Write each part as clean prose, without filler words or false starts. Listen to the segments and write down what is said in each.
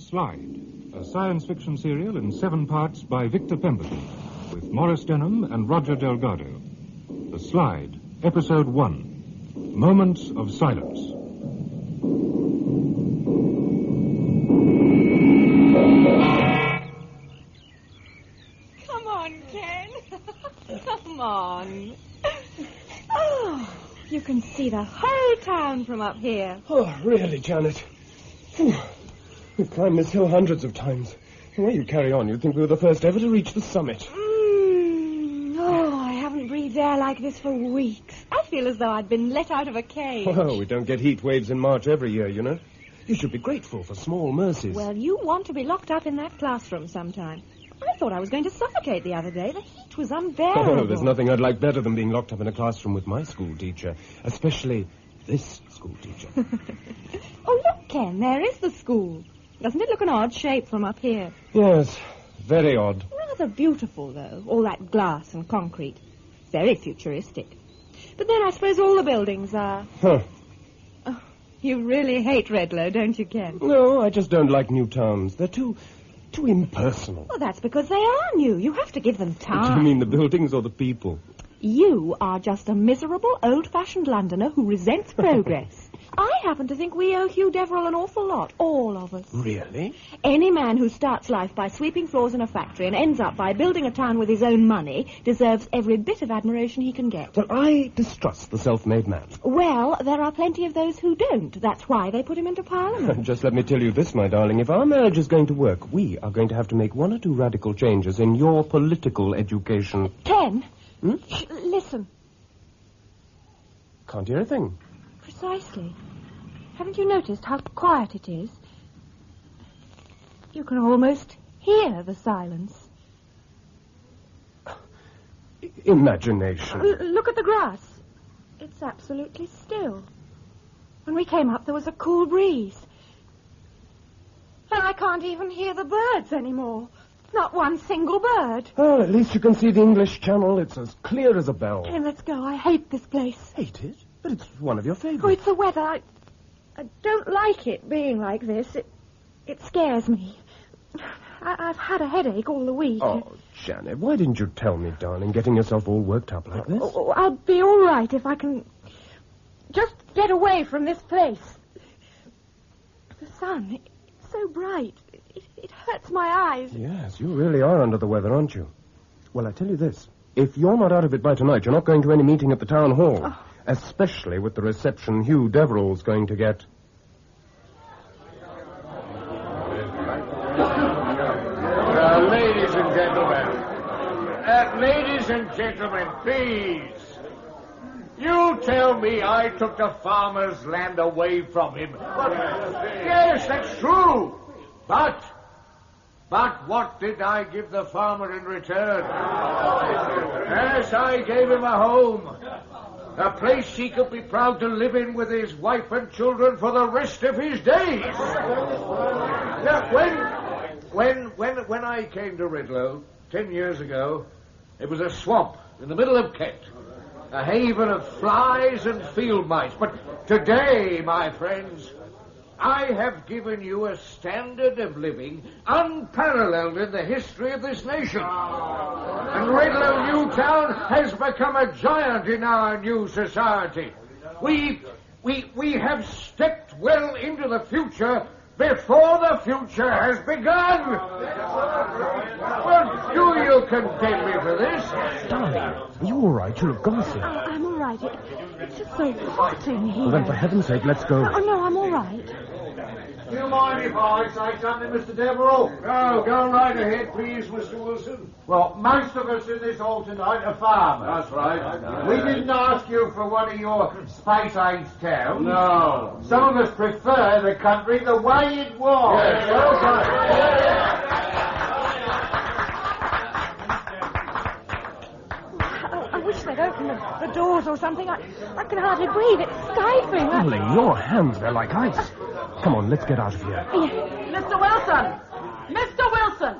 Slide, a science fiction serial in 7 parts by Victor Pemberton, with Maurice Denham and Roger Delgado. The Slide, Episode 1, Moments of Silence. Come on, Ken. Come on. Oh, you can see the whole town from up here. Oh, really, Janet? Whew. We've climbed this hill hundreds of times. The way you carry on, you'd think we were the first ever to reach the summit. Oh, I haven't breathed air like this for weeks. I feel as though I'd been let out of a cage. Oh, we don't get heat waves in March every year, you know. You should be grateful for small mercies. Well, you want to be locked up in that classroom sometime. I thought I was going to suffocate the other day. The heat was unbearable. Oh, there's nothing I'd like better than being locked up in a classroom with my school teacher, especially this school teacher. Oh, look, Ken, there is the school. Doesn't it look an odd shape from up here? Yes, very odd. Rather beautiful, though, all that glass and concrete. Very futuristic. But then I suppose all the buildings are. Huh. Oh, you really hate Redlow, don't you, Ken? No, I just don't like new towns. They're too impersonal. Well, that's because they are new. You have to give them time. Do you mean the buildings or the people? You are just a miserable, old-fashioned Londoner who resents progress. I happen to think we owe Hugh Deverill an awful lot, all of us. Really? Any man who starts life by sweeping floors in a factory and ends up by building a town with his own money deserves every bit of admiration he can get. Well, I distrust the self-made man. Well, there are plenty of those who don't. That's why they put him into Parliament. Just let me tell you this, my darling. If our marriage is going to work, we are going to have to make 1 or 2 radical changes in your political education. Ken, listen. Can't hear a thing. Precisely. Haven't you noticed how quiet it is? You can almost hear the silence. Imagination. Look at the grass. It's absolutely still. When we came up, there was a cool breeze. And I can't even hear the birds anymore. Not one single bird. Well, at least you can see the English Channel. It's as clear as a bell. Ken, let's go. I hate this place. Hate it? But it's one of your favorites. Oh, it's the weather. I don't like it being like this. It scares me. I've had a headache all the week. Oh, Janet, why didn't you tell me, darling, getting yourself all worked up like this? Oh, I'll be all right if I can just get away from this place. The sun, it's so bright. It hurts my eyes. Yes, you really are under the weather, aren't you? Well, I tell you this. If you're not out of it by tonight, you're not going to any meeting at the town hall. Oh. Especially with the reception Hugh Deverill's going to get. Ladies and gentlemen, please. You tell me I took the farmer's land away from him. Yes, that's true. But what did I give the farmer in return? Yes, I gave him a home. A place he could be proud to live in with his wife and children for the rest of his days. Now, when I came to Redlow 10 years ago, it was a swamp in the middle of Kent, a haven of flies and field mice. But today, my friends, I have given you a standard of living unparalleled in the history of this nation. And Redlow New Town has become a giant in our new society. We have stepped well into the future before the future has begun. Well, do you condemn me for this? Darling, are you all right? You look ghastly. I'm all right. It's just so hot in here. Well, then, for heaven's sake, let's go. Oh, no, I'm all right. Do you mind if I say something, Mr. Deverill? No, go right ahead, please, Mr. Wilson. Well, most of us in this hall tonight are farmers. That's right. We didn't ask you for one of your space-age towns. No. Some of us prefer the country the way it was. Yes, well done. I wish they'd open the doors or something. I can hardly breathe. It's stifling. Darling, your hands, they're like ice. Come on, let's get out of here. Mr. Wilson! Mr. Wilson!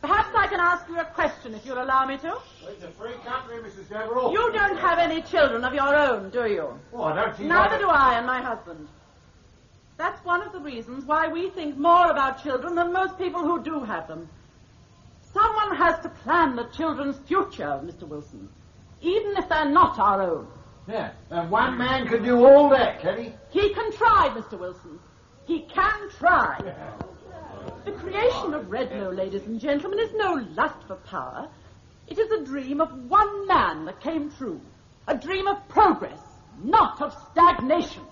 Perhaps I can ask you a question, if you'll allow me to. It's a free country, Mrs. Deverill. You don't have any children of your own, do you? Oh, I don't see Neither do I and my husband. That's one of the reasons why we think more about children than most people who do have them. Someone has to plan the children's future, Mr. Wilson, even if they're not our own. Yeah, and one man can do all that, can he? He can try, Mr. Wilson. He can try. The creation of Redlow, ladies and gentlemen, is no lust for power. It is a dream of one man that came true. A dream of progress, not of stagnation.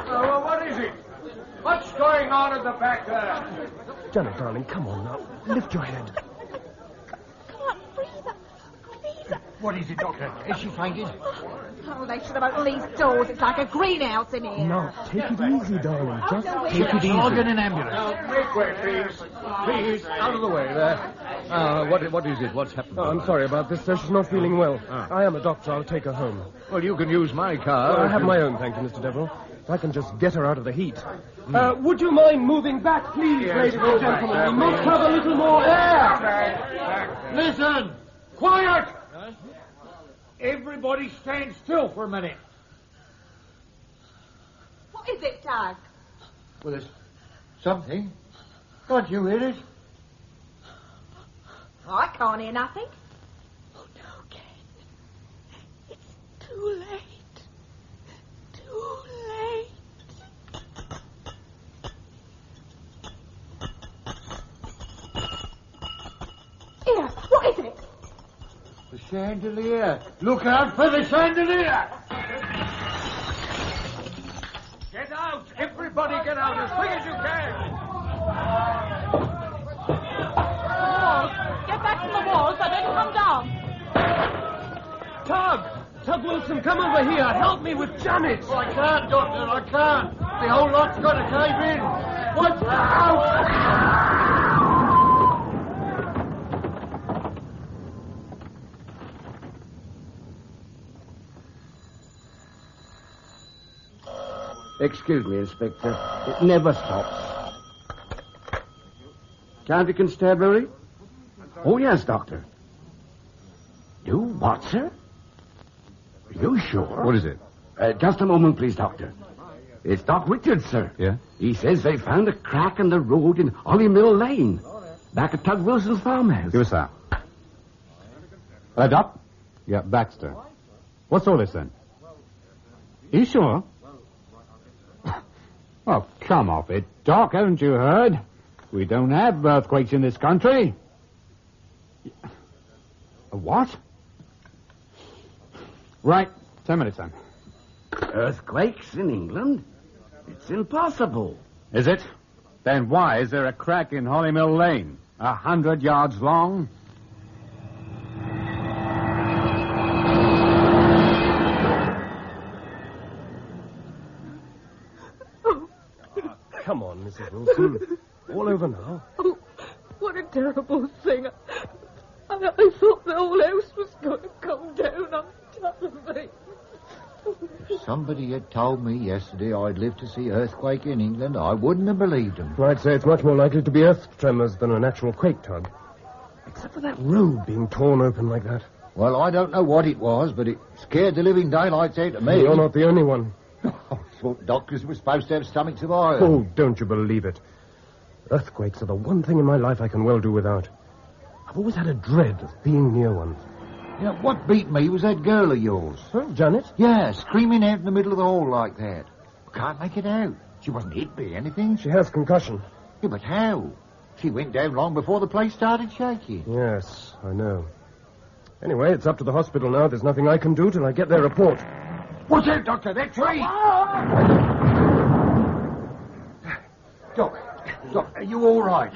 Well, what is it? What's going on at the back there? Janet, darling, come on now. Lift your head. Can't breathe. What is it, Doctor? Is she fainted? Oh, they should have opened these doors. It's like a greenhouse in here. No, take it easy, darling. Just take it I'll easy. get an ambulance. Make way, please. Please, out of the way there. What is it? What's happened? Oh, I'm sorry about this, sir. She's not feeling well. I am a doctor. I'll take her home. Well, you can use my car. I have my own, thank you, Mr. Deverill. If I can just get her out of the heat. Would you mind moving back, please, ladies and gentlemen? We must have a little more air. Listen! Quiet! Everybody stand still for a minute. What is it, Doug? Well, there's something. Can't you hear it? I can't hear nothing. Oh, no, Ken. It's too late. Too late. Here, what is it? The chandelier. Look out for the chandelier. Get out! Everybody get out as quick as you can! Get back from the walls. I better come down. Tug Wilson, come over here. Help me with Janet. I can't, Doctor, I can't. The whole lot's got to cave in. Watch out! Excuse me, Inspector. It never stops. County Constabulary? Oh, yes, Doctor. You what, sir? You sure? What is it? Just a moment, please, Doctor. It's Doc Richards, sir. Yeah? He says they found a crack in the road in Holly Mill Lane, back at Tug Wilson's farmhouse. Give us that. Hello, Doc? Yeah, Baxter. What's all this, then? Are you sure? Oh, come off it, Doc. Haven't you heard? We don't have earthquakes in this country. A what? Right. 10 minutes, then. Earthquakes in England? It's impossible. Is it? Then why is there a crack in Holly Mill Lane? 100 yards long? Come on, Mrs. Wilson. All over now. Oh, what a terrible thing. I thought the whole house was going to come down on top of me. Somebody had told me yesterday I'd live to see earthquake in England. I wouldn't have believed him. I'd say it's much more likely to be earth tremors than an actual quake, Tug. Except for that road being torn open like that. Well, I don't know what it was, but it scared the living daylights out of me. You're not the only one. I thought doctors were supposed to have stomachs of iron. Oh, don't you believe it. Earthquakes are the one thing in my life I can well do without. I've always had a dread of being near one. Yeah, what beat me was that girl of yours. Huh, Janet? Yeah, screaming out in the middle of the hall like that. I can't make it out. She wasn't hit by anything. She has concussion. Yeah, but how? She went down long before the place started shaking. Yes, I know. Anyway, it's up to the hospital now. There's nothing I can do till I get their report. What's that, Doctor? That tree! Doc, are you all right?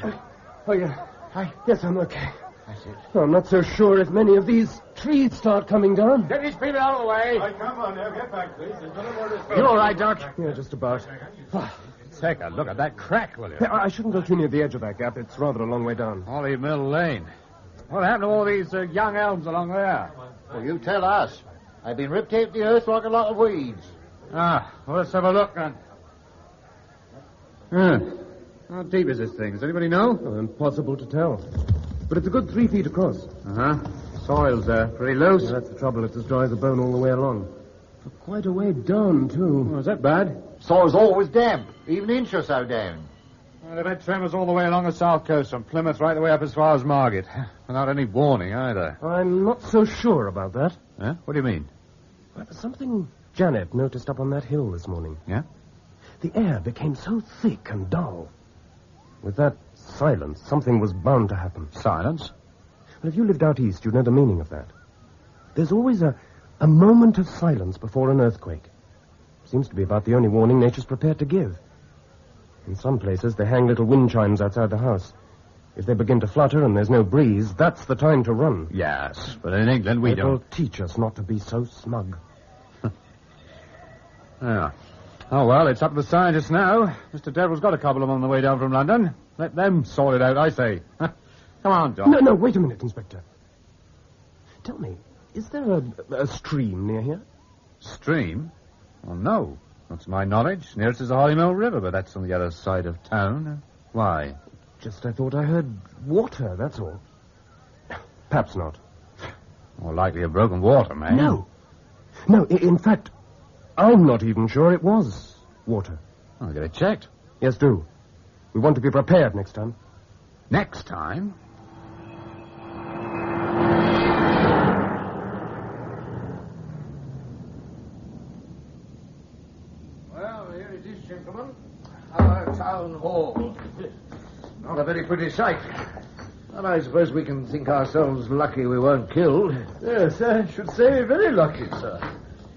Oh, yeah. Hey? Yes, I'm okay. That's it. Oh, I'm not so sure if many of these trees start coming down. Get these people out of the way. Come on now, get back, please. There's no more to You all right, Doc? Yeah, just about. Take a look at that crack, will you? Hey, I shouldn't go too near the edge of that gap. It's rather a long way down. Holly Mill Lane. What happened to all these young elms along there? Well, you tell us. They've been ripped out of the earth like a lot of weeds. Well, let's have a look, then. How deep is this thing? Does anybody know? Oh, impossible to tell. But it's a good 3 feet across. Uh-huh. Soil's pretty loose. Yeah, that's the trouble. It's as dry as a bone all the way along. For quite a way down, too. Oh, is that bad? Soil's always damp, even an inch or so down. Well, they've had tremors all the way along the south coast, from Plymouth right the way up as far as Margate, without any warning either. I'm not so sure about that. Huh? What do you mean? Well, there's something Janet noticed up on that hill this morning. Yeah? The air became so thick and dull. With that silence, something was bound to happen. Silence? Well, if you lived out east, you'd know the meaning of that. There's always a moment of silence before an earthquake. Seems to be about the only warning nature's prepared to give. In some places, they hang little wind chimes outside the house. If they begin to flutter and there's no breeze, that's the time to run. Yes, but in England we It'll don't. teach us not to be so smug. Yeah. Oh, well, it's up to the scientists now. Mr. Devill's got a couple of them on the way down from London. Let them sort it out, I say. Come on, John. No, wait a minute, Inspector. Tell me, is there a stream near here? Stream? Oh, no. Not to my knowledge. Nearest is the Hollymill River, but that's on the other side of town. Why? Just I thought I heard water, that's all. Perhaps not. More likely a broken water, man. No, in fact, I'm not even sure it was water. I'll get it checked. Yes, do. We want to be prepared next time. Next time? Well, here it is, gentlemen. Our town hall. Not a very pretty sight. And I suppose we can think ourselves lucky we weren't killed. Yes, I should say very lucky, sir.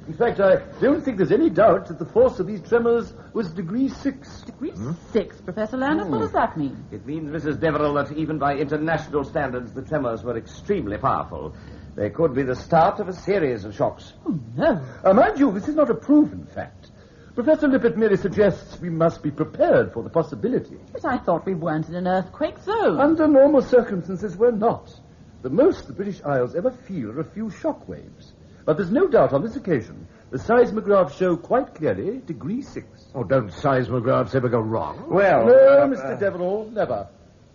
In fact, I don't think there's any doubt that the force of these tremors was degree 6. Degree 6, Professor Landis? What does that mean? It means, Mrs. Deverill, that even by international standards, the tremors were extremely powerful. They could be the start of a series of shocks. Oh, no. Mind you, this is not a proven fact. Professor Lippert merely suggests we must be prepared for the possibility. But I thought we weren't in an earthquake zone. Under normal circumstances, we're not. The most the British Isles ever feel are a few shock waves. But there's no doubt on this occasion, the seismographs show quite clearly degree 6. Oh, don't seismographs ever go wrong? Well, no, Mr. Deverill, never.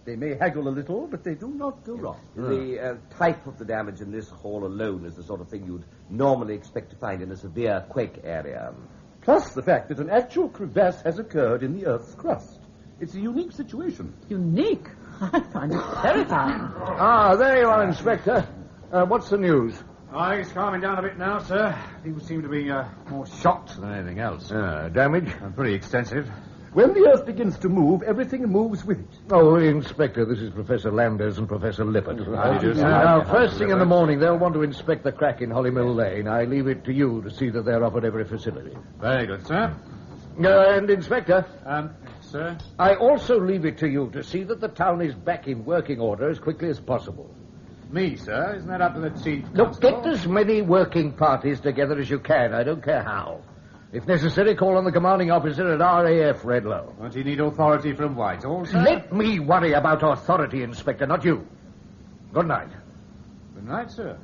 They may haggle a little, but they do not go wrong. The type of the damage in this hall alone is the sort of thing you'd normally expect to find in a severe quake area. Plus the fact that an actual crevasse has occurred in the Earth's crust. It's a unique situation. Unique? I find it terrifying. Ah, there you are, Inspector. What's the news? Oh, it's calming down a bit now, sir. People seem to be more shocked than anything else. Damage? Pretty extensive. When the Earth begins to move, everything moves with it. Oh, Inspector, this is Professor Landers and Professor Lippert. How do you do, sir? Now, first thing in the morning, they'll want to inspect the crack in Hollymill Lane. I leave it to you to see that they're offered every facility. Very good, sir. And, Inspector, sir? I also leave it to you to see that the town is back in working order as quickly as possible. Me, sir? Isn't that up to the chief? Look, get as many working parties together as you can. I don't care how. If necessary, call on the commanding officer at RAF Redlow. Won't he need authority from Whitehall, sir? Let me worry about authority, Inspector, not you. Good night. Good night, sir.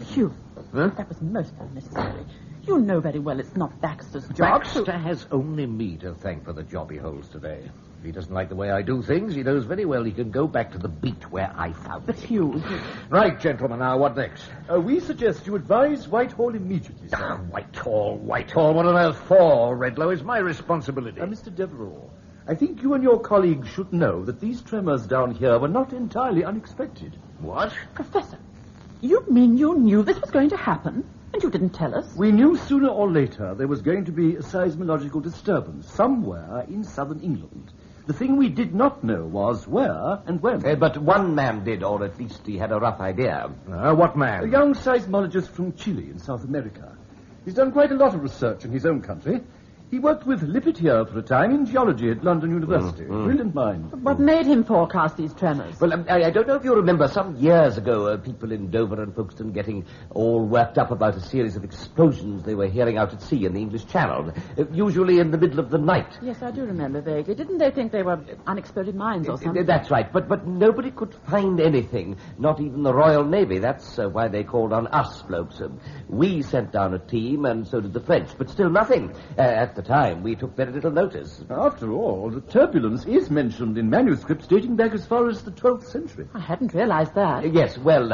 Hugh, that was most unnecessary. You know very well it's not Baxter's job. Baxter has only me to thank for the job he holds today. If he doesn't like the way I do things, he knows very well he can go back to the beat where I found But him. Hugh... Right, gentlemen, now what next? We suggest you advise Whitehall immediately, sir. Whitehall. What on earth for, Redlow? Is my responsibility. Mr. Deverill, I think you and your colleagues should know that these tremors down here were not entirely unexpected. What? Professor, you mean you knew this was going to happen, and you didn't tell us? We knew sooner or later there was going to be a seismological disturbance somewhere in southern England. The thing we did not know was where and when. But one man did, or at least he had a rough idea. What man? A young seismologist from Chile in South America. He's done quite a lot of research in his own country. He worked with Lippert here for a time in geology at London University. Brilliant mind. What made him forecast these tremors? Well, I don't know if you remember, some years ago, people in Dover and Folkestone getting all worked up about a series of explosions they were hearing out at sea in the English Channel, usually in the middle of the night. Yes, I do remember vaguely. Didn't they think they were unexploded mines or something? That's right, but nobody could find anything, not even the Royal Navy. That's why they called on us blokes. We sent down a team, and so did the French, but still nothing. At At the time, we took very little notice. After all, the turbulence is mentioned in manuscripts dating back as far as the 12th century. I hadn't realized that. Yes, well,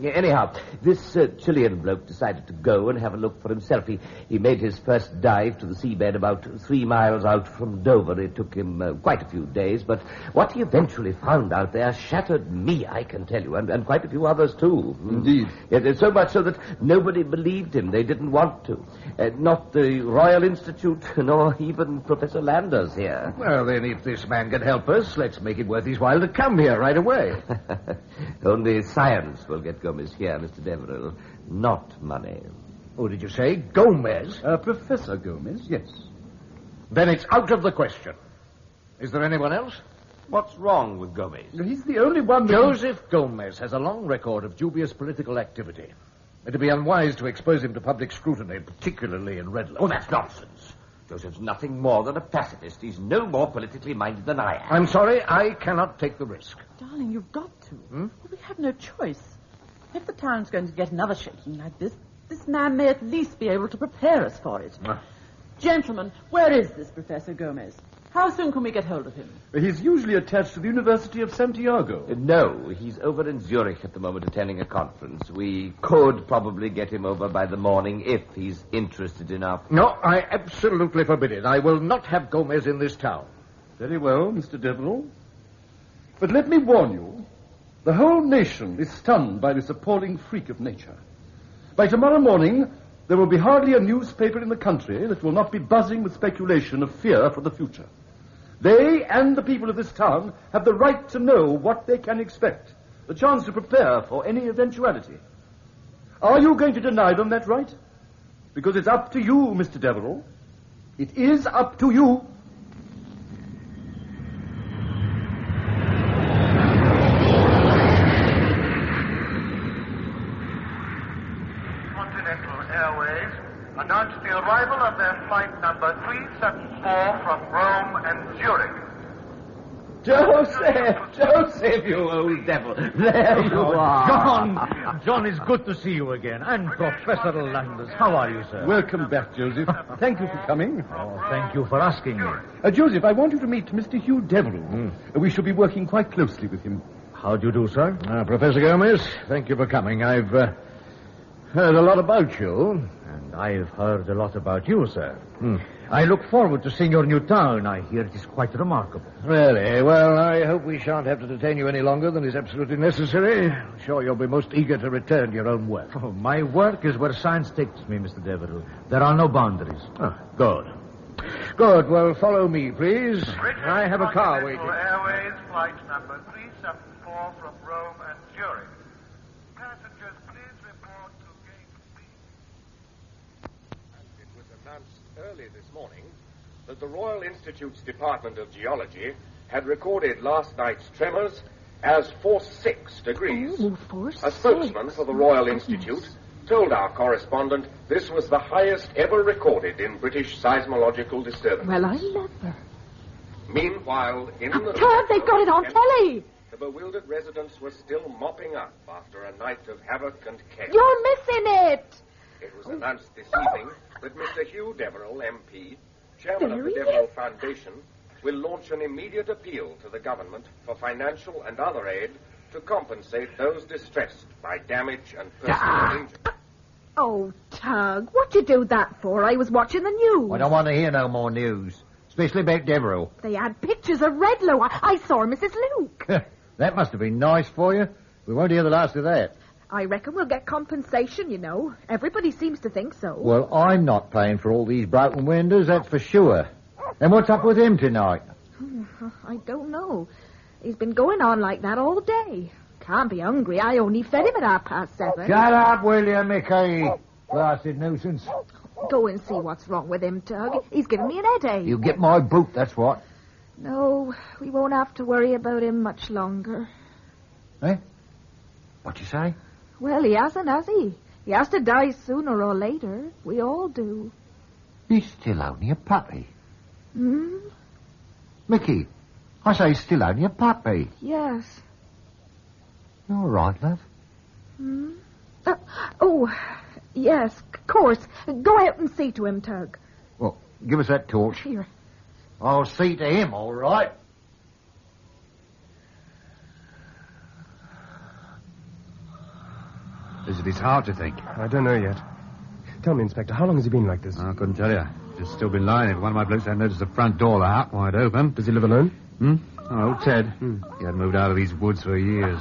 anyhow, this Chilean bloke decided to go and have a look for himself. He made his first dive to the seabed about 3 miles out from Dover. It took him quite a few days, but what he eventually found out there shattered me, I can tell you, and quite a few others, too. Indeed. So much so that nobody believed him. They didn't want to. Not the Royal Institute, nor even Professor Landers here. Well, then, if this man can help us, let's make it worth his while to come here right away. Only science will get Gomez here, Mr. Deverill, not money. Oh, did you say Gomez? Professor Gomez, yes. Then it's out of the question. Is there anyone else? What's wrong with Gomez? He's the only one... Joseph Gomez has a long record of dubious political activity. It'd be unwise to expose him to public scrutiny, particularly in Redlow. Oh, that's nonsense. Joseph's nothing more than a pacifist. He's no more politically minded than I am. I'm sorry, I cannot take the risk. Darling, you've got to. Well, we have no choice. If the town's going to get another shaking like this man may at least be able to prepare us for it. Gentlemen, where is this Professor Gomez? How soon can we get hold of him? He's usually attached to the University of Santiago. No, he's over in Zurich at the moment attending a conference. We could probably get him over by the morning if he's interested enough. No, I absolutely forbid it. I will not have Gomez in this town. Very well, Mr. Deverill. But let me warn you, the whole nation is stunned by this appalling freak of nature. By tomorrow morning, there will be hardly a newspaper in the country that will not be buzzing with speculation of fear for the future. They and the people of this town have the right to know what they can expect, the chance to prepare for any eventuality. Are you going to deny them that right? Because it's up to you, Mr. Deverill. It is up to you. Continental Airways announced the arrival of their flight number 374 from Rome and Zurich. Joseph, you old devil. There you are. John, it's good to see you again. And Professor Landers. How are you, sir? Welcome back, Joseph. Thank you for coming. Oh, thank you for asking me. Joseph, I want you to meet Mr. Hugh Deverill. We shall be working quite closely with him. How do you do, sir? Professor Gomez, thank you for coming. I've heard a lot about you. And I've heard a lot about you, sir. I look forward to seeing your new town. I hear it is quite remarkable. Really? Well, I hope we shan't have to detain you any longer than is absolutely necessary. I'm sure you'll be most eager to return to your own work. Oh, my work is where science takes me, Mr. Deverill. There are no boundaries. Oh, good. Good. Well, follow me, please. I have a car waiting. Airways flight number 374 from Rome and Zurich. Passengers, please report to gate B. It was announced early this morning that the Royal Institute's Department of Geology had recorded last night's tremors as force 6 degrees. A spokesman for the Royal Institute told our correspondent this was the highest ever recorded in British seismological disturbance. Well, I never. Meanwhile, in the... Todd, they've got it on telly! The bewildered residents were still mopping up after a night of havoc and chaos. You're missing it! It was announced this evening that Mr. Hugh Deverill MP, chairman of the Deverill Foundation, will launch an immediate appeal to the government for financial and other aid to compensate those distressed by damage and personal injury. Oh, Tug, what'd you do that for? I was watching the news. I don't want to hear no more news, especially about Deverill. They had pictures of Redlow. I saw Mrs. Luke. That must have been nice for you. We won't hear the last of that. I reckon we'll get compensation, you know. Everybody seems to think so. Well, I'm not paying for all these broken windows, that's for sure. And what's up with him tonight? I don't know. He's been going on like that all day. Can't be hungry. I only fed him at 7:30. Shut up, will you, Mickey? Blasted nuisance. Go and see what's wrong with him, Tug. He's giving me an headache. You get my boot, that's what. No, we won't have to worry about him much longer. Eh? What you say? Well, he hasn't, has he? He has to die sooner or later. We all do. He's still only a puppy. Hmm? Mickey, I say he's still only a puppy. Yes. You all right, love? Hmm? Oh, yes, of course. Go out and see to him, Tug. Well, Give us that torch. Here. I'll see to him, all right. Is it his heart, do you think? I don't know yet. Tell me, Inspector, how long has he been like this? I couldn't tell you. Just still been lying. If one of my blokes had noticed the front door, the hut wide open. Does he live alone? Oh, Ted. He hadn't moved out of these woods for years.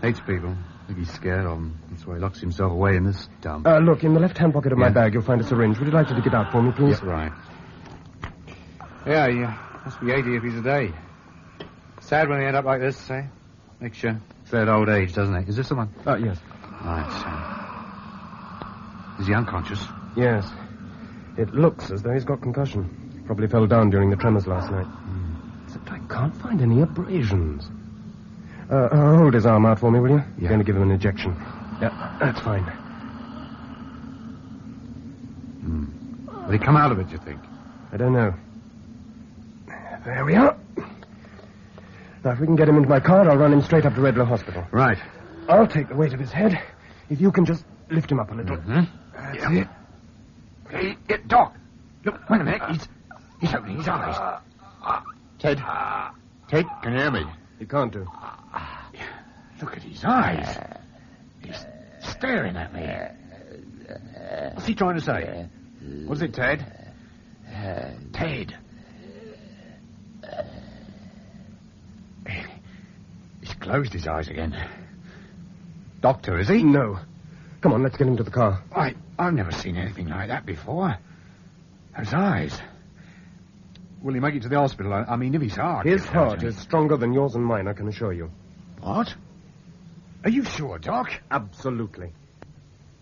Hates people. I think he's scared of them. That's why he locks himself away in this dump. Look, in the left-hand pocket of my bag, you'll find a syringe. Would you like to dig it out for me, please? Yeah, right. Yeah, he must be 80 if he's a day. Sad when they end up like this, eh? Makes you dread old age, doesn't it? Is this the one? Yes. Right. Is he unconscious? Yes. It looks as though he's got concussion. Probably fell down during the tremors last night. Except I can't find any abrasions. Hold his arm out for me, will you? Yeah. I'm going to give him an injection. Yeah, that's fine. Will he come out of it, do you think? I don't know. There we are. Now, if we can get him into my car, I'll run him straight up to Redlow Hospital. Right. I'll take the weight of his head. If you can just lift him up a little. That's it. Hey, Doc. Look, wait a minute. He's opening his eyes. Ted? Ted, can you hear me? He can't do. Look at his eyes. He's staring at me. What's he trying to say? What's it, Ted? Ted. He's closed his eyes again. Doctor, is he? No. Come on, let's get him to the car. I've never seen anything like that before. Those eyes. Will he make it to the hospital? I mean, if his heart... His heart is stronger than yours and mine, I can assure you. What? Are you sure, Doc? Absolutely.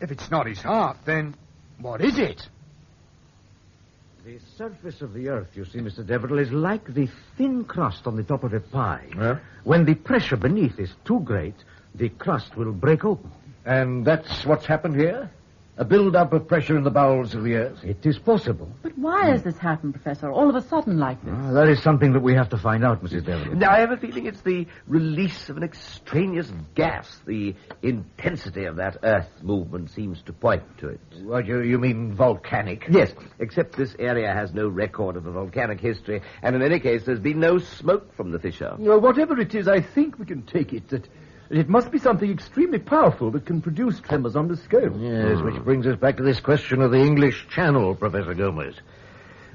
If it's not his heart, then what is it? The surface of the earth, you see, Mr. Deverill, is like the thin crust on the top of a pie. Yeah? When the pressure beneath is too great, the crust will break open. And that's what's happened here? A build-up of pressure in the bowels of the earth? It is possible. But why has this happened, Professor, all of a sudden like this? That is something that we have to find out, Mrs. Deverill. Now, I have a feeling it's the release of an extraneous gas. The intensity of that earth movement seems to point to it. What, you mean volcanic? Yes, except this area has no record of a volcanic history, and in any case, there's been no smoke from the fissure. Whatever it is, I think we can take it that it must be something extremely powerful that can produce tremors on the scale. Yes, which brings us back to this question of the English Channel, Professor Gomez.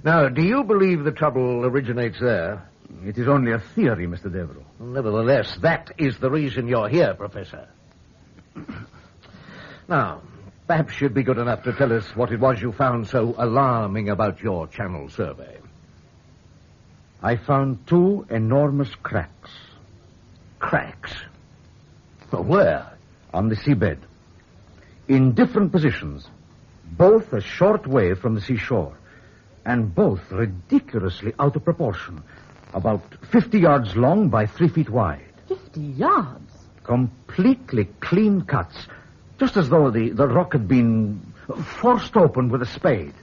Now, do you believe the trouble originates there? It is only a theory, Mr. Deverill. Nevertheless, that is the reason you're here, Professor. Now, perhaps you'd be good enough to tell us what it was you found so alarming about your Channel survey. I found 2 enormous cracks. Cracks? Where? On the seabed. In different positions. Both a short way from the seashore. And both ridiculously out of proportion. About 50 yards long by 3 feet wide. 50 yards? Completely clean cuts. Just as though the rock had been forced open with a spade.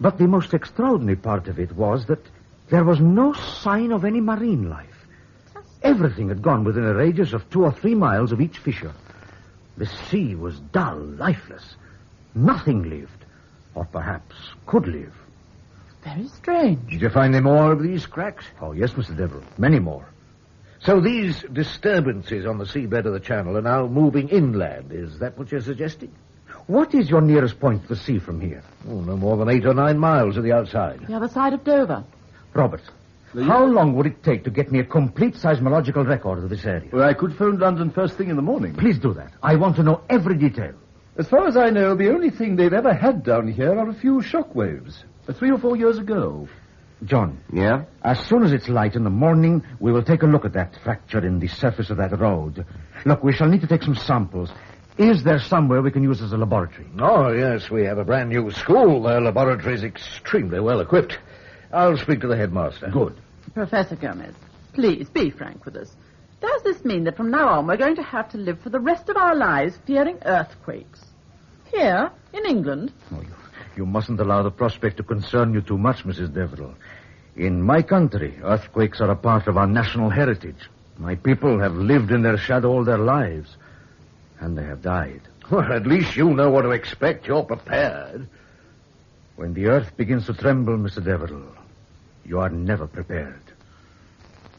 But the most extraordinary part of it was that there was no sign of any marine life. Everything had gone within a radius of 2 or 3 miles of each fissure. The sea was dull, lifeless. Nothing lived, or perhaps could live. Very strange. Did you find any more of these cracks? Oh, yes, Mr. Deverill. Many more. So these disturbances on the seabed of the Channel are now moving inland. Is that what you're suggesting? What is your nearest point to the sea from here? Oh, no more than 8 or 9 miles to the outside. The other side of Dover. Robert, how long would it take to get me a complete seismological record of this area? Well, I could phone London first thing in the morning. Please do that. I want to know every detail. As far as I know, the only thing they've ever had down here are a few shock waves. 3 or 4 years ago. John. Yeah? As soon as it's light in the morning, we will take a look at that fracture in the surface of that road. Look, we shall need to take some samples. Is there somewhere we can use as a laboratory? Oh, yes, we have a brand new school. Their laboratory is extremely well equipped. I'll speak to the headmaster. Good. Professor Gomez, please be frank with us. Does this mean that from now on we're going to have to live for the rest of our lives fearing earthquakes? Here, in England? Oh, you mustn't allow the prospect to concern you too much, Mrs. Deverill. In my country, earthquakes are a part of our national heritage. My people have lived in their shadow all their lives, and they have died. Well, at least you know what to expect. You're prepared. When the earth begins to tremble, Mr. Deverill, you are never prepared.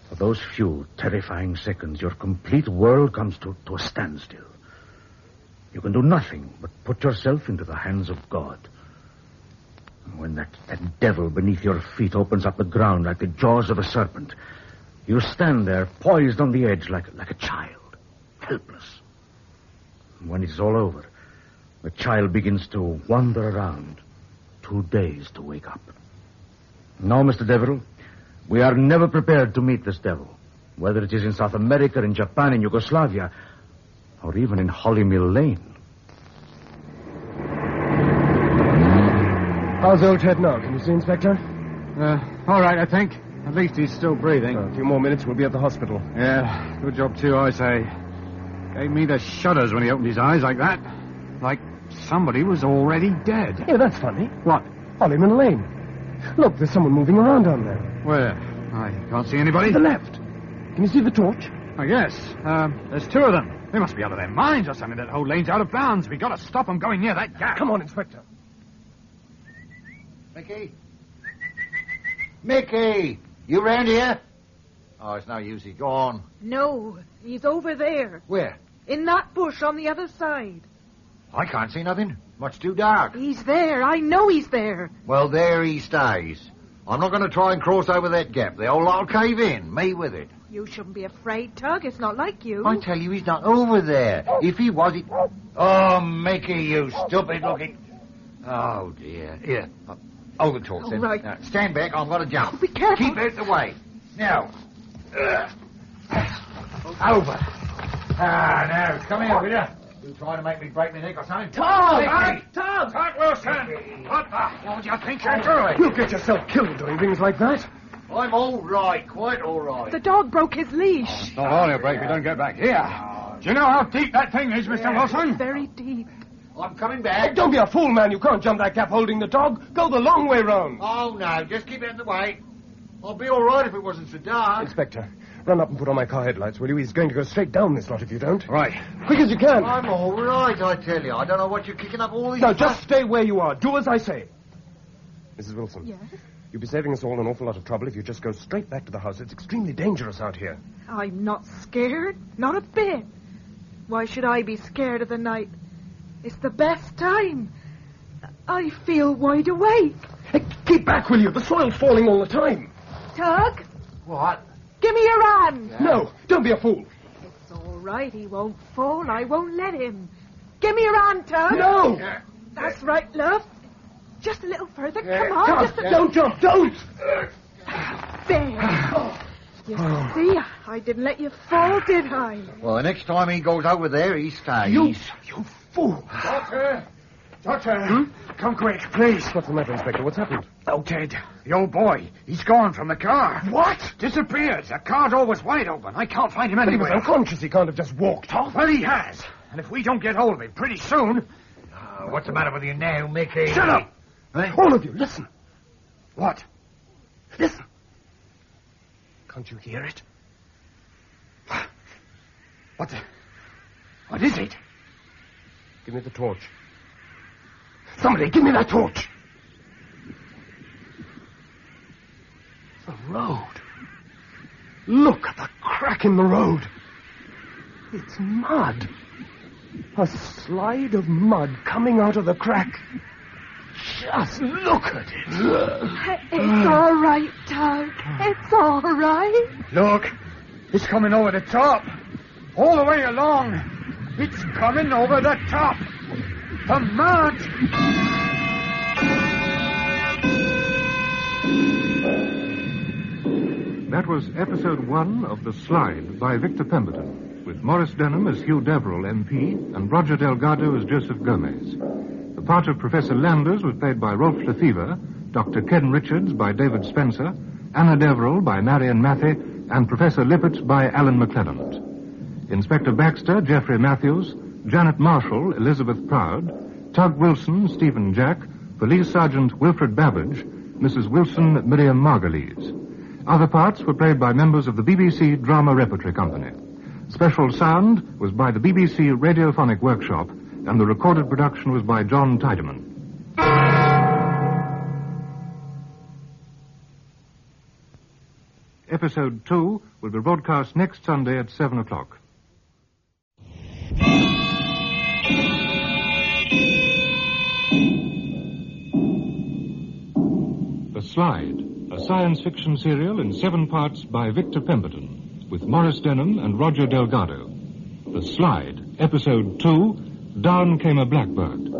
For those few terrifying seconds, your complete world comes to a standstill. You can do nothing but put yourself into the hands of God. When that devil beneath your feet opens up the ground like the jaws of a serpent, you stand there poised on the edge like a child, helpless. And when it's all over, the child begins to wander around, too dazed to wake up. No, Mr. Deverill, we are never prepared to meet this devil, whether it is in South America, in Japan, in Yugoslavia, or even in Hollymill Lane. How's old Ted now? Can you see, Inspector? All right, I think. At least he's still breathing. A few more minutes, we'll be at the hospital. Yeah, good job, too, I say. Gave me the shudders when he opened his eyes like that. Like somebody was already dead. Yeah, that's funny. What? Hollyman Lane. Look, there's someone moving around down there. Where? I can't see anybody. To the left. Can you see the torch? I guess. There's two of them. They must be out of their minds or something. That whole lane's out of bounds. We got to stop them going near that gap. Come on, Inspector. Mickey? Mickey! You round here? Oh, it's no use. He's gone. No, he's over there. Where? In that bush on the other side. I can't see nothing. Much too dark. He's there. I know he's there. Well, there he stays. I'm not going to try and cross over that gap. The whole lot'll cave in. Me with it. You shouldn't be afraid, Tug. It's not like you. I tell you, he's not over there. If he was, he... Oh, Mickey, you stupid-looking... Oh, dear. Here. Hold the torch, then. All right. Now, stand back. I'm going to jump. Oh, be careful. Keep out the way. Now. Over. Now, come here, will you? You trying to make me break my neck or something? Tom! Tom! Wilson! What do you think you're doing? You'll get yourself killed doing things like that. I'm all right. Quite all right. The dog broke his leash. It's not all your break if we don't get back here. Do you know how deep that thing is, Mr. Wilson? Very deep. I'm coming back. Don't be a fool, man. You can't jump that gap holding the dog. Go the long way round. Oh, no. Just keep out of the way. I'll be all right if it wasn't so dark. Inspector, run up and put on my car headlights, will you? He's going to go straight down this lot if you don't. Right. Quick as you can. I'm all right, I tell you. I don't know what you're kicking up all these... No, just stay where you are. Do as I say. Mrs. Wilson. Yes? You'll be saving us all an awful lot of trouble if you just go straight back to the house. It's extremely dangerous out here. I'm not scared. Not a bit. Why should I be scared of the night? It's the best time. I feel wide awake. Hey, keep back, will you? The soil's falling all the time. Tug? What? Give me your hand. Yeah. No, don't be a fool. It's all right. He won't fall. I won't let him. Give me your hand, Tug. No! That's right, love. Just a little further. Come on. Come. Just a... Don't jump. Don't! There. You see, I didn't let you fall, did I? Well, the next time he goes over there, he stays. You fool. Doctor, come quick, please. What's the matter, Inspector? What's happened? Oh, Ted, the old boy. He's gone from the car. What? Disappeared. The car door was wide open. I can't find him But he anywhere. was unconscious. He can't have just walked off. Well, he has. And if we don't get hold of him pretty soon... What's the matter with you now, Mickey? Shut up! All of you, listen. What? Listen. Can't you hear it? What is it? Give me the torch. Somebody, give me that torch. The road. Look at the crack in the road. It's mud. A slide of mud coming out of the crack. Just look at it. It's all right, Tug. It's all right. Look, it's coming over the top. All the way along. It's coming over the top. The mud. That was episode 1 of The Slide by Victor Pemberton, with Maurice Denham as Hugh Deverill MP and Roger Delgado as Josef Gomez. The part of Professor Landers was played by Rolf Lefevre, Dr. Ken Richards by David Spenser, Anna Deverill by Marion Mathey, and Professor Lippert by Alan McClelland. Inspector Baxter, Geoffrey Matthews, Janet Marshall, Elizabeth Proud, Tug Wilson, Stephen Jack, Police Sergeant Wilfred Babbage, Mrs. Wilson, Miriam Margolyes. Other parts were played by members of the BBC Drama Repertory Company. Special sound was by the BBC Radiophonic Workshop, and the recorded production was by John Tydeman. Episode 2 will be broadcast next Sunday at 7 o'clock. The Slide, a science fiction serial in 7 parts by Victor Pemberton, with Maurice Denham and Roger Delgado. The Slide, Episode 2, Down Came a Blackbird.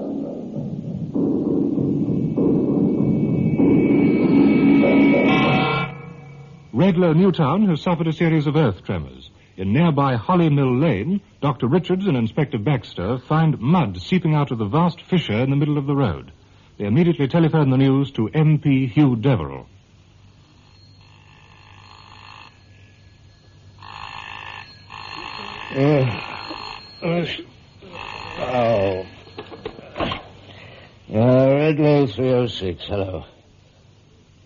Redlow Newtown has suffered a series of earth tremors. In nearby Holly Mill Lane, Dr. Richards and Inspector Baxter find mud seeping out of the vast fissure in the middle of the road. They immediately telephone the news to MP Hugh Deverill. Redlow 306, hello.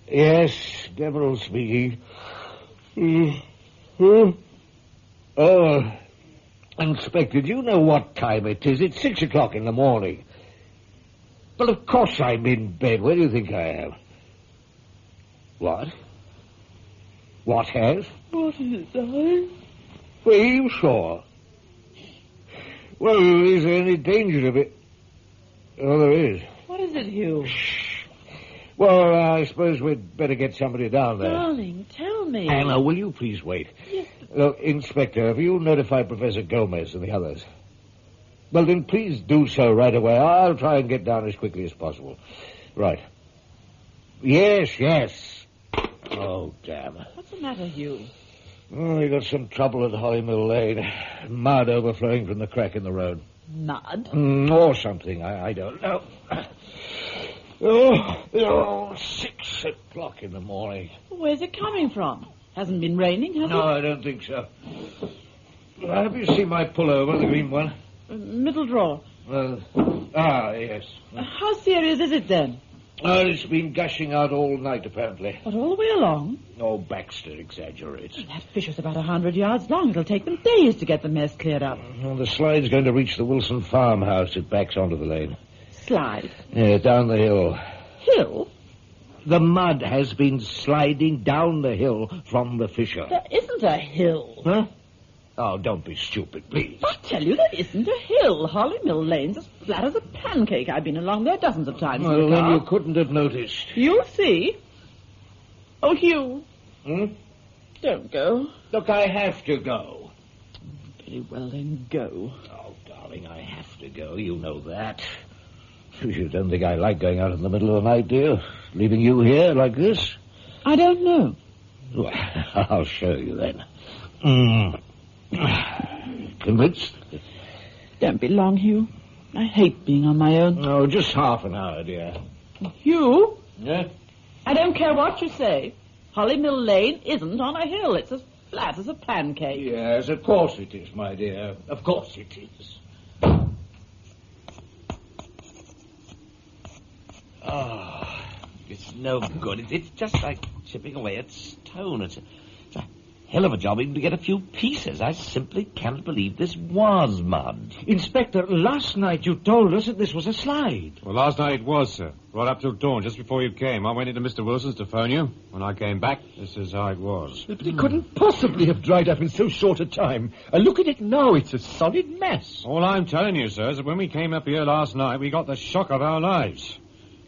Yes, Deverill speaking. Oh, Inspector, do you know what time it is? It's 6 o'clock in the morning. Well, of course I'm in bed. Where do you think I am? What? What has? What is it, darling? Well, are you sure? Well, is there any danger of it? Oh, there is. What is it, Hugh? Well, I suppose we'd better get somebody down there. Darling, tell me. Anna, will you please wait? Yes, Look, Inspector, have you notified Professor Gomez and the others? Well, then please do so right away. I'll try and get down as quickly as possible. Right. Yes. Oh, damn. What's the matter, Hugh? Oh, we got some trouble at Holly Mill Lane. Mud overflowing from the crack in the road. Mud? Or something. I don't know. Oh, 6 o'clock in the morning. Where's it coming from? Hasn't been raining, has it? No, I don't think so. Have you seen my pullover, the green one? Middle drawer. Yes. How serious is it, then? It's been gushing out all night, apparently. But all the way along? Oh, Baxter exaggerates. That fissure's about 100 yards long. It'll take them days to get the mess cleared up. Well, the slide's going to reach the Wilson farmhouse. It backs onto the lane. Slide? Yeah, down the hill. Hill? The mud has been sliding down the hill from the fissure. There isn't a hill. Huh? Oh, don't be stupid, please. I tell you, there isn't a hill. Holly Mill Lane's as flat as a pancake. I've been along there dozens of times. Well, then you couldn't have noticed. You'll see. Oh, Hugh. Don't go. Look, I have to go. Very well, then go. Oh, darling, I have to go. You know that. You don't think I like going out in the middle of the night, do you? Leaving you here like this? I don't know. Well, I'll show you then. Convinced? Don't be long, Hugh. I hate being on my own. Oh, just half an hour, dear. Hugh? Yeah? I don't care what you say. Holly Mill Lane isn't on a hill. It's as flat as a pancake. Yes, of course it is, my dear. Of course it is. Oh, it's no good. It's just like chipping away at stone. It's a hell of a job even to get a few pieces. I simply can't believe this was mud. Inspector, last night you told us that this was a slide. Well, last night it was, sir. Right up till dawn, just before you came. I went into Mr. Wilson's to phone you. When I came back, this is how it was. But it couldn't possibly have dried up in so short a time. Look at it now. It's a solid mess. All I'm telling you, sir, is that when we came up here last night, we got the shock of our lives.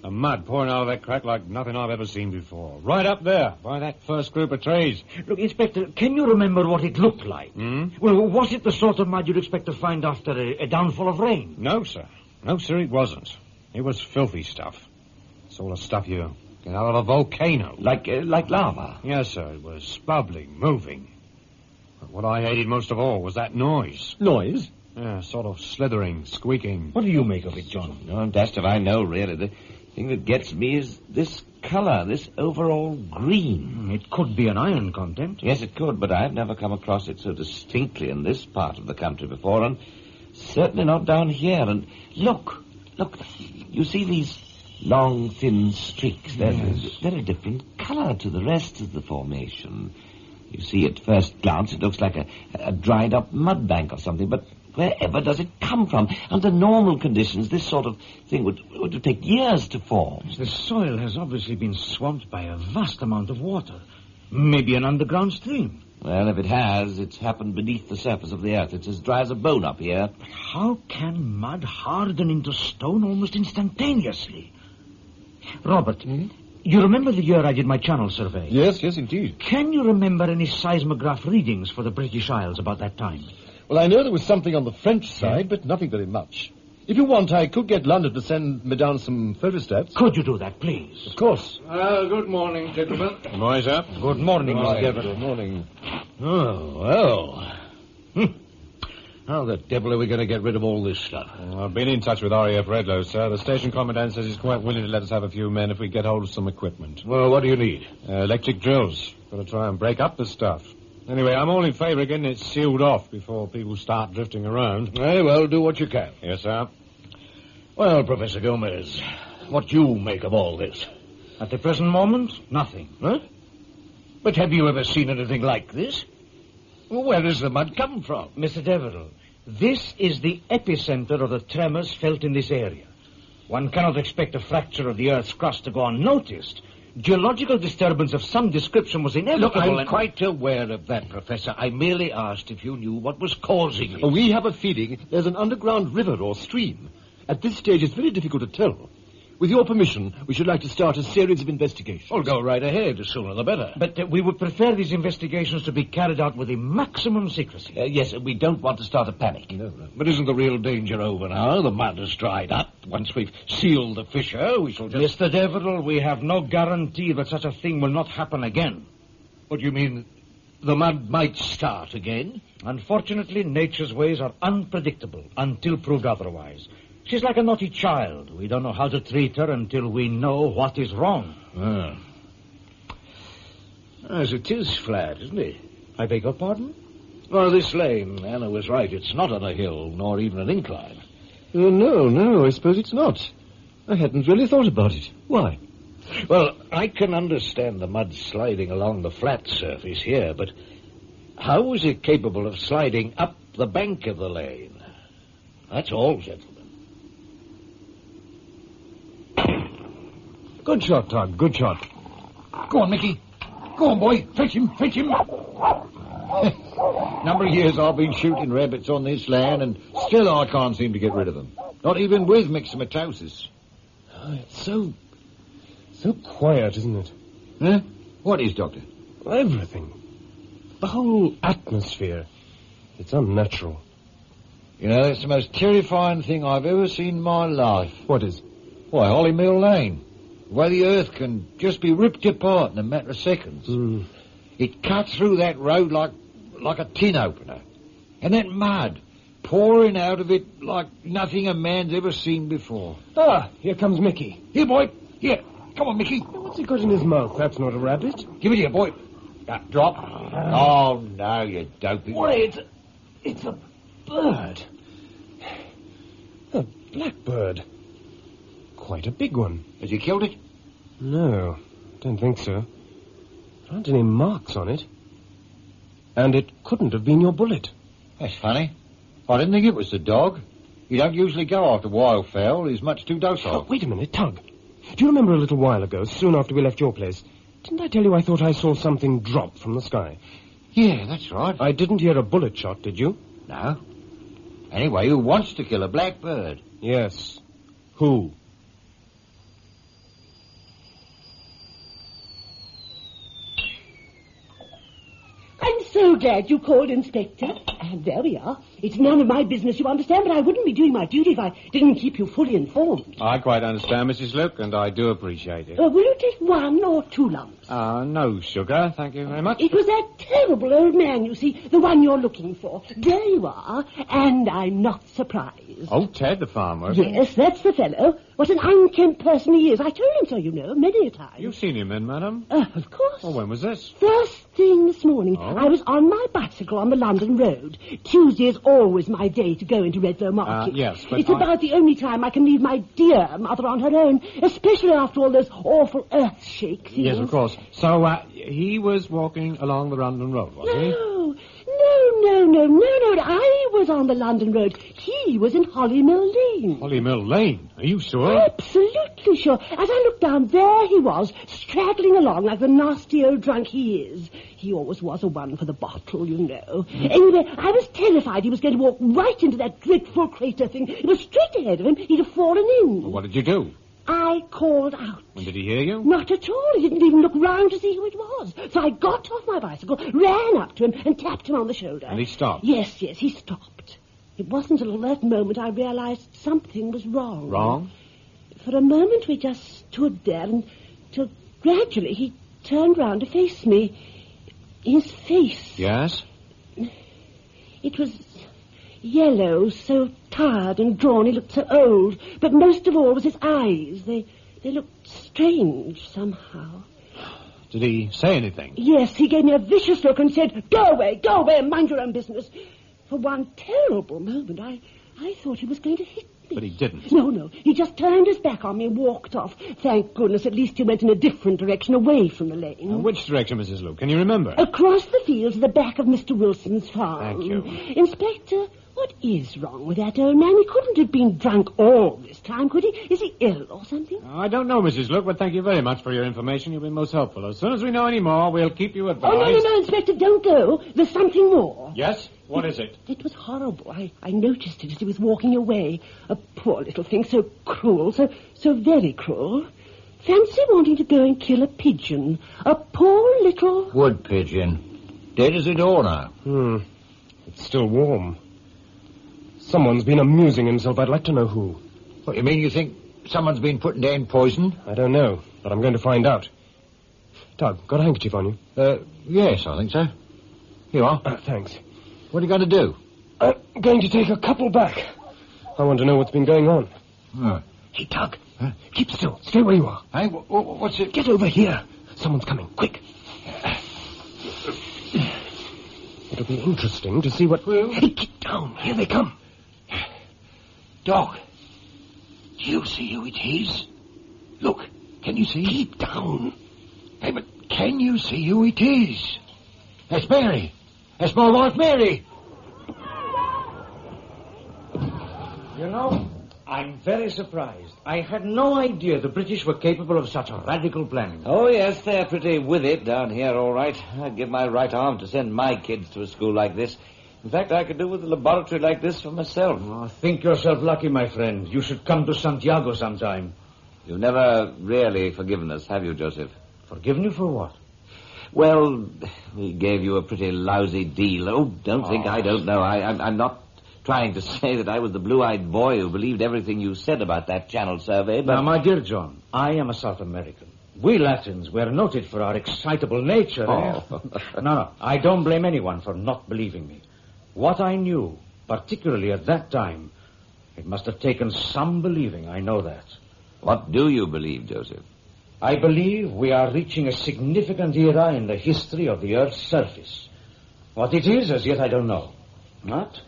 The mud pouring out of that crack like nothing I've ever seen before. Right up there, by that first group of trees. Look, Inspector, can you remember what it looked like? Well, was it the sort of mud you'd expect to find after a downfall of rain? No, sir. No, sir, it wasn't. It was filthy stuff. It's all the stuff you get out of a volcano. Like lava? Yes, sir. It was bubbling, moving. But what I hated most of all was that noise. Noise? Yeah, sort of slithering, squeaking. What do you make of it, John? No, dashed if I know, really. The thing that gets me is this color, this overall green. It could be an iron content. Yes, it could, but I've never come across it so distinctly in this part of the country before, and certainly not down here. And look, you see these long, thin streaks? They're a different color to the rest of the formation. You see, at first glance, it looks like a dried-up mud bank or something, but wherever does it come from? Under normal conditions, this sort of thing would take years to form. The soil has obviously been swamped by a vast amount of water. Maybe an underground stream. Well, if it has, it's happened beneath the surface of the earth. It's as dry as a bone up here. But how can mud harden into stone almost instantaneously? Robert, you remember the year I did my channel survey? Yes, indeed. Can you remember any seismograph readings for the British Isles about that time? Well, I know there was something on the French side, but nothing very much. If you want, I could get London to send me down some photostats. Could you do that, please? Of course. Good morning, gentlemen. Good morning, sir. Good morning, Mr. Deverill. Good morning. Oh, well. How the devil are we going to get rid of all this stuff? I've been in touch with RAF Redlow, sir. The station commandant says he's quite willing to let us have a few men if we get hold of some equipment. Well, what do you need? Electric drills. Got to try and break up the stuff. Anyway, I'm all in favour of getting it sealed off before people start drifting around. Very well, do what you can. Yes, sir. Well, Professor Gomez, what do you make of all this? At the present moment, nothing. Huh? But have you ever seen anything like this? Well, where does the mud come from? Mr. Deverill, this is the epicenter of the tremors felt in this area. One cannot expect a fracture of the Earth's crust to go unnoticed. Geological disturbance of some description was inevitable. Look, I'm quite aware of that, Professor. I merely asked if you knew what was causing it. We have a feeling there's an underground river or stream. At this stage, it's very difficult to tell. With your permission, we should like to start a series of investigations. Well, go right ahead. The sooner the better. But we would prefer these investigations to be carried out with the maximum secrecy. Yes, we don't want to start a panic. No. But isn't the real danger over now? The mud has dried up. Once we've sealed the fissure, we shall just... Mr. Deverill, we have no guarantee that such a thing will not happen again. What do you mean? The mud might start again? Unfortunately, nature's ways are unpredictable until proved otherwise. She's like a naughty child. We don't know how to treat her until we know what is wrong. As it is flat, isn't it? I beg your pardon? Well, this lane, Anna was right. It's not on a hill, nor even an incline. No, I suppose it's not. I hadn't really thought about it. Why? Well, I can understand the mud sliding along the flat surface here, but how was it capable of sliding up the bank of the lane? That's all, gentlemen. Good shot, Tug. Good shot. Go on, Mickey. Go on, boy. Fetch him. Number of years I've been shooting rabbits on this land, and still I can't seem to get rid of them. Not even with myxomatosis. It's so quiet, isn't it? Huh? What is, Doctor? Everything. The whole atmosphere. It's unnatural. You know, it's the most terrifying thing I've ever seen in my life. What is? Why, Holly Mill Lane. The way the earth can just be ripped apart in a matter of seconds. It cuts through that road like a tin opener. And that mud pouring out of it like nothing a man's ever seen before. Ah, here comes Mickey. Here, boy. Here. Come on, Mickey. What's he got in his mouth? That's not a rabbit. Give it here, boy. Drop. Oh, no, you dopey. Wait, it's a bird. A blackbird. Quite a big one. Has he killed it? No, don't think so. There aren't any marks on it. And it couldn't have been your bullet. That's funny. I didn't think it was the dog. He don't usually go after wildfowl. He's much too docile. Oh, wait a minute, Tug. Do you remember a little while ago, soon after we left your place, didn't I tell you I thought I saw something drop from the sky? Yeah, that's right. I didn't hear a bullet shot, did you? No. Anyway, who wants to kill a blackbird? Yes. Who? I'm so glad you called, Inspector. And there we are. It's none of my business, you understand, but I wouldn't be doing my duty if I didn't keep you fully informed. I quite understand, Mrs. Luke, and I do appreciate it. Will you take 1 or 2 lumps? No sugar, thank you very much. It was that terrible old man, you see, the one you're looking for. There you are, and I'm not surprised. Oh, Ted the farmer. Yes, that's the fellow. What an unkempt person he is. I told him so, you know, many a time. You've seen him then, madam? Of course. Well, when was this? First thing this morning. Oh. I was on my bicycle on the London road. Tuesday is always my day to go into Redlow Market. Yes, but it's about the only time I can leave my dear mother on her own, especially after all those awful earth shakes. Yes, of course. So, he was walking along the London Road, was he? no. I was on the London road. He was in Hollymill Lane. Hollymill Lane? Are you sure? Absolutely sure. As I looked down, there he was, straggling along like the nasty old drunk he is. He always was a one for the bottle, you know. Anyway, I was terrified he was going to walk right into that dreadful crater thing. It was straight ahead of him. He'd have fallen in. Well, what did you do? I called out. And did he hear you? Not at all. He didn't even look round to see who it was. So I got off my bicycle, ran up to him, and tapped him on the shoulder. And he stopped? Yes, he stopped. It wasn't until that moment I realized something was wrong. Wrong? For a moment we just stood there until gradually he turned round to face me. His face. Yes? It was yellow, so tired and drawn, he looked so old. But most of all was his eyes. They looked strange somehow. Did he say anything? Yes, he gave me a vicious look and said, go away, and mind your own business. For one terrible moment, I thought he was going to hit me. But he didn't. No, he just turned his back on me and walked off. Thank goodness, at least he went in a different direction, away from the lane. Which direction, Mrs. Luke? Can you remember? Across the fields at the back of Mr. Wilson's farm. Thank you. Inspector, what is wrong with that old man? He couldn't have been drunk all this time, could he? Is he ill or something? I don't know, Mrs. Luke, but thank you very much for your information. You've been most helpful. As soon as we know any more, we'll keep you advised. Oh, no, Inspector, don't go. There's something more. Yes? What is it? It was horrible. I noticed it as he was walking away. A poor little thing, so cruel, so very cruel. Fancy wanting to go and kill a pigeon. A poor little... Wood pigeon. Dead as a door now. It's still warm. Someone's been amusing himself. I'd like to know who. What, you mean you think someone's been putting down poison? I don't know, but I'm going to find out. Tug, got a handkerchief on you? Yes, I think so. Here you are. Thanks. What are you going to do? I'm going to take a couple back. I want to know what's been going on. Oh. Hey, Tug, keep still. Stay where you are. Hey, what's it? Get over here. Someone's coming. Quick. It'll be interesting to see what... Hey, get down. Here they come. Doc, do you see who it is? Look, can you see? Keep down. Hey, but can you see who it is? That's Mary. That's my wife, Mary. You know, I'm very surprised. I had no idea the British were capable of such radical planning. Oh, yes, they're pretty with it down here, all right. I'd give my right arm to send my kids to a school like this. In fact, I could do with a laboratory like this for myself. Oh, think yourself lucky, my friend. You should come to Santiago sometime. You've never really forgiven us, have you, Joseph? Forgiven you for what? Well, we gave you a pretty lousy deal. Oh, don't think I don't know. I'm not trying to say that I was the blue-eyed boy who believed everything you said about that Channel survey, but... Now, my dear John, I am a South American. We Latins were noted for our excitable nature. Oh. No, I don't blame anyone for not believing me. What I knew, particularly at that time, it must have taken some believing, I know that. What do you believe, Joseph? I believe we are reaching a significant era in the history of the Earth's surface. What it is, as yet, I don't know. But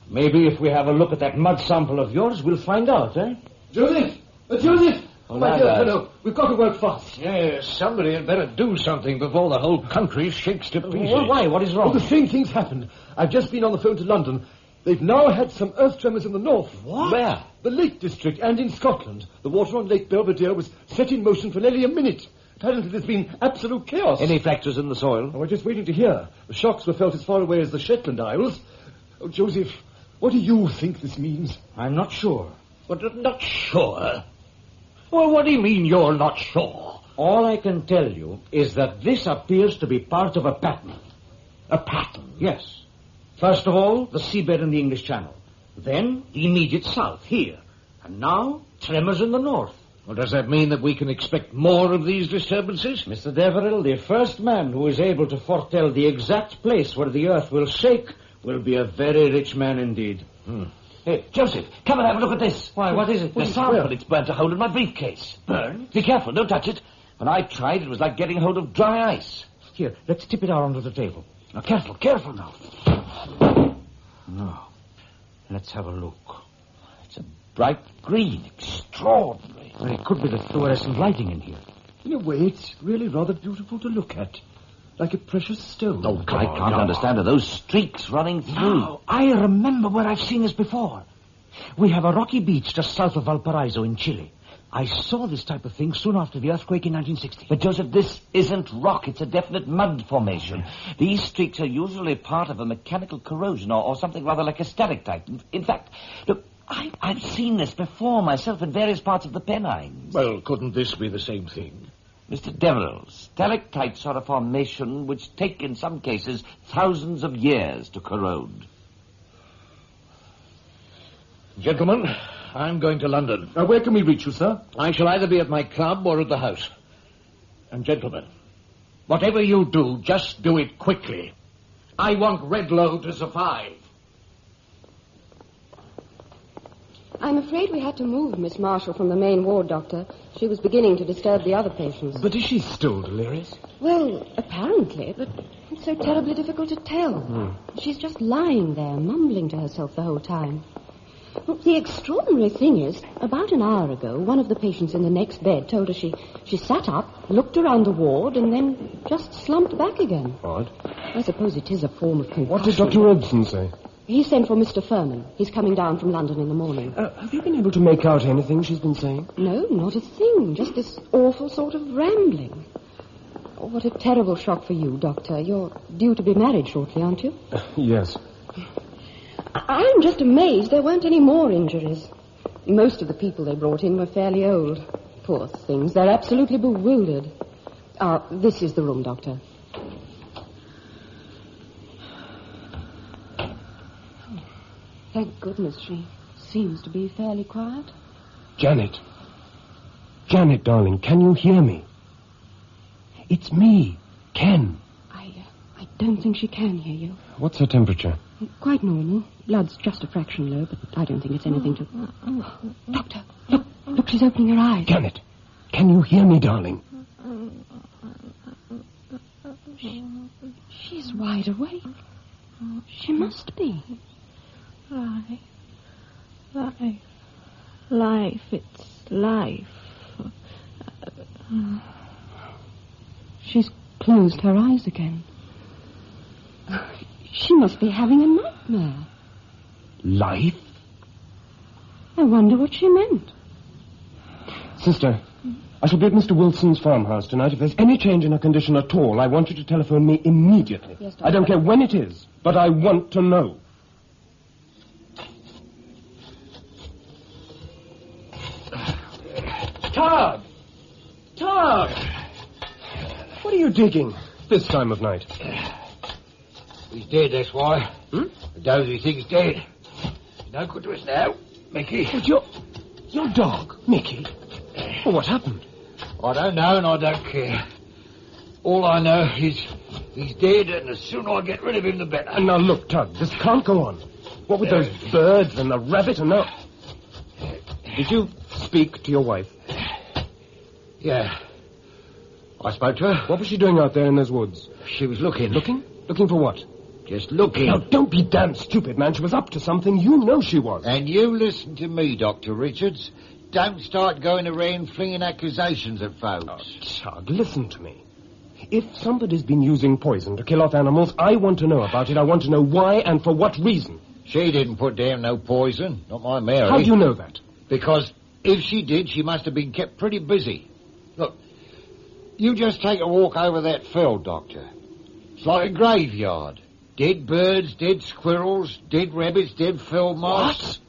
maybe if we have a look at that mud sample of yours, we'll find out, eh? Joseph! Joseph! Oh, my dear fellow, we've got to work fast. Yes, somebody had better do something before the whole country shakes to pieces. Well, why? What is wrong? Well, the same thing's happened. I've just been on the phone to London. They've now had some earth tremors in the north. What? Where? The Lake District and in Scotland. The water on Lake Belvedere was set in motion for nearly a minute. Apparently there's been absolute chaos. Any fractures in the soil? Oh, we're just waiting to hear. The shocks were felt as far away as the Shetland Isles. Oh, Joseph, what do you think this means? I'm not sure. But not sure? Well, what do you mean you're not sure? All I can tell you is that this appears to be part of a pattern. A pattern? Yes. First of all, the seabed in the English Channel. Then, the immediate south, here. And now, tremors in the north. Well, does that mean that we can expect more of these disturbances? Mr. Deverill, the first man who is able to foretell the exact place where the earth will shake will be a very rich man indeed. Hey, Joseph, come and have a look at this. Why, what is it? The sample, it's burnt a hole in my briefcase. Burnt? Be careful, don't touch it. When I tried, it was like getting hold of dry ice. Here, let's tip it out onto the table. Now, careful now. Now, let's have a look. It's a bright green, extraordinary. Well, it could be the fluorescent lighting in here. In a way, it's really rather beautiful to look at. Like a precious stone. Oh, I can't understand. Are those streaks running through? No, I remember where I've seen this before. We have a rocky beach just south of Valparaiso in Chile. I saw this type of thing soon after the earthquake in 1960. But, Joseph, this isn't rock. It's a definite mud formation. These streaks are usually part of a mechanical corrosion or something rather like a stalactite. In fact, look, I've seen this before myself in various parts of the Pennines. Well, couldn't this be the same thing? Mr. Deverill, stalactites are a formation which take, in some cases, thousands of years to corrode. Gentlemen, I'm going to London. Where can we reach you, sir? I shall either be at my club or at the house. And, gentlemen, whatever you do, just do it quickly. I want Redlow to survive. I'm afraid we had to move Miss Marshall from the main ward, Doctor. She was beginning to disturb the other patients. But is she still delirious? Well, apparently, but it's so terribly difficult to tell. She's just lying there, mumbling to herself the whole time. Well, the extraordinary thing is, about an hour ago, one of the patients in the next bed told her she sat up, looked around the ward, and then just slumped back again. Odd. I suppose it is a form of concussion. What did Dr. Robson say? He sent for Mr. Furman. He's coming down from London in the morning. Have you been able to make out anything she's been saying? No, not a thing. Just this awful sort of rambling. Oh, what a terrible shock for you, Doctor. You're due to be married shortly, aren't you? Yes. I'm just amazed there weren't any more injuries. Most of the people they brought in were fairly old. Poor things. They're absolutely bewildered. This is the room, Doctor. Thank goodness she seems to be fairly quiet. Janet. Janet, darling, can you hear me? It's me, Ken. I don't think she can hear you. What's her temperature? Quite normal. Blood's just a fraction low, but I don't think it's anything to... Doctor, look, she's opening her eyes. Janet, can you hear me, darling? She's wide awake. She must be. Life, it's life. She's closed her eyes again. She must be having a nightmare. Life? I wonder what she meant. Sister, I shall be at Mr. Wilson's farmhouse tonight. If there's any change in her condition at all, I want you to telephone me immediately. Yes, Doctor. I don't care when it is, but I want to know. Todd! Todd! What are you digging this time of night? He's dead, that's why. The dozy thing's dead. No good to us now, Mickey. But your dog, Mickey? Well, what happened? I don't know and I don't care. All I know is he's dead, and the sooner I get rid of him, the better. And now look, Tug, this can't go on. What with those birds and the rabbit and the... Did you speak to your wife? Yeah. I spoke to her. What was she doing out there in those woods? She was looking. Looking? Looking for what? Just looking. Now, don't be damn stupid, man. She was up to something. You know she was. And you listen to me, Dr. Richards. Don't start going around flinging accusations at folks. Oh, Chug, listen to me. If somebody's been using poison to kill off animals, I want to know about it. I want to know why and for what reason. She didn't put down no poison. Not my Mary. How do you know that? Because if she did, she must have been kept pretty busy. Look, you just take a walk over that fell, Doctor. It's like a graveyard. Dead birds, dead squirrels, dead rabbits, dead field mice. What?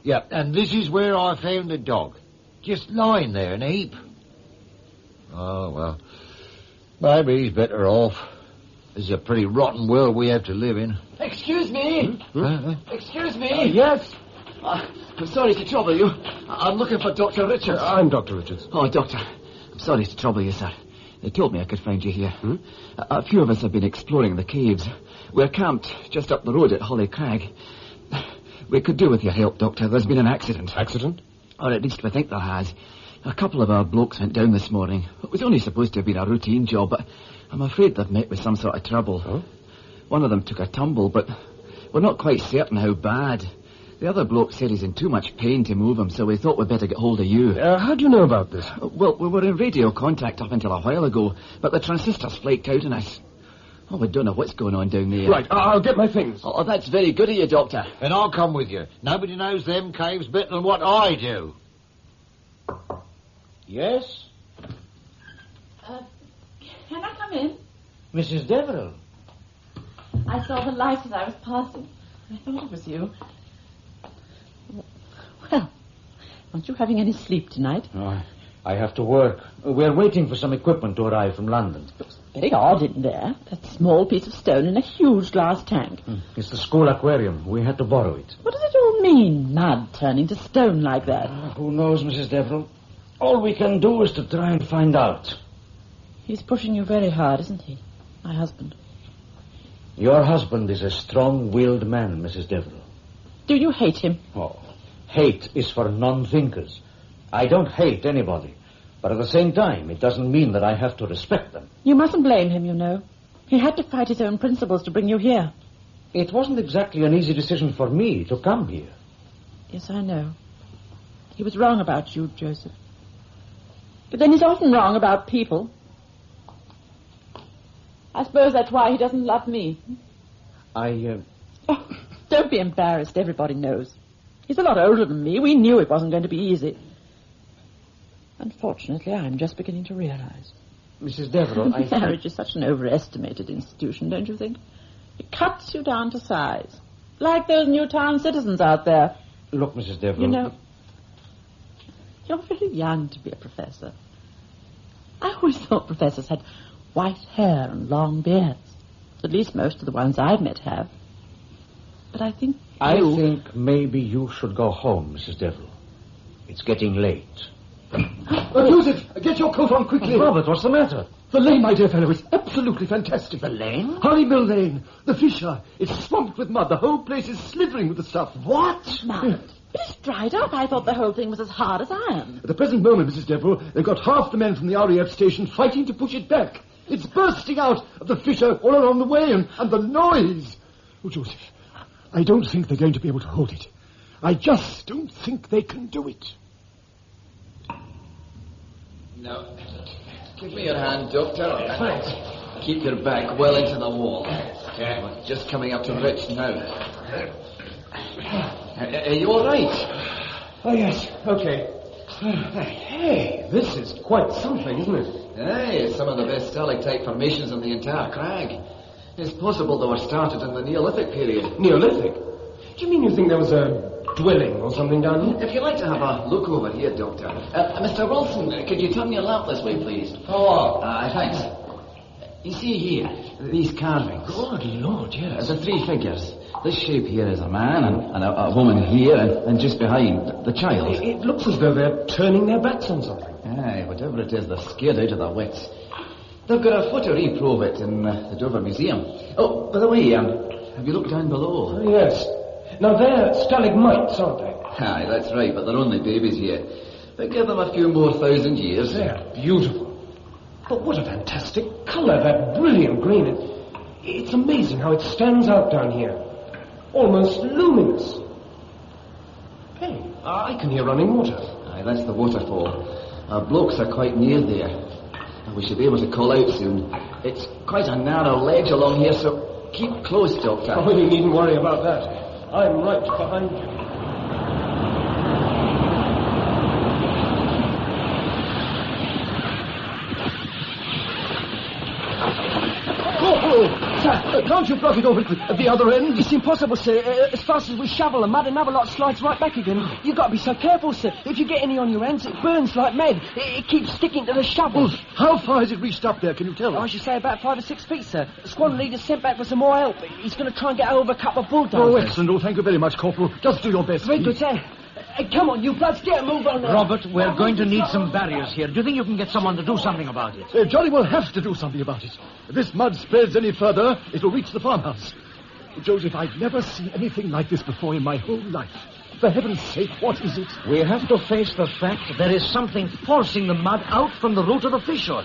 Yep, and this is where I found the dog. Just lying there in a heap. Oh, well, maybe he's better off. This is a pretty rotten world we have to live in. Excuse me. Excuse me. Yes? I'm sorry to trouble you. I'm looking for Dr. Richards. I'm Dr. Richards. Oh, Doctor, I'm sorry to trouble you, sir. They told me I could find you here. A few of us have been exploring the caves. We're camped just up the road at Holly Crag. We could do with your help, Doctor. There's been an accident. Accident? Or at least we think there has. A couple of our blokes went down this morning. It was only supposed to have been a routine job, but I'm afraid they've met with some sort of trouble. Oh? One of them took a tumble, but we're not quite certain how bad. The other bloke said he's in too much pain to move him, so we thought we'd better get hold of you. How do you know about this? Well, we were in radio contact up until a while ago, but the transistors flaked out on us. Oh, we don't know what's going on down there. Right, I'll get my things. Oh, that's very good of you, Doctor. And I'll come with you. Nobody knows them caves better than what I do. Yes? Can I come in? Mrs. Deverill. I saw the light as I was passing. I thought it was you. Well, aren't you having any sleep tonight? No, I have to work. We're waiting for some equipment to arrive from London. Very odd in there. That small piece of stone in a huge glass tank. It's the school aquarium. We had to borrow it. What does it all mean, mud turning to stone like that? Who knows, Mrs. Deverill? All we can do is to try and find out. He's pushing you very hard, isn't he? My husband. Your husband is a strong-willed man, Mrs. Deverill. Do you hate him? Oh, hate is for non-thinkers. I don't hate anybody. But at the same time, it doesn't mean that I have to respect them. You mustn't blame him, you know. He had to fight his own principles to bring you here. It wasn't exactly an easy decision for me to come here. Yes, I know. He was wrong about you, Joseph. But then he's often wrong about people. I suppose that's why he doesn't love me. Oh, don't be embarrassed. Everybody knows. He's a lot older than me. We knew it wasn't going to be easy. Unfortunately, I'm just beginning to realize. Mrs. Deverill, Marriage is such an overestimated institution, don't you think? It cuts you down to size. Like those Newtown citizens out there. Look, Mrs. Deverill... You know, you're very young to be a professor. I always thought professors had white hair and long beards. At least most of the ones I've met have. But I think think maybe you should go home, Mrs. Deverill. It's getting late. Joseph, get your coat on quickly. Robert, what's the matter? The lane, my dear fellow, is absolutely fantastic. The lane? Holly Mill Lane. The fissure. It's swamped with mud. The whole place is slithering with the stuff. What? Mud? It's dried up. I thought the whole thing was as hard as iron. At the present moment, Mrs. Deverill, they've got half the men from the RAF station fighting to push it back. It's bursting out of the fissure all along the way, and the noise. Oh, Joseph, I don't think they're going to be able to hold it. I just don't think they can do it. Now, give me your hand, Doctor. Thanks. Keep your back well into the wall. We're just coming up to Rich now. Are you all right? Oh, yes. Okay. Hey, this is quite something, isn't it? Hey, it's some of the best stalactite formations in the entire crag. It's possible they were started in the Neolithic period. Neolithic? Do you mean you think there was a dwelling or something down here? If you'd like to have a look over here, Doctor. Mr. Wilson, could you turn your lamp this way, please? Oh. Thanks. You see here, these carvings. Good Lord, yes. The three figures. This shape here is a man and a woman here, and just behind, the child. It looks as though they're turning their backs on something. Aye, whatever it is, they're scared out of their wits. They've got a photo reprove it in the Dover Museum. Oh, by the way, have you looked down below? Oh, yes. Now, they're stalagmites, aren't they? Aye, that's right, but they're only babies yet. But give them a few more 1,000 years. They're beautiful. But what a fantastic colour, that brilliant green. It's amazing how it stands out down here. Almost luminous. Hey, I can hear running water. Aye, that's the waterfall. Our blokes are quite near there. We should be able to call out soon. It's quite a narrow ledge along here, so keep close, Doctor. Oh, you needn't worry about that. I'm right behind you. Can't you block it over at the other end? It's impossible, sir. As fast as we shovel the mud, another lot slides right back again. You've got to be so careful, sir. If you get any on your hands, it burns like mad. It keeps sticking to the shovel. How far has it reached up there, can you tell? I should say about 5 or 6 feet, sir. The squadron leader's sent back for some more help. He's going to try and get over a couple of bulldozers. Oh, excellent. Oh, thank you very much, Corporal. Just do your best. Very good, sir. Come on, you bloods, get a move on there. Robert, we're going to need some barriers here. Do you think you can get someone to do something about it? Johnny will have to do something about it. If this mud spreads any further, it will reach the farmhouse. Joseph, I've never seen anything like this before in my whole life. For heaven's sake, what is it? We have to face the fact there is something forcing the mud out from the root of the fissure.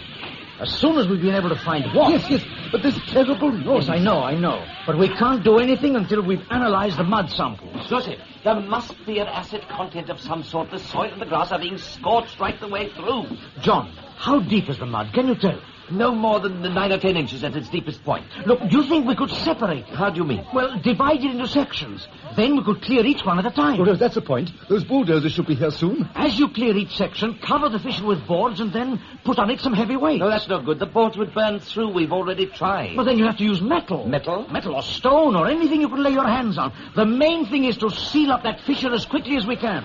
As soon as we've been able to find what... Yes, but this terrible noise... Yes, I know. But we can't do anything until we've analysed the mud samples. Joseph, there must be an acid content of some sort. The soil and the grass are being scorched right the way through. John, how deep is the mud? Can you tell? No more than 9 or 10 inches at its deepest point. Look, do you think we could separate it? How do you mean? Well, divide it into sections. Then we could clear each one at a time. Well, if that's the point, those bulldozers should be here soon. As you clear each section, cover the fissure with boards and then put on it some heavy weight. No, that's no good. The boards would burn through. We've already tried. But then you have to use metal. Metal? Metal or stone or anything you can lay your hands on. The main thing is to seal up that fissure as quickly as we can.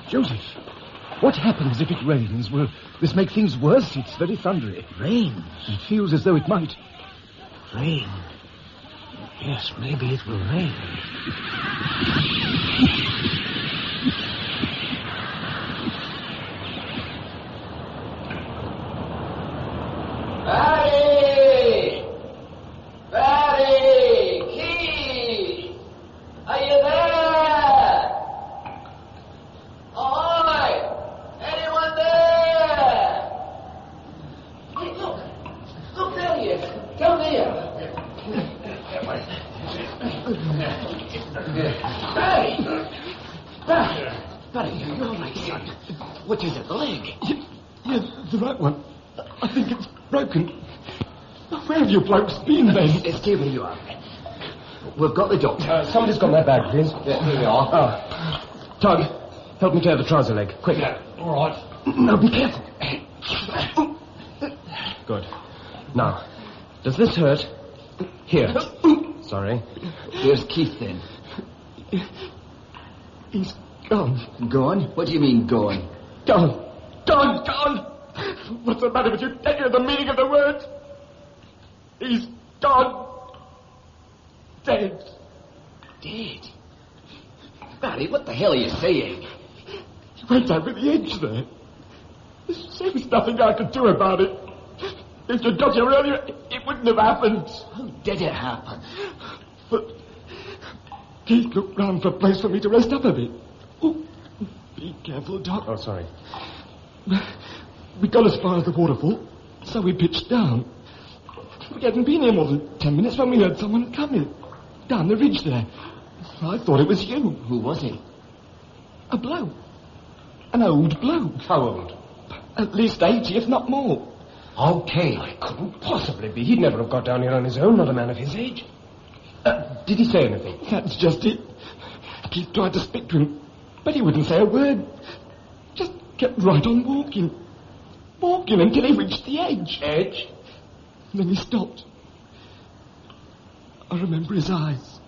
Joseph, what happens if it rains? Will this make things worse? It's very thundery. Rains? It feels as though it might. Rain? Yes, maybe it will rain. Barry! Barry! Keith! Are you there? Ahoy! Anyone there? Hey, look! Look, there he is. Come here. Barry! Barry, you're all right, son. What is it, the leg? Yeah, the right one. I think it's broken. Where have you blokes been, then? Stay where you are. We've got the doctor. Somebody's got my bag, please. Yeah, here we are. Oh. Tug, help me tear the trouser leg. Quick. Yeah, all right. Now, be careful. Good. Now, does this hurt? Here. Sorry. Where's Keith, then? He's gone. Gone? What do you mean, gone? Gone. Gone, gone. What's the matter with you? Don't you know the meaning of the words? He's gone. Dead. Dead? Barry, what the hell are you saying? He went over the edge there. There was nothing I could do about it. If you'd got here earlier, it wouldn't have happened. How did it happen? But Keith looked round for a place for me to rest up a bit. Oh, be careful, Doc. Oh, sorry. We got as far as the waterfall, so we pitched down. We hadn't been here more than 10 minutes when we heard someone coming. Down the ridge there. I thought it was you. Who was he? A bloke. An old bloke. How old? At least 80, if not more. Okay. It couldn't possibly be. He'd never have got down here on his own, not a man of his age. Did he say anything? That's just it. Keith tried to speak to him, but he wouldn't say a word. Just kept right on walking. Walking until he reached the edge. Edge? And then he stopped. I remember his eyes.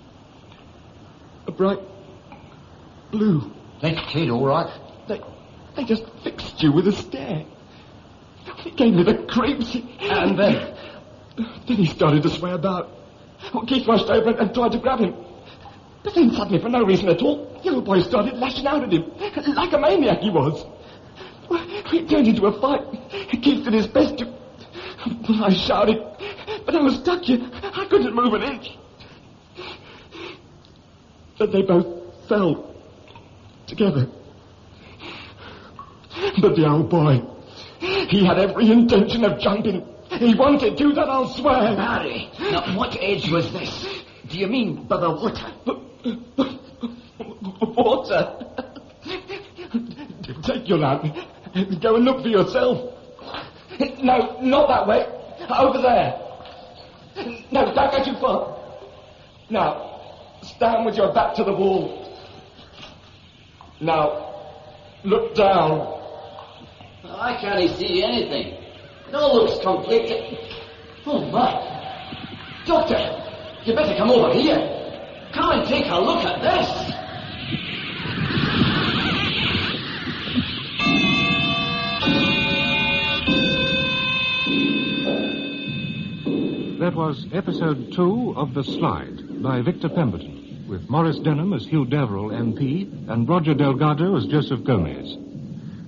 A bright blue. That's Kid, all right. They just fixed you with a stare. It gave me the creeps. And then? Then he started to sway about. Well, Keith rushed over and tried to grab him. But then suddenly, for no reason at all, the old boy started lashing out at him. Like a maniac he was. It turned into a fight. Keith did his best to... I shouted, but I was stuck here. I couldn't move an inch. Then they both fell together. But the old boy, he had every intention of jumping. He wanted to, that I'll swear. Barry, now what edge was this? Do you mean by the water? Water? Take your lamp and go and look for yourself. No, not that way. Over there. No, don't go too far. Now, stand with your back to the wall. Now, look down. I can't see anything. It all looks completely... Oh, my. Doctor, you better come over here. Come and take a look at this. That was episode 2 of The Slide by Victor Pemberton, with Maurice Denham as Hugh Deverill MP and Roger Delgado as Josef Gomez.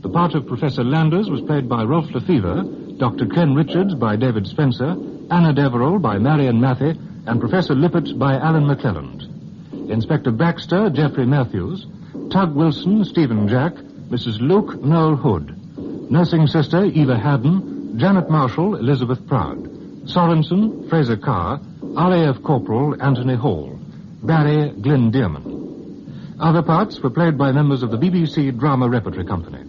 The part of Professor Landers was played by Rolf Lefevre, Dr. Ken Richards by David Spenser, Anna Deverill by Marion Mathey, and Professor Lippert by Alan McClelland. Inspector Baxter, Geoffrey Matthews, Tug Wilson, Stephen Jack, Mrs. Luke, Noel Hood, Nursing Sister, Eva Haddon, Janet Marshall, Elizabeth Proud, Sorensen, Fraser Carr, RAF Corporal, Anthony Hall, Barry, Glyn Dearman. Other parts were played by members of the BBC Drama Repertory Company.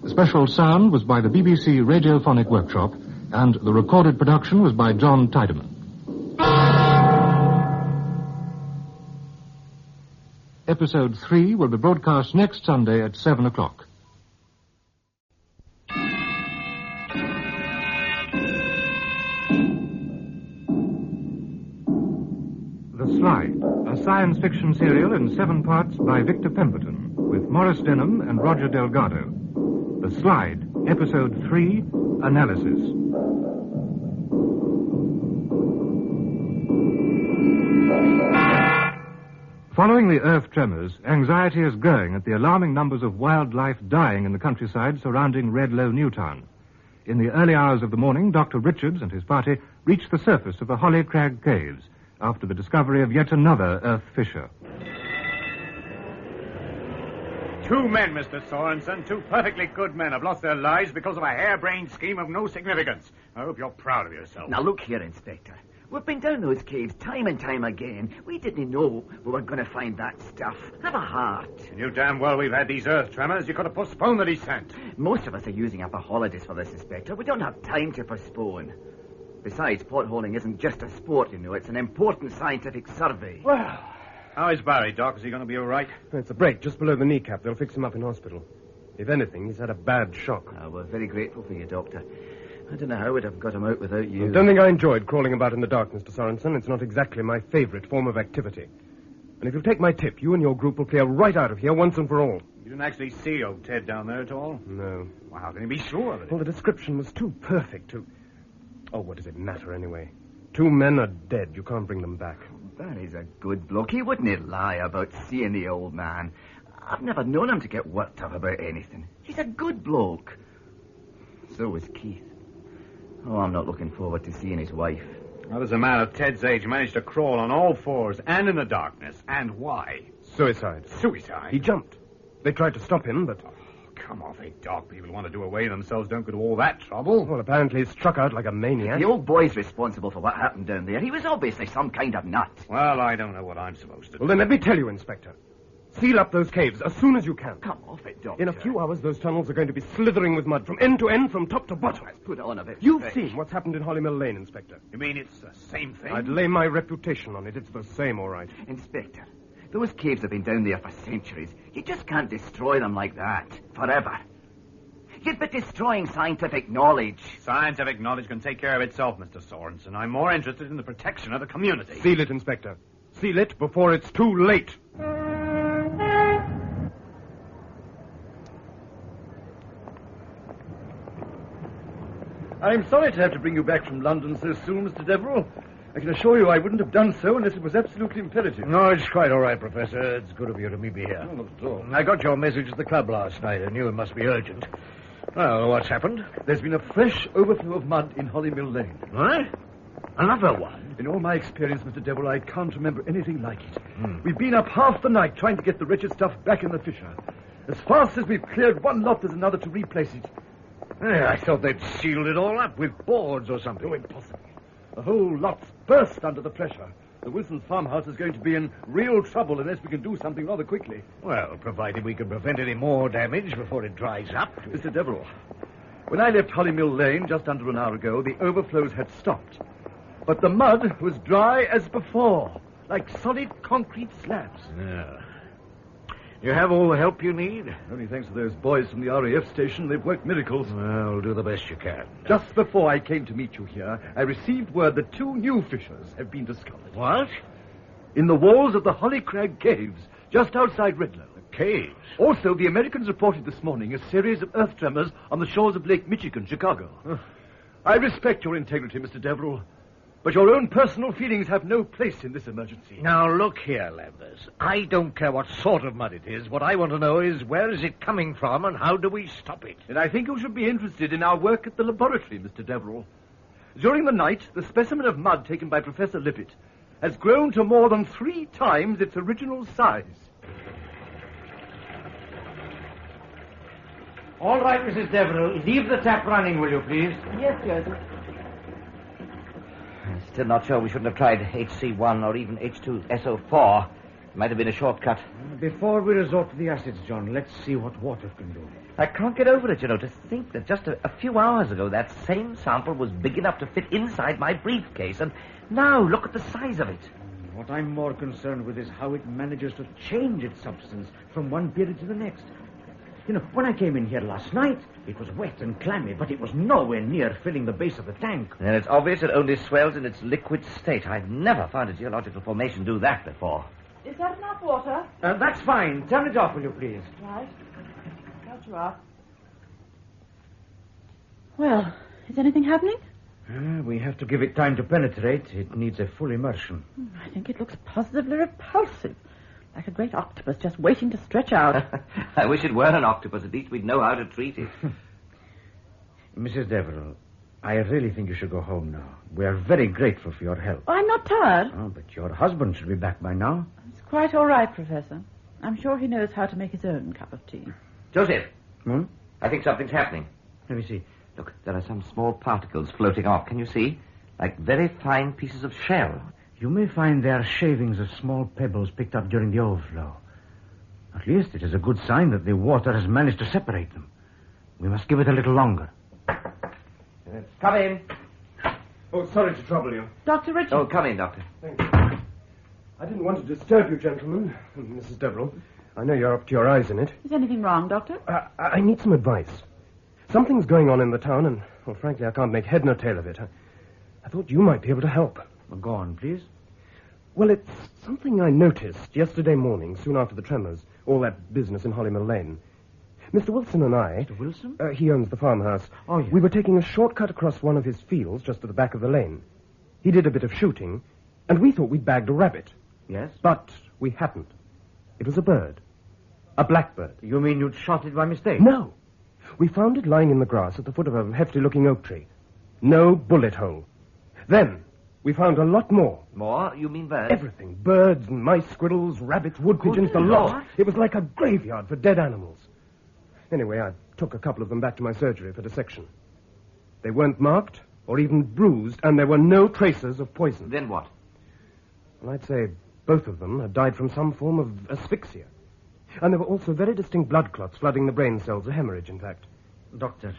The special sound was by the BBC Radiophonic Workshop And the recorded production was by John Tydeman. Episode 3 will be broadcast next Sunday at 7 o'clock. The Slide, a science fiction serial in 7 parts by Victor Pemberton, with Maurice Denham and Roger Delgado. The Slide, Episode 3, Analysis. Following the earth tremors, anxiety is growing at the alarming numbers of wildlife dying in the countryside surrounding Redlow Newtown. In the early hours of the morning, Dr. Richards and his party reached the surface of the Holly Crag Caves after the discovery of yet another earth fissure. 2 men, Mr. Sorensen, 2 perfectly good men have lost their lives because of a harebrained scheme of no significance. I hope you're proud of yourself. Now, look here, Inspector. We've been down those caves time and time again. We didn't know we were going to find that stuff. Have a heart. You knew damn well we've had these earth tremors. You could have postponed the descent. Most of us are using up our holidays for this, Inspector. We don't have time to postpone. Besides, potholing isn't just a sport, you know. It's an important scientific survey. Well, how is Barry, Doc? Is he going to be all right? It's a break just below the kneecap. They'll fix him up in hospital. If anything, he's had a bad shock. We're very grateful for you, Doctor. I don't know how we'd have got him out without you. I don't think I enjoyed crawling about in the dark, Mr. Sorensen. It's not exactly my favorite form of activity. And if you'll take my tip, you and your group will clear right out of here once and for all. You didn't actually see old Ted down there at all? No. Well, how can you be sure of it? Well, the description was too perfect to... Oh, what does it matter anyway? 2 men are dead. You can't bring them back. Barry's a good bloke. He wouldn't lie about seeing the old man. I've never known him to get worked up about anything. He's a good bloke. So was Keith. Oh, I'm not looking forward to seeing his wife. How does a man of Ted's age manage to crawl on all 4s and in the darkness? And why? Suicide. Suicide? He jumped. They tried to stop him, but... Oh, come off it, Doc. People who want to do away with themselves don't go to all that trouble. Well, apparently he struck out like a maniac. The old boy's responsible for what happened down there. He was obviously some kind of nut. Well, I don't know what I'm supposed to do. Well, then let me tell you, Inspector. Seal up those caves as soon as you can. Come off it, Doctor. In a few hours, those tunnels are going to be slithering with mud from end to end, from top to bottom. Let's put on a bit. You've seen what's happened in Hollymill Lane, Inspector. You mean it's the same thing? I'd lay my reputation on it. It's the same, all right. Inspector, those caves have been down there for centuries. You just can't destroy them like that. Forever. You'd be destroying scientific knowledge. Scientific knowledge can take care of itself, Mr. Sorensen. I'm more interested in the protection of the community. Seal it, Inspector. Seal it before it's too late. I'm sorry to have to bring you back from London so soon, Mr. Deverill. I can assure you I wouldn't have done so unless it was absolutely imperative. No, it's quite all right, Professor. It's good of you to meet me here. Oh, not at all. I got your message at the club last night. I knew it must be urgent. Well, what's happened? There's been a fresh overflow of mud in Hollymill Lane. What? Another one? In all my experience, Mr. Deverill, I can't remember anything like it. We've been up half the night trying to get the wretched stuff back in the fissure. As fast as we've cleared one lot, there's another to replace it. I thought they'd sealed it all up with boards or something. Oh, impossible. The whole lot's burst under the pressure. The Wilson's farmhouse is going to be in real trouble unless we can do something rather quickly. Well, provided we can prevent any more damage before it dries up. Mr. Deverill, when I left Hollymill Lane just under an hour ago, the overflows had stopped. But the mud was dry as before, like solid concrete slabs. Yeah. You have all the help you need? Only thanks to those boys from the RAF station. They've worked miracles. Well, do the best you can. Just before I came to meet you here, I received word that 2 new fissures have been discovered. What? In the walls of the Holly Crag Caves, just outside Redlow. Caves? Also, the Americans reported this morning a series of earth tremors on the shores of Lake Michigan, Chicago. I respect your integrity, Mr. Deverill, but your own personal feelings have no place in this emergency. Now, look here, Landers. I don't care what sort of mud it is. What I want to know is where is it coming from and how do we stop it? And I think you should be interested in our work at the laboratory, Mr. Deverill. During the night, the specimen of mud taken by Professor Lippett has grown to more than 3 times its original size. All right, Mrs. Deverill. Leave the tap running, will you, please? Yes, Joseph. Still not sure we shouldn't have tried HC1 or even H2SO4. It might have been a shortcut. Before we resort to the acids, John, let's see what water can do. I can't get over it, to think that just a few hours ago that same sample was big enough to fit inside my briefcase, and now look at the size of it. What I'm more concerned with is how it manages to change its substance from one period to the next. When I came in here last night, it was wet and clammy, but it was nowhere near filling the base of the tank. And it's obvious it only swells in its liquid state. I've never found a geological formation do that before. Is that enough water? That's fine. Turn it off, will you, please? Right. Right you are. Well, is anything happening? We have to give it time to penetrate. It needs a full immersion. I think it looks positively repulsive. Like a great octopus just waiting to stretch out. I wish it were an octopus. At least we'd know how to treat it. Mrs. Deverill, I really think you should go home now. We are very grateful for your help. Oh, I'm not tired. Oh, but your husband should be back by now. It's quite all right, Professor. I'm sure he knows how to make his own cup of tea. Joseph. I think something's happening. Let me see. Look, there are some small particles floating off. Can you see? Like very fine pieces of shell. You may find they are shavings of small pebbles picked up during the overflow. At least it is a good sign that the water has managed to separate them. We must give it a little longer. Come in. Oh, sorry to trouble you. Dr. Richards. Oh, come in, Doctor. Thank you. I didn't want to disturb you, gentlemen. Mrs. Deverill, I know you're up to your eyes in it. Is anything wrong, Doctor? I need some advice. Something's going on in the town, and, well, frankly, I can't make head nor tail of it. I thought you might be able to help. Well, go on, please. Well, it's something I noticed yesterday morning, soon after the tremors, all that business in Hollymill Lane. Mr. Wilson and I... Mr. Wilson? He owns the farmhouse. Oh, yes. We were taking a shortcut across one of his fields just at the back of the lane. He did a bit of shooting, and we thought we'd bagged a rabbit. Yes? But we hadn't. It was a bird. A blackbird. You mean you'd shot it by mistake? No. We found it lying in the grass at the foot of a hefty-looking oak tree. No bullet hole. Then we found a lot more. More? You mean birds? Everything. Birds and mice, squirrels, rabbits, wood pigeons, the lot. It was like a graveyard for dead animals. Anyway, I took a couple of them back to my surgery for dissection. They weren't marked or even bruised, and there were no traces of poison. Then what? Well, I'd say both of them had died from some form of asphyxia. And there were also very distinct blood clots flooding the brain cells, a hemorrhage, in fact. Doctor,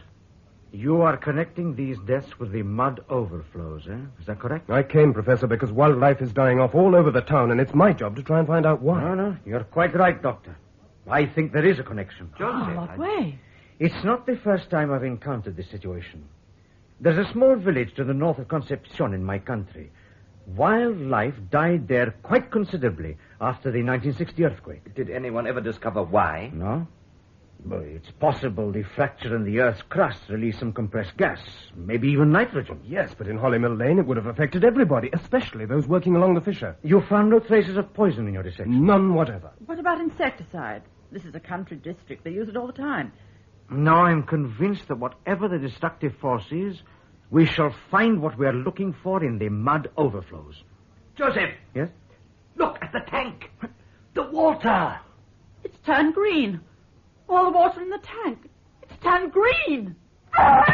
you are connecting these deaths with the mud overflows, eh? Is that correct? I came, Professor, because wildlife is dying off all over the town, and it's my job to try and find out why. No, you're quite right, Doctor. I think there is a connection. Joseph, what way? It's not the first time I've encountered this situation. There's a small village to the north of Concepcion in my country. Wildlife died there quite considerably after the 1960 earthquake. Did anyone ever discover why? No. Well, it's possible the fracture in the Earth's crust released some compressed gas, maybe even nitrogen. Yes, but in Hollymill Lane it would have affected everybody, especially those working along the fissure. You found no traces of poison in your dissection? None whatever. What about insecticide? This is a country district. They use it all the time. Now I'm convinced that whatever the destructive force is, we shall find what we are looking for in the mud overflows. Joseph! Yes? Look at the tank! The water! It's turned green. All the water in the tank. It's turned green. What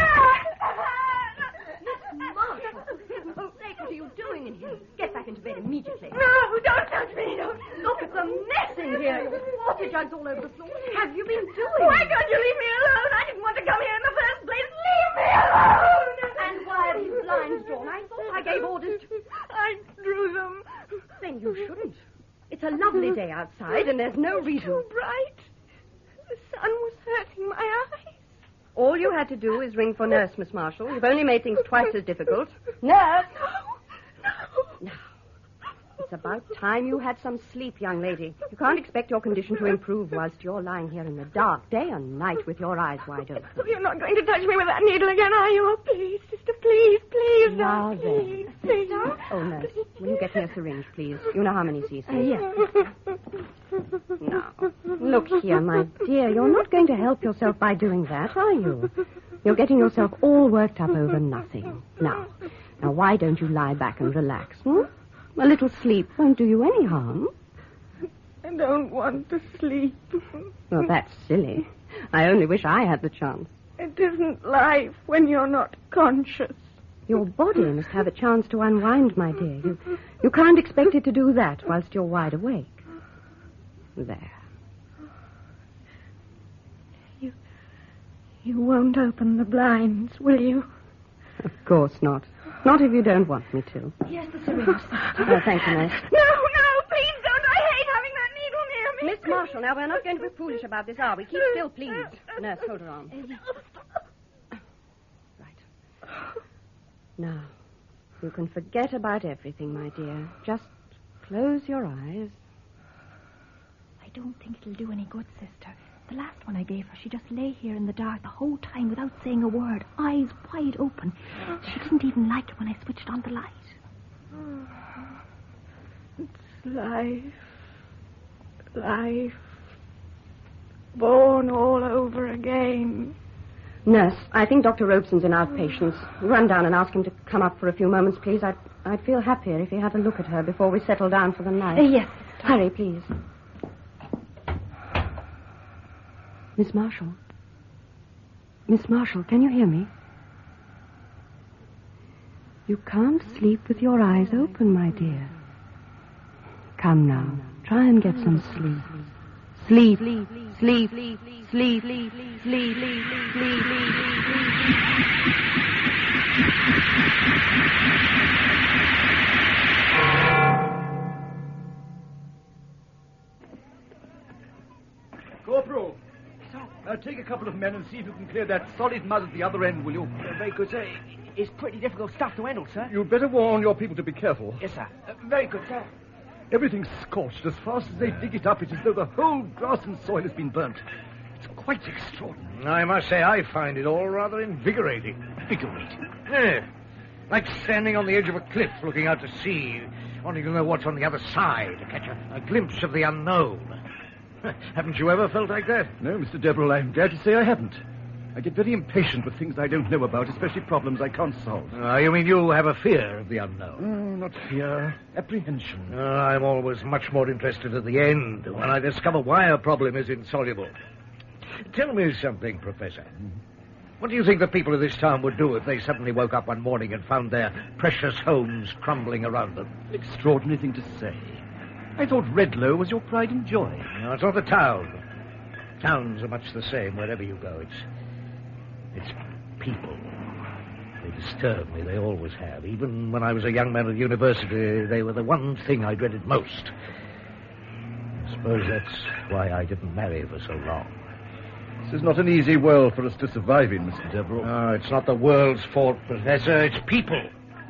are you doing in here? Get back into bed immediately. No, don't touch me. Don't. Look, it's a mess in here. Water jugs all over the floor. What have you been doing? Why can't you leave me alone? I didn't want to come here in the first place. Leave me alone. And why are these blinds drawn? I thought I gave orders to... I drew them. Then you shouldn't. It's a lovely day outside, and there's no reason. Too bright. The sun was hurting my eyes. All you had to do is ring for Nurse, Miss Marshall. You've only made things twice as difficult. Nurse! No. It's about time you had some sleep, young lady. You can't expect your condition to improve whilst you're lying here in the dark day and night with your eyes wide open. Oh, you're not going to touch me with that needle again, are you? Oh, please, sister, please, please. Now please, then. please. Oh, nurse, will you get me a syringe, please? You know how many cc's? Yes. Now, look here, my dear. You're not going to help yourself by doing that, are you? You're getting yourself all worked up over nothing. Now, why don't you lie back and relax, A little sleep won't do you any harm. I don't want to sleep. Well, that's silly. I only wish I had the chance. It isn't life when you're not conscious. Your body must have a chance to unwind, my dear. You can't expect it to do that whilst you're wide awake. There. You won't open the blinds, will you? Of course not. Not if you don't want me to. Here's the syringe, sister. Oh, thank you, nurse. No, please don't. I hate having that needle near me. Miss Marshall, now we're not going to be foolish about this, are we? Keep still, please. Nurse, hold her on. Right. Now, you can forget about everything, my dear. Just close your eyes. I don't think it'll do any good, sister. The last one I gave her, she just lay here in the dark the whole time without saying a word, eyes wide open. She didn't even like it when I switched on the light. It's life, born all over again. Nurse, I think Dr. Robeson's in outpatients. Run down and ask him to come up for a few moments, please. I'd feel happier if he had a look at her before we settle down for the night. Yes. Hurry, please. Miss Marshall. Miss Marshall, can you hear me? You can't sleep with your eyes open, my dear. Come now. Try and get some sleep. Sleep. Sleep. Sleep. Sleep. Sleep. Corporal. Now take a couple of men and see if you can clear that solid mud at the other end, will you? Very good, sir. It's pretty difficult stuff to handle, sir. You'd better warn your people to be careful. Yes, sir. Very good, sir. Everything's scorched. As fast as they dig it up, it is as though the whole grass and soil has been burnt. It's quite extraordinary. I must say I find it all rather invigorating. Invigorating? Yeah. Like standing on the edge of a cliff looking out to sea, wanting to know what's on the other side, to catch a glimpse of the unknown. Haven't you ever felt like that? No, Mr. Deverill, I'm glad to say I haven't. I get very impatient with things I don't know about, especially problems I can't solve. You mean you have a fear of the unknown? Not fear, apprehension. I'm always much more interested at the end, when I discover why a problem is insoluble. Tell me something, Professor. What do you think the people of this town would do if they suddenly woke up one morning and found their precious homes crumbling around them? Extraordinary thing to say. I thought Redlow was your pride and joy. No, it's not the town. Towns are much the same wherever you go. It's people. They disturb me. They always have. Even when I was a young man at university, they were the one thing I dreaded most. I suppose that's why I didn't marry for so long. This is not an easy world for us to survive in, Mr. Deverill. No, it's not the world's fault, Professor. It's people.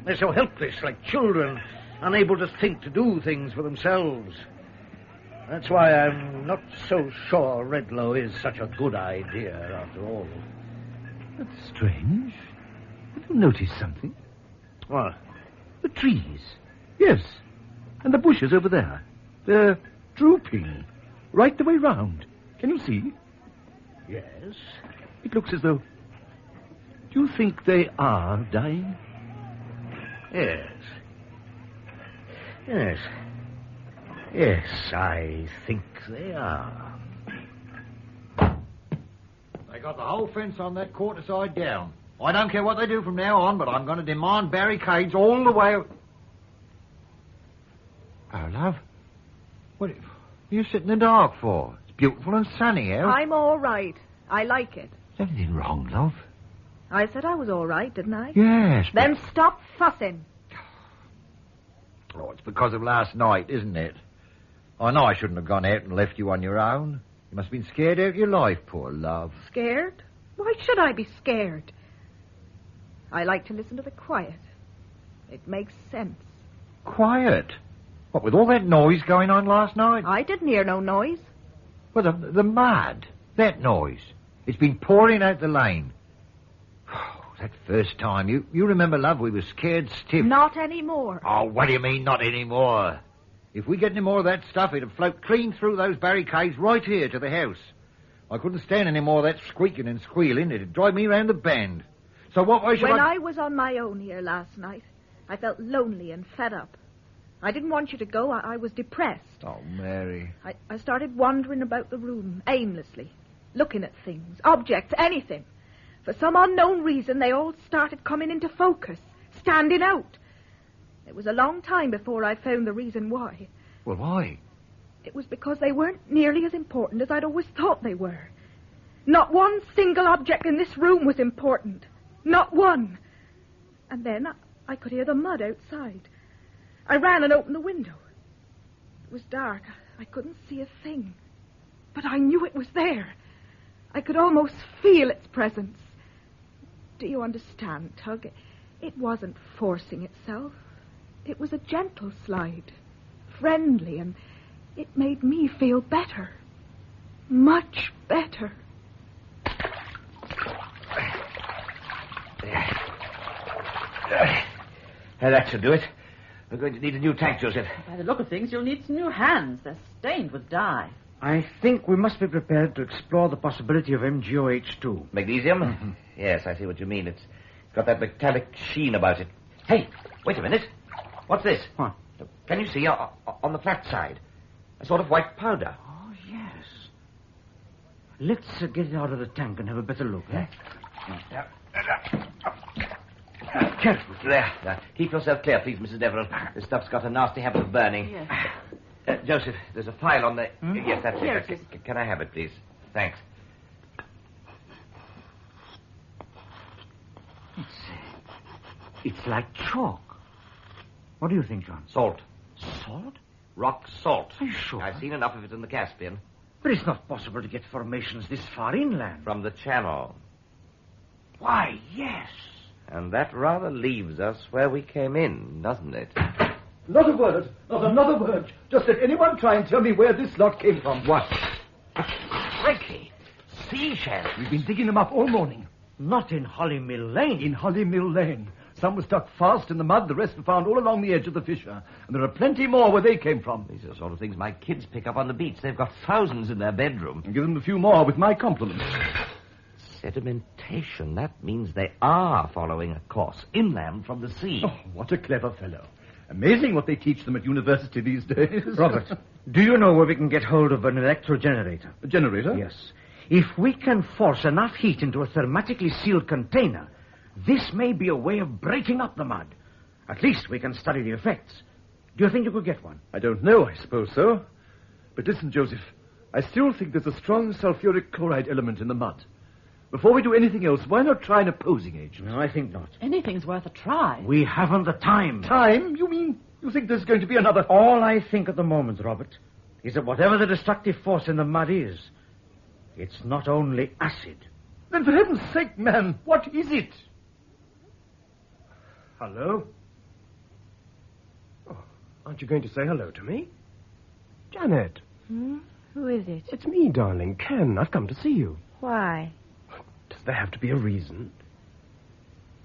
They're so helpless, like children, unable to think, to do things for themselves. That's why I'm not so sure Redlow is such a good idea, after all. That's strange. Have you noticed something? What? The trees. Yes. And the bushes over there. They're drooping. Right the way round. Can you see? Yes. It looks as though... Do you think they are dying? Yes. Yes. Yes, I think they are. They got the whole fence on that quarter side down. I don't care what they do from now on, but I'm going to demand barricades all the way... Oh, love. What are you sitting in the dark for? It's beautiful and sunny out. I'm all right. I like it. Is anything wrong, love? I said I was all right, didn't I? Yes. Then stop fussing. Oh, it's because of last night, isn't it? I know I shouldn't have gone out and left you on your own. You must have been scared out of your life, poor love. Scared? Why should I be scared? I like to listen to the quiet. It makes sense. Quiet? What, with all that noise going on last night? I didn't hear no noise. Well, the mud. That noise. It's been pouring out the lane. Oh, that first time. You remember, love, we were scared stiff. Not anymore. Oh, what do you mean, not anymore? If we get any more of that stuff, it'd float clean through those barricades right here to the house. I couldn't stand any more of that squeaking and squealing. It'd drive me round the bend. So what way should When I was on my own here last night, I felt lonely and fed up. I didn't want you to go. I was depressed. Oh, Mary. I started wandering about the room aimlessly, looking at things, objects, anything. For some unknown reason, they all started coming into focus, standing out. It was a long time before I found the reason why. Well, why? it was because they weren't nearly as important as I'd always thought they were. Not one single object in this room was important. Not one. And then I could hear the mud outside. I ran and opened the window. It was dark. I couldn't see a thing. But I knew it was there. I could almost feel its presence. Do you understand, Tug? It wasn't forcing itself. It was a gentle slide. Friendly, and it made me feel better. Much better. That should do it. We're going to need a new tank, Joseph. By the look of things, you'll need some new hands. They're stained with dye. I think we must be prepared to explore the possibility of MgOH2. Magnesium? Mm-hmm. Yes, I see what you mean. It's got that metallic sheen about it. Hey, wait a minute. What's this? What? Can you see on the flat side? A sort of white powder. Oh, yes. Let's get it out of the tank and have a better look, eh? Careful. There. Keep yourself clear, please, Mrs. Deverill. This stuff's got a nasty habit of burning. Yes. Joseph, there's a file on the... Yes, that's Here it. it is. Can I have it, please? Thanks. It's like chalk. What do you think, John? Salt. Salt? Rock salt. Are you sure? I've seen enough of it in the Caspian. But it's not possible to get formations this far inland. From the channel. Why, yes. And that rather leaves us where we came in, doesn't it? Not a word. Not another word. Just let anyone try and tell me where this lot came from. What? Crikey. Seashells. We've been digging them up all morning. Not in Holly Mill Lane. In Holly Mill Lane. Some were stuck fast in the mud, the rest were found all along the edge of the fissure. And there are plenty more where they came from. These are the sort of things my kids pick up on the beach. They've got thousands in their bedroom. And give them a few more with my compliments. Sedimentation. That means they are following a course inland from the sea. Oh, what a clever fellow. Amazing what they teach them at university these days. Robert, do you know where we can get hold of an electrogenerator? A generator? Yes. If we can force enough heat into a thermetically sealed container, this may be a way of breaking up the mud. At least we can study the effects. Do you think you could get one? I don't know, I suppose so. But listen, Joseph, I still think there's a strong sulfuric chloride element in the mud. Before we do anything else, why not try an opposing agent? No, I think not. Anything's worth a try. We haven't the time. Time? You mean you think there's going to be another... All I think at the moment, Robert, is that whatever the destructive force in the mud is, it's not only acid. Then for heaven's sake, man, what is it? Hello? Oh, aren't you going to say hello to me? Janet. Who is it? It's me, darling. Ken, I've come to see you. Why? Does there have to be a reason?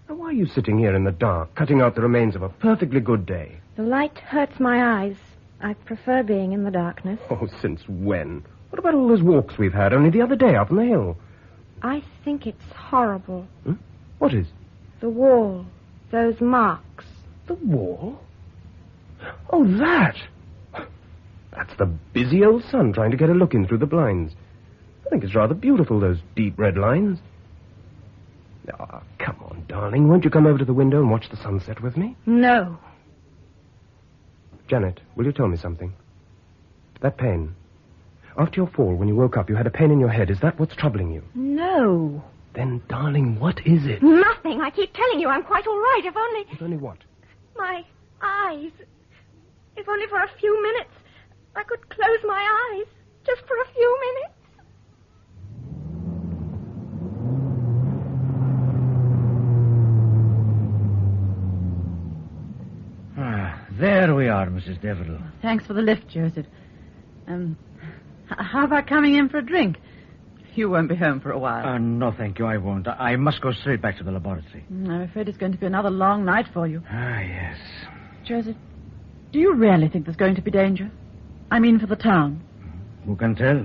Now, why are you sitting here in the dark, cutting out the remains of a perfectly good day? The light hurts my eyes. I prefer being in the darkness. Oh, since when? What about all those walks we've had only the other day up on the hill? I think it's horrible. What is? The wall. Those marks. The wall? Oh, that! That's the busy old sun trying to get a look in through the blinds. I think it's rather beautiful, those deep red lines. Oh, come on, darling. Won't you come over to the window and watch the sunset with me? No. Janet, will you tell me something? That pain. After your fall, when you woke up, you had a pain in your head. Is that what's troubling you? No. Then, darling, what is it? Nothing. I keep telling you I'm quite all right. If only... If only what? My eyes. If only for a few minutes I could close my eyes. Just for a few minutes. There we are, Mrs. Deverill. Thanks for the lift, Joseph. How about coming in for a drink? You won't be home for a while. No, thank you, I won't. I must go straight back to the laboratory. I'm afraid it's going to be another long night for you. Yes. Joseph, do you really think there's going to be danger? I mean, for the town. Who can tell?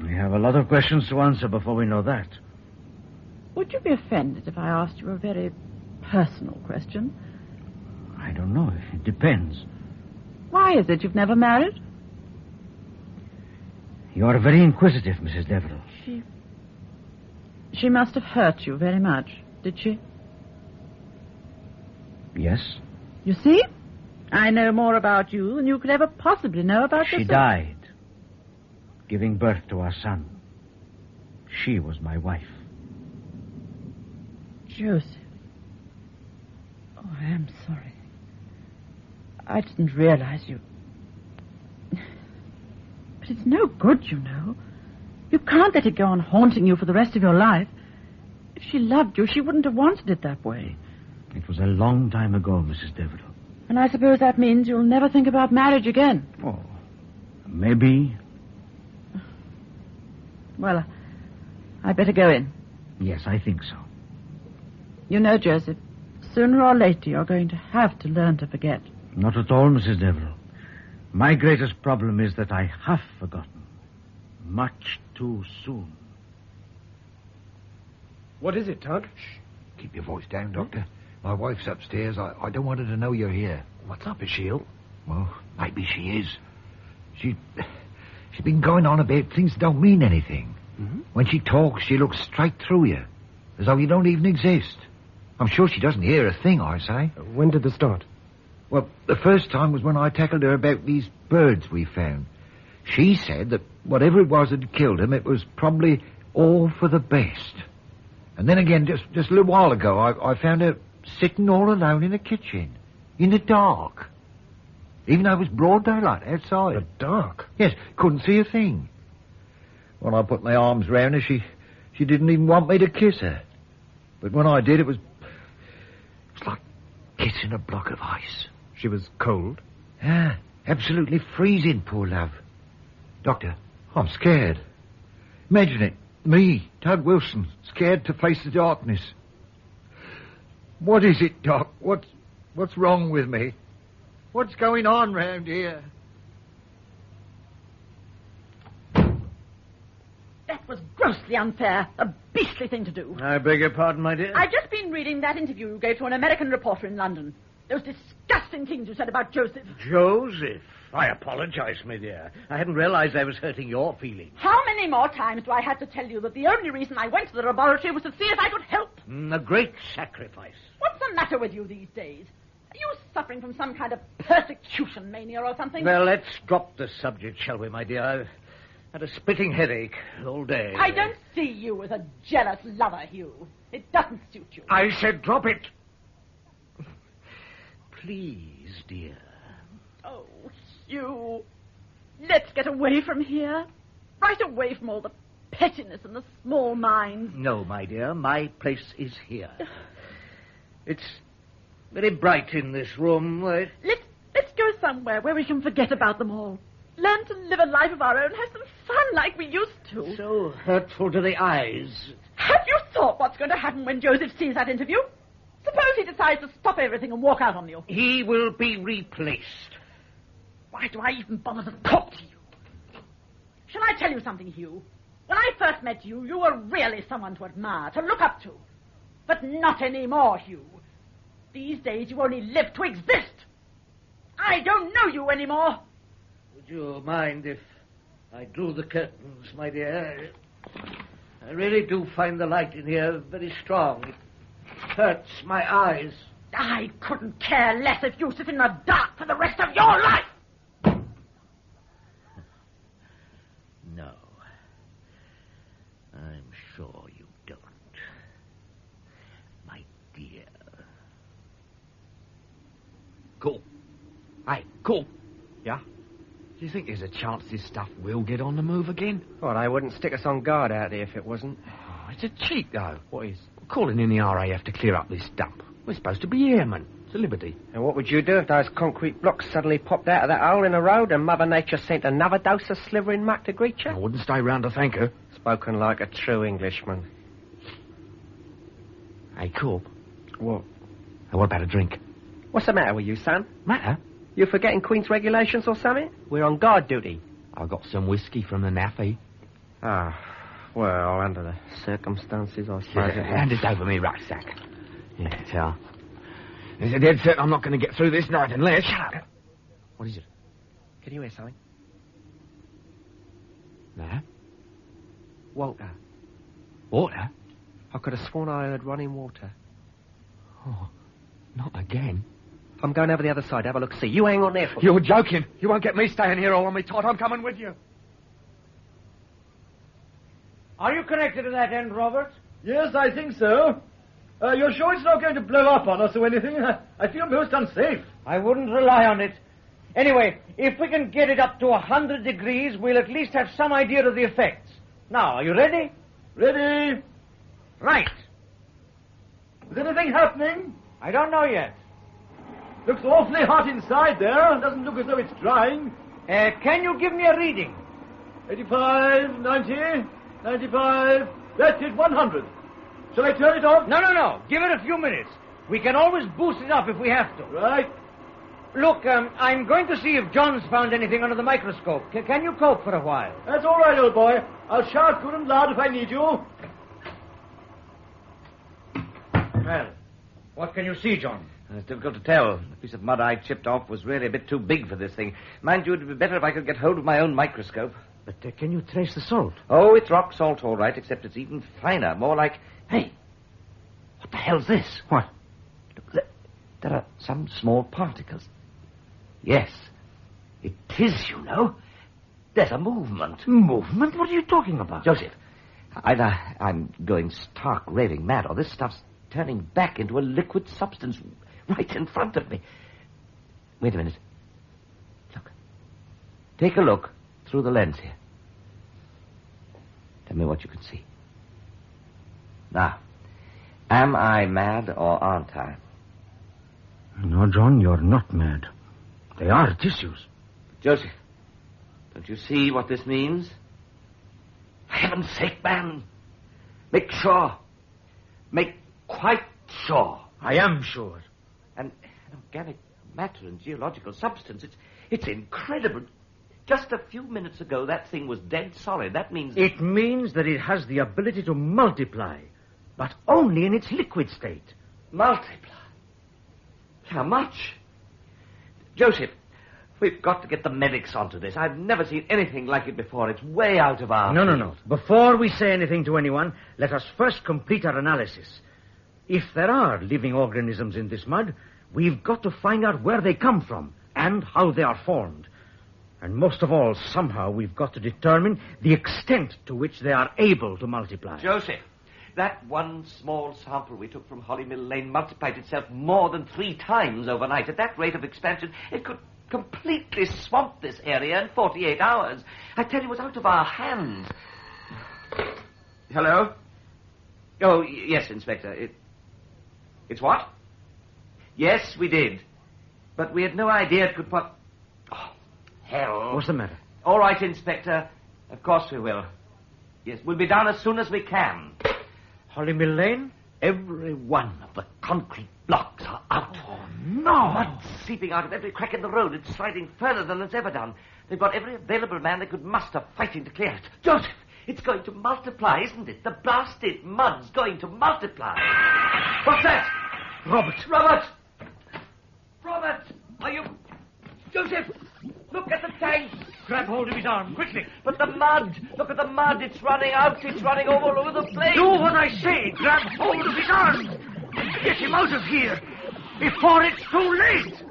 We have a lot of questions to answer before we know that. Would you be offended if I asked you a very personal question? I don't know. It depends. Why is it you've never married? You are very inquisitive, Mrs. Deverill. She must have hurt you very much, did she? Yes. You see? I know more about you than you could ever possibly know about yourself. She died. giving birth to our son. She was my wife. Joseph. Oh, I am sorry. I didn't realize you... But it's no good, you know. You can't let it go on haunting you for the rest of your life. If she loved you, she wouldn't have wanted it that way. It was a long time ago, Mrs. Deverill. And I suppose that means you'll never think about marriage again. Oh, maybe. Well, I'd better go in. Yes, I think so. You know, Joseph, sooner or later you're going to have to learn to forget. Not at all, Mrs. Deverill. My greatest problem is that I have forgotten. Much too soon. What is it, Tug? Shh. Keep your voice down, Doctor. My wife's upstairs. I don't want her to know you're here. What's up? Is she ill? Well, maybe she is. She's been going on about things that don't mean anything. Mm-hmm. When she talks, she looks straight through you, as though you don't even exist. I'm sure she doesn't hear a thing I say. When did this start? Well, the first time was when I tackled her about these birds we found. She said that whatever it was that had killed them, it was probably all for the best. And then again, just a little while ago, I found her sitting all alone in the kitchen, in the dark. Even though it was broad daylight outside. The dark? Yes, couldn't see a thing. When I put my arms round her, she didn't even want me to kiss her. But when I did, it was like kissing a block of ice. She was cold? Yeah, absolutely freezing, poor love. Doctor, I'm scared. Imagine it. Me, Tug Wilson, scared to face the darkness. What is it, Doc? What's wrong with me? What's going on round here? That was grossly unfair. A beastly thing to do. I beg your pardon, my dear. I've just been reading that interview you gave to an American reporter in London. Those disgusting things you said about Joseph. Joseph? I apologize, my dear. I hadn't realized I was hurting your feelings. How many more times do I have to tell you that the only reason I went to the laboratory was to see if I could help? A great sacrifice. What's the matter with you these days? Are you suffering from some kind of persecution mania or something? Well, let's drop the subject, shall we, my dear? I've had a splitting headache all day. I don't see you as a jealous lover, Hugh. It doesn't suit you. I said drop it. Please, dear. Oh, Hugh. Let's get away from here. Right away from all the pettiness and the small minds. No, my dear, my place is here. It's very bright in this room. Let's go somewhere where we can forget about them all. Learn to live a life of our own, have some fun like we used to. So hurtful to the eyes. Have you thought what's going to happen when Joseph sees that interview? Suppose he decides to stop everything and walk out on you. He will be replaced. Why do I even bother to talk to you? Shall I tell you something, Hugh? When I first met you, you were really someone to admire, to look up to. But not anymore, Hugh. These days you only live to exist. I don't know you anymore. Would you mind if I drew the curtains, my dear? I really do find the light in here very strong. It hurts my eyes. I couldn't care less if you sit in the dark for the rest of your life. No. I'm sure you don't. My dear. Cool. Hey, cool. Yeah? Do you think there's a chance this stuff will get on the move again? Well, they wouldn't stick us on guard out there if it wasn't. Oh, it's a cheat, though. What is? Calling in the RAF to clear up this dump. We're supposed to be airmen. It's a liberty. And what would you do if those concrete blocks suddenly popped out of that hole in the road and Mother Nature sent another dose of slivering muck to greet you? I wouldn't stay round to thank her. Spoken like a true Englishman. Hey, Corp. What? What about a drink? What's the matter with you, son? Matter? You forgetting Queen's regulations or something? We're on guard duty. I got some whiskey from the naffy. Ah, well, under the circumstances, I suppose. Hand it over me rucksack. Yeah, Is it dead certain I'm not going to get through this night unless... Shut up. What is it? Can you hear something? No. Water. Water? I could have sworn I heard running water. Oh, not again. I'm going over the other side. Have a look. See, you hang on there for... You're joking. You won't get me staying here all on me tight. I'm coming with you. Are you connected to that end, Robert? Yes, I think so. You're sure it's not going to blow up on us or anything? I feel most unsafe. I wouldn't rely on it. Anyway, if we can get it up to 100 degrees, we'll at least have some idea of the effects. Now, are you ready? Ready. Right. Is anything happening? I don't know yet. Looks awfully hot inside there. Doesn't look as though it's drying. Can you give me a reading? 85, 90, 95. That's it, 100. Shall I turn it off? No. Give it a few minutes. We can always boost it up if we have to. Right. Look, I'm going to see if John's found anything under the microscope. Can you cope for a while? That's all right, old boy. I'll shout good and loud if I need you. Well, what can you see, John? It's difficult to tell. The piece of mud I chipped off was really a bit too big for this thing. Mind you, it would be better if I could get hold of my own microscope. But can you trace the salt? Oh, it's rock salt, all right, except it's even finer. More like... Hey, what the hell's this? What? Look, there are some small particles. Yes, it is, you know. There's a movement. Movement? What are you talking about? Joseph, either I'm going stark raving mad, or this stuff's turning back into a liquid substance right in front of me. Wait a minute. Look. Take a look through the lens here. Tell me what you can see. Now, am I mad or aren't I? No, John, you're not mad. They are tissues. Joseph, don't you see what this means? For heaven's sake, man. Make sure. Make quite sure. I am sure. An organic matter and geological substance. It's incredible. Just a few minutes ago, that thing was dead solid. That means... It means that it has the ability to multiply, but only in its liquid state. Multiply? How much? Joseph, we've got to get the medics onto this. I've never seen anything like it before. It's way out of our... No. Before we say anything to anyone, let us first complete our analysis. If there are living organisms in this mud, we've got to find out where they come from and how they are formed. And most of all, somehow we've got to determine the extent to which they are able to multiply. Joseph, that one small sample we took from Holly Mill Lane multiplied itself more than 3 times overnight. At that rate of expansion, it could completely swamp this area in 48 hours. I tell you, it's out of our hands. Hello? Oh, yes, Inspector. It's what? Yes, we did. But we had no idea it could put... Oh, hell. What's the matter? All right, Inspector. Of course we will. Yes, we'll be down as soon as we can. Holly Mill Lane? Every one of the concrete blocks are out. Oh, no! Mud seeping out of every crack in the road. It's sliding further than it's ever done. They've got every available man they could muster fighting to clear it. Joseph, it's going to multiply, isn't it? The blasted mud's going to multiply. What's that? Robert! Are you... Joseph! Look at the tank! Grab hold of his arm, quickly. But the mud! Look at the mud! It's running out! It's running all over the place! Do what I say! Grab hold of his arm! Get him out of here before it's too late!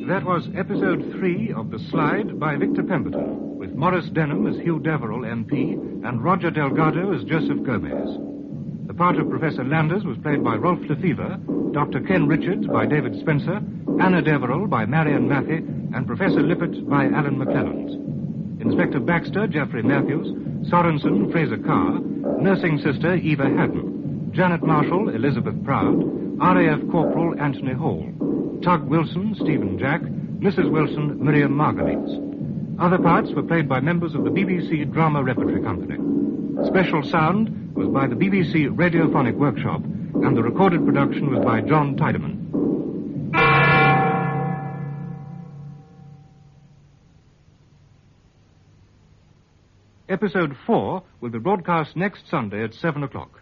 That was episode 3 of The Slide by Victor Pemberton, with Maurice Denham as Hugh Deverill MP and Roger Delgado as Josef Gomez. The part of Professor Landers was played by Rolf Lefevre, Dr. Ken Richards by David Spenser, Anna Deverill by Marion Mathey, and Professor Lippert by Alan McClelland. Inspector Baxter, Geoffrey Matthews, Sorensen, Fraser Carr, Nursing Sister, Eva Haddon, Janet Marshall, Elizabeth Proud, RAF Corporal, Anthony Hall, Tug Wilson, Stephen Jack, Mrs. Wilson, Miriam Margolyes. Other parts were played by members of the BBC Drama Repertory Company. Special sound was by the BBC Radiophonic Workshop, and the recorded production was by John Tydeman. Episode 4 will be broadcast next Sunday at 7 o'clock.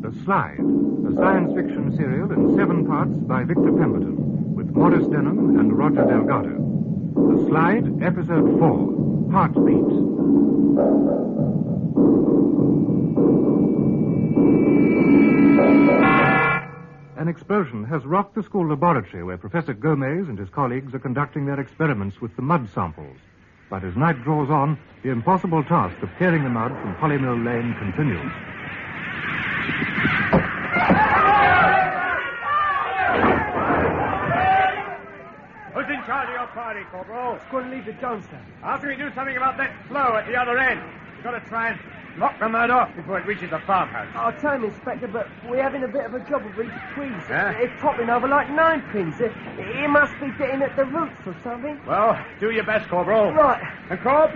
The Slide, a science fiction serial in 7 parts by Victor Pemberton, with Maurice Denham and Roger Delgado. The Slide, Episode 4, Heartbeat. An explosion has rocked the school laboratory where Professor Gomez and his colleagues are conducting their experiments with the mud samples. But as night draws on, the impossible task of clearing the mud from Hollymill Lane continues. Who's in charge of your party, Corporal? Squad Leader Johnson. After we do something about that flow at the other end, we've got to try and knock the mud off before it reaches the farmhouse. I'll tell him, Inspector, but we're having a bit of a job with these trees. Yeah? It's popping over like nine pins. It must be getting at the roots or something. Well, do your best, Corporal. Right. And, Corp,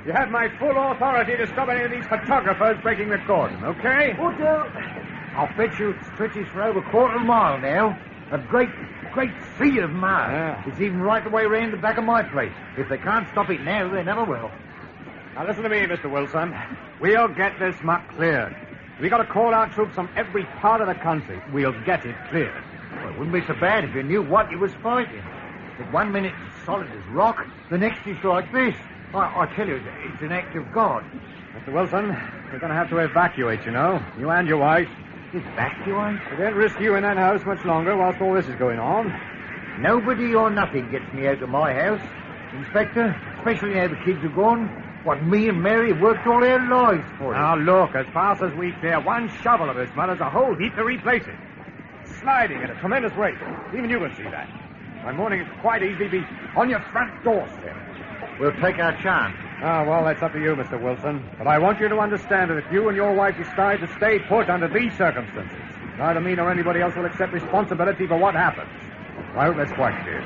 you have my full authority to stop any of these photographers breaking the cordon, okay? Will do. I'll bet you it stretches for over a quarter of a mile now. A great sea of mud. Yeah. It's even right the way round the back of my place. If they can't stop it now, they never will. Now, listen to me, Mr. Wilson. We'll get this muck cleared. We've got to call out troops from every part of the country. We'll get it cleared. Well, it wouldn't be so bad if you knew what you was fighting. If 1 minute it's solid as rock, the next is like this. I tell you, it's an act of God. Mr. Wilson, we're going to have to evacuate, you know. You and your wife. Evacuate? We can't risk you in that house much longer whilst all this is going on. Nobody or nothing gets me out of my house, Inspector, especially now the kids are gone. What me and Mary have worked all our lives for. Now, look, as fast as we clear one shovel of this mud, there's a whole heap to replace it. It's sliding at a tremendous rate. Even you can see that. By morning, it could quite easily be on your front doorstep. We'll take our chance. Ah, well, that's up to you, Mr. Wilson. But I want you to understand that if you and your wife decide to stay put under these circumstances, neither me nor anybody else will accept responsibility for what happens. I hope that's quite clear.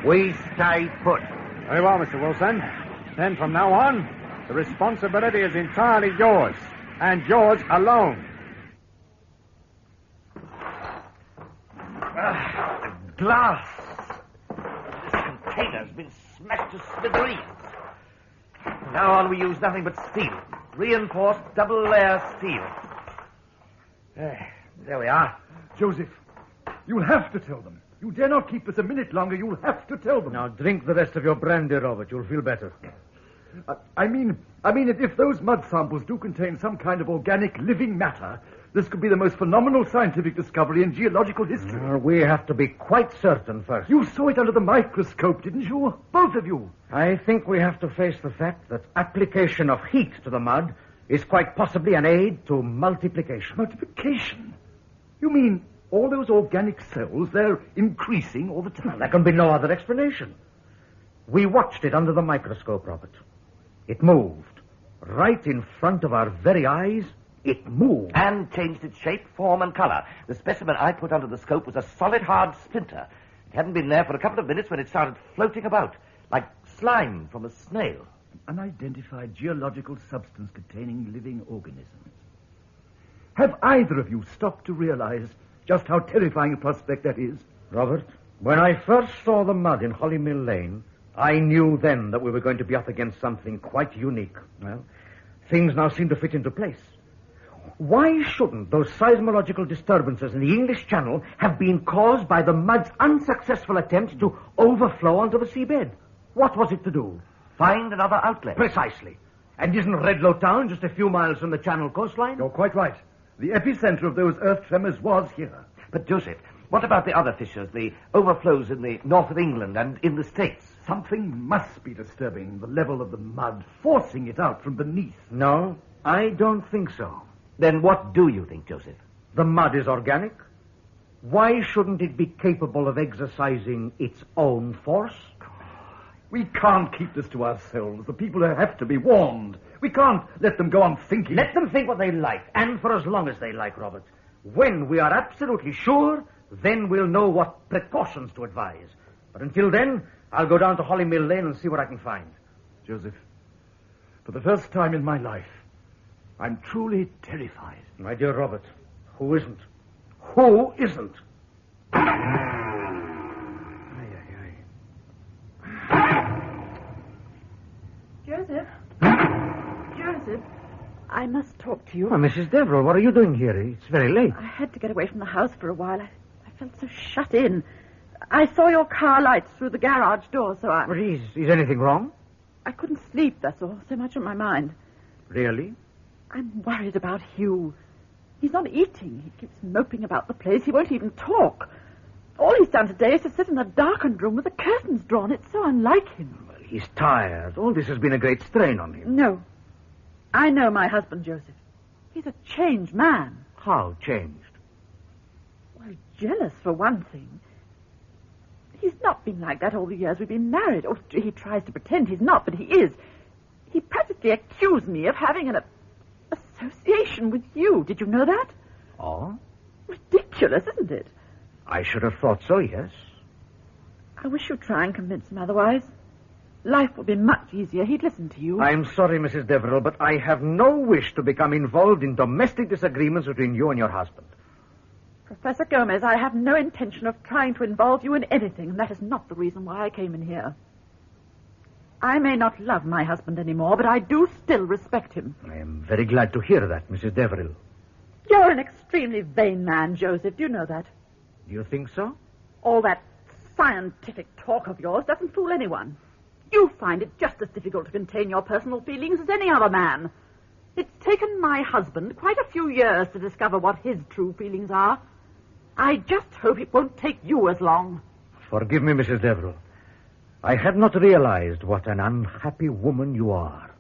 We stay put. Very well, Mr. Wilson. Then from now on, the responsibility is entirely yours, and yours alone. The glass. This container's been smashed to smithereens. Now on we use nothing but steel. Reinforced double-layer steel. There we are. Joseph, you'll have to tell them. You dare not keep us a minute longer. You'll have to tell them. Now, drink the rest of your brandy, Robert. You'll feel better. I mean, if those mud samples do contain some kind of organic living matter, this could be the most phenomenal scientific discovery in geological history. We have to be quite certain first. You saw it under the microscope, didn't you? Both of you. I think we have to face the fact that application of heat to the mud is quite possibly an aid to multiplication. Multiplication? You mean all those organic cells, they're increasing all the time? There can be no other explanation. We watched it under the microscope, Robert. It moved. Right in front of our very eyes, it moved. And changed its shape, form, and color. The specimen I put under the scope was a solid, hard splinter. It hadn't been there for a couple of minutes when it started floating about, like slime from a snail. An unidentified geological substance containing living organisms. Have either of you stopped to realize just how terrifying a prospect that is? Robert, when I first saw the mud in Hollymill Lane, I knew then that we were going to be up against something quite unique. Well, things now seem to fit into place. Why shouldn't those seismological disturbances in the English Channel have been caused by the mud's unsuccessful attempt to overflow onto the seabed? What was it to do? Find another outlet. Precisely. And isn't Redlow Town just a few miles from the Channel coastline? You're quite right. The epicenter of those earth tremors was here. But, Joseph, what about the other fissures, the overflows in the north of England and in the States? Something must be disturbing the level of the mud, forcing it out from beneath. No, I don't think so. Then what do you think, Joseph? The mud is organic. Why shouldn't it be capable of exercising its own force? We can't keep this to ourselves. The people have to be warned. We can't let them go on thinking. Let them think what they like, and for as long as they like, Robert. When we are absolutely sure, then we'll know what precautions to advise. But until then, I'll go down to Hollymill Lane and see what I can find. Joseph, for the first time in my life, I'm truly terrified. My dear Robert, who isn't? Who isn't? Joseph? Joseph, I must talk to you. Oh, Mrs. Deverill, what are you doing here? It's very late. I had to get away from the house for a while. I felt so shut in. I saw your car lights through the garage door, so I... But is anything wrong? I couldn't sleep, that's all. So much on my mind. Really? I'm worried about Hugh. He's not eating. He keeps moping about the place. He won't even talk. All he's done today is to sit in a darkened room with the curtains drawn. It's so unlike him. He's tired. All this has been a great strain on him. No. I know my husband, Joseph. He's a changed man. How changed? Well, jealous, for one thing. He's not been like that all the years we've been married. Oh, he tries to pretend he's not, but he is. He practically accused me of having an association with you. Did you know that? Oh? Ridiculous, isn't it? I should have thought so, yes. I wish you'd try and convince him otherwise. Life would be much easier. He'd listen to you. I'm sorry, Mrs. Deverill, but I have no wish to become involved in domestic disagreements between you and your husband. Professor Gomez, I have no intention of trying to involve you in anything, and that is not the reason why I came in here. I may not love my husband anymore, but I do still respect him. I am very glad to hear that, Mrs. Deverill. You're an extremely vain man, Joseph. Do you know that? Do you think so? All that scientific talk of yours doesn't fool anyone. You find it just as difficult to contain your personal feelings as any other man. It's taken my husband quite a few years to discover what his true feelings are. I just hope it won't take you as long. Forgive me, Mrs. Deverill. I had not realized what an unhappy woman you are.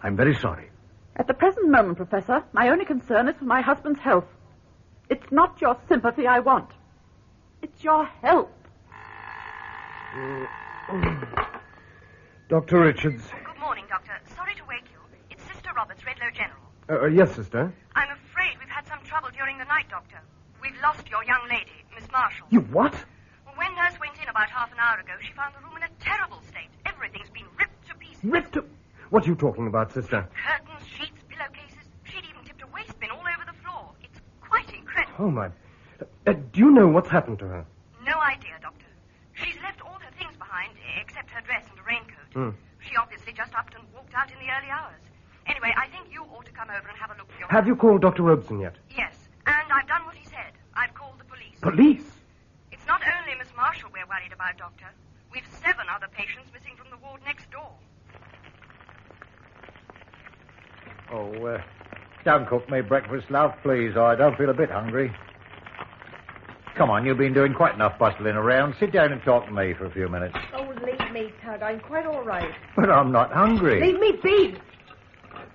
I'm very sorry. At the present moment, Professor, my only concern is for my husband's health. It's not your sympathy I want. It's your help. Dr. Richards. Good morning, Doctor. Sorry to wake you. It's Sister Roberts, Redlow General. Yes, sister. I'm afraid we've had some trouble during the night, Doctor. We've lost your young lady, Miss Marshall. You what? Well, when Nurse went in about half an hour ago, she found the room in a terrible state. Everything's been ripped to pieces. Ripped to... What are you talking about, sister? Curtains, sheets, pillowcases. She'd even tipped a waste bin all over the floor. It's quite incredible. Oh, my... do you know what's happened to her? No idea, Doctor. She's left all her things behind, except her dress and a raincoat. She obviously just upped and walked out in the early hours. Anyway, I think you ought to come over and have a look for yourself. Have you called Dr. Robeson yet? Yes, and I've done what he said. I've called the police. Police? It's not only Miss Marshall we're worried about, Doctor. We've 7 other patients missing from the ward next door. Oh, don't cook me breakfast, love, please. I don't feel a bit hungry. Come on, you've been doing quite enough bustling around. Sit down and talk to me for a few minutes. Oh, leave me, Tug. I'm quite all right. But I'm not hungry. Leave me be.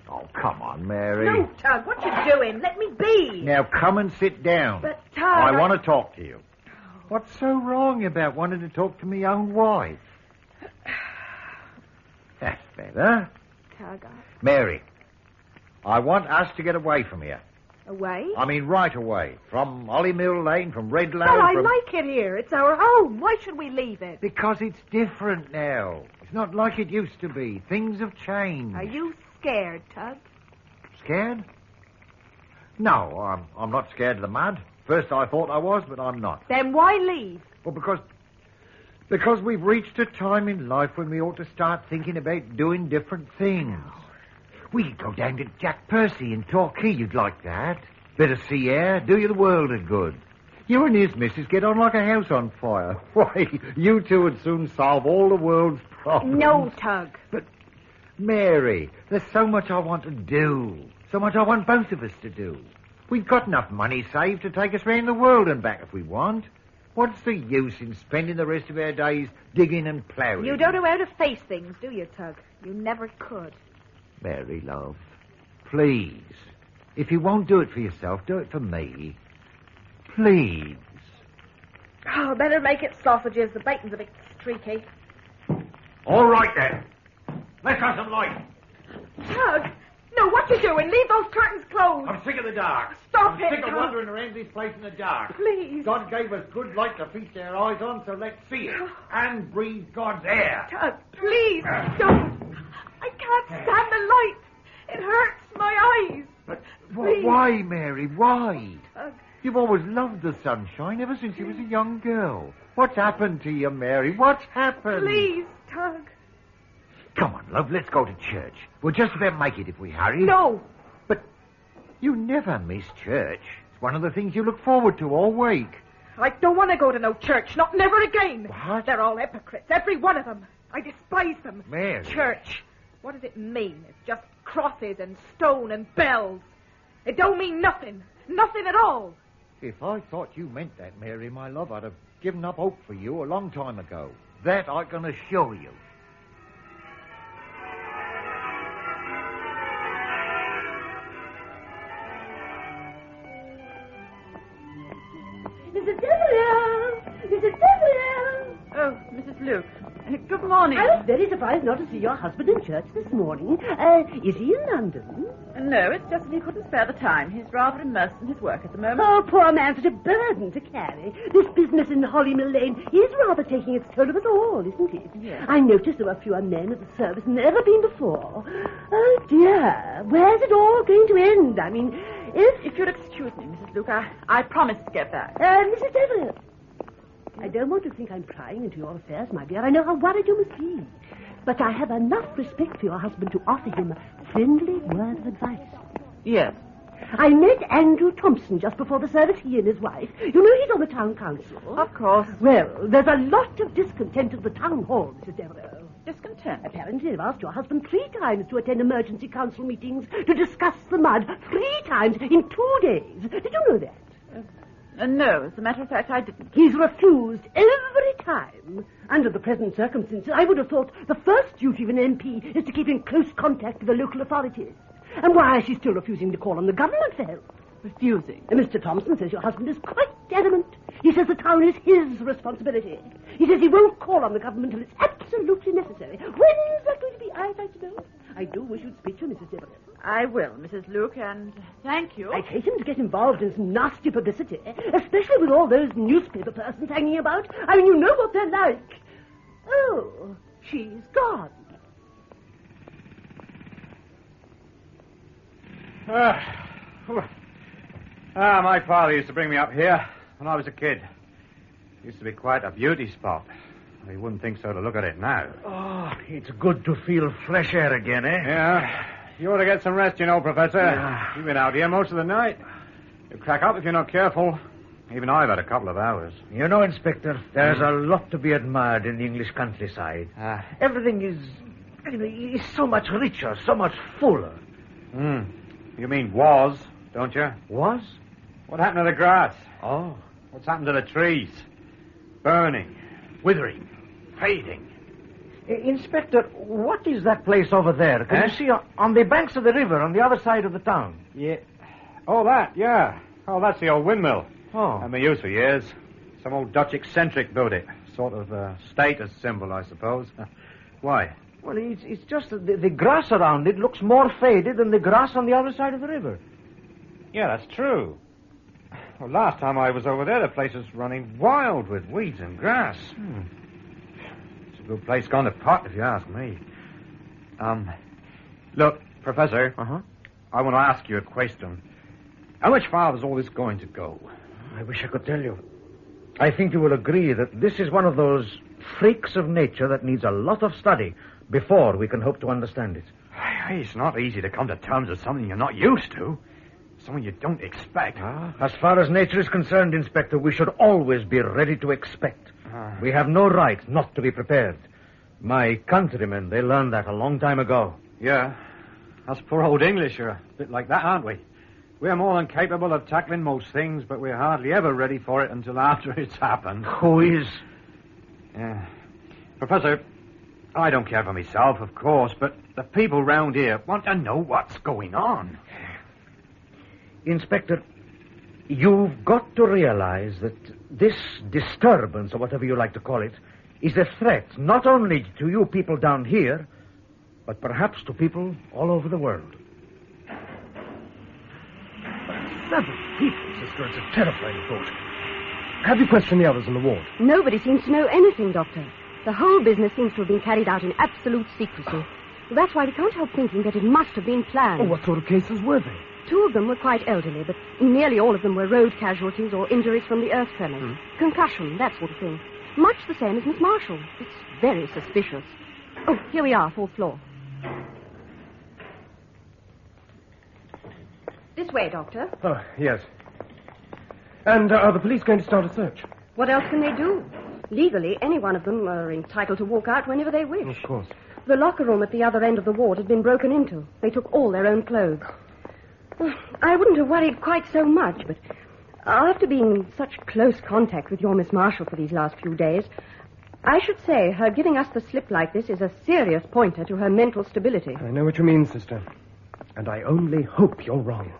Oh, come on, Mary. No, Tug, what you doing? Let me be. Now, come and sit down. But, Tug, I want to talk to you. What's so wrong about wanting to talk to me own wife? That's better. Tug, Mary, I want us to get away from here. Away? I mean right away. From Hollymill Lane, from Redlow, Well, I from... like it here. It's our home. Why should we leave it? Because it's different now. It's not like it used to be. Things have changed. Are you scared, Tug? Scared? No, I'm not scared of the mud. First I thought I was, but I'm not. Then why leave? Well, because we've reached a time in life when we ought to start thinking about doing different things. We could go down to Jack Percy in Torquay. You'd like that. Bit of sea air, do you the world a good. You and his missus get on like a house on fire. Why, you two would soon solve all the world's problems. No, Tug. But, Mary, there's so much I want to do. So much I want both of us to do. We've got enough money saved to take us round the world and back if we want. What's the use in spending the rest of our days digging and ploughing? You don't know how to face things, do you, Tug? You never could. Mary, love, please. If you won't do it for yourself, do it for me. Please. Oh, better make it sausages. The bacon's a bit streaky. All right, then. Let's have some light. Tug! No, what you doing? Leave those curtains closed. I'm sick of the dark. Stop I'm it, sick of Tug. wandering around this place in the dark. Please. God gave us good light to feast our eyes on, so let's see it. And breathe God's air. Tug, please, don't. I can't stand the light. It hurts my eyes. But Please. why, Mary, why? Tug. You've always loved the sunshine ever since you was a young girl. What's happened to you, Mary? What's happened? Please, Tug. Come on, love, let's go to church. We'll just about make it if we hurry. No. But you never miss church. It's one of the things you look forward to all week. I don't want to go to no church. Not never again. What? They're all hypocrites, every one of them. I despise them. Mary. Church. What does it mean? It's just crosses and stone and bells. It don't mean nothing. Nothing at all. If I thought you meant that, Mary, my love, I'd have given up hope for you a long time ago. That I can assure you. Mrs. Deverill! Mrs. Deverill! Oh, Mrs. Luke. Good morning. I was very surprised not to see your husband in church this morning. Is he in London? No, it's just that he couldn't spare the time. He's rather immersed in his work at the moment. Oh, poor man, such a burden to carry. This business in Hollymill Lane is rather taking its toll of us all, isn't it? Yes. I noticed there were fewer men at the service than there ever been before. Oh, dear. Where's it all going to end? I mean, If you'll excuse me, Mrs. Luke, I promise to get back. Mrs. Deverill. I don't want to think I'm prying into your affairs, my dear. I know how worried you must be. But I have enough respect for your husband to offer him a friendly word of advice. Yes. I met Andrew Thompson just before the service, he and his wife. You know he's on the town council. Of course. Well, there's a lot of discontent at the town hall, Mrs. Deverill. Discontent? Apparently they've asked your husband 3 times to attend emergency council meetings to discuss the mud. 3 times in 2 days. Did you know that? No, as a matter of fact, I didn't. He's refused every time. Under the present circumstances, I would have thought the first duty of an MP is to keep in close contact with the local authorities. And why is she still refusing to call on the government for help? Refusing? Mr. Thompson says your husband is quite adamant. He says the town is his responsibility. He says he won't call on the government until it's absolutely necessary. When's that going to be, I'd like to know? I do wish you'd speak to Mrs. Deverill. I will, Mrs. Luke, and thank you. I'd hate him to get involved in some nasty publicity, especially with all those newspaper persons hanging about. I mean, you know what they're like. Oh, she's gone. My father used to bring me up here when I was a kid. It used to be quite a beauty spot. You wouldn't think so to look at it now. Oh, it's good to feel fresh air again, eh? Yeah. You ought to get some rest, you know, Professor. Yeah. You've been out here most of the night. You'll crack up if you're not careful. Even I've had a couple of hours. You know, Inspector, there's a lot to be admired in the English countryside. Everything is so much richer, so much fuller. You mean was, don't you? Was? What happened to the grass? Oh. What's happened to the trees? Burning, withering, fading. Inspector, what is that place over there? Can you see on the banks of the river on the other side of the town? Yeah. Oh, that, yeah. Oh, that's the old windmill. Oh. Had been used for years. Some old Dutch eccentric built it. Sort of status symbol, I suppose. Why? Well, it's just that the grass around it looks more faded than the grass on the other side of the river. Yeah, that's true. Well, last time I was over there, the place was running wild with weeds and grass. It's a good place gone to pot, if you ask me. Look, Professor. I want to ask you a question. How much farther is all this going to go? I wish I could tell you. I think you will agree that this is one of those freaks of nature that needs a lot of study before we can hope to understand it. It's not easy to come to terms with something you're not used to. Something you don't expect. As far as nature is concerned, Inspector, we should always be ready to expect. We have no right not to be prepared. My countrymen, they learned that a long time ago. Yeah. Us poor old English are a bit like that, aren't we? We're more than capable of tackling most things, but we're hardly ever ready for it until after it's happened. Who is? Yeah. Professor, I don't care for myself, of course, but the people round here want to know what's going on. Inspector, you've got to realize that this disturbance, or whatever you like to call it, is a threat not only to you people down here, but perhaps to people all over the world. 7 people, Sister. It's a terrifying thought. Have you questioned the others in the ward? Nobody seems to know anything, Doctor. The whole business seems to have been carried out in absolute secrecy. That's why we can't help thinking that it must have been planned. Oh, what sort of cases were they? 2 of them were quite elderly, but nearly all of them were road casualties or injuries from the earth tremors. Concussion, that sort of thing. Much the same as Miss Marshall. It's very suspicious. Oh, here we are, 4th floor. This way, Doctor. Oh, yes. And are the police going to start a search? What else can they do? Legally, any one of them are entitled to walk out whenever they wish. Of course. The locker room at the other end of the ward had been broken into. They took all their own clothes. I wouldn't have worried quite so much, but after being in such close contact with your Miss Marshall for these last few days, I should say her giving us the slip like this is a serious pointer to her mental stability. I know what you mean, sister. And I only hope you're wrong.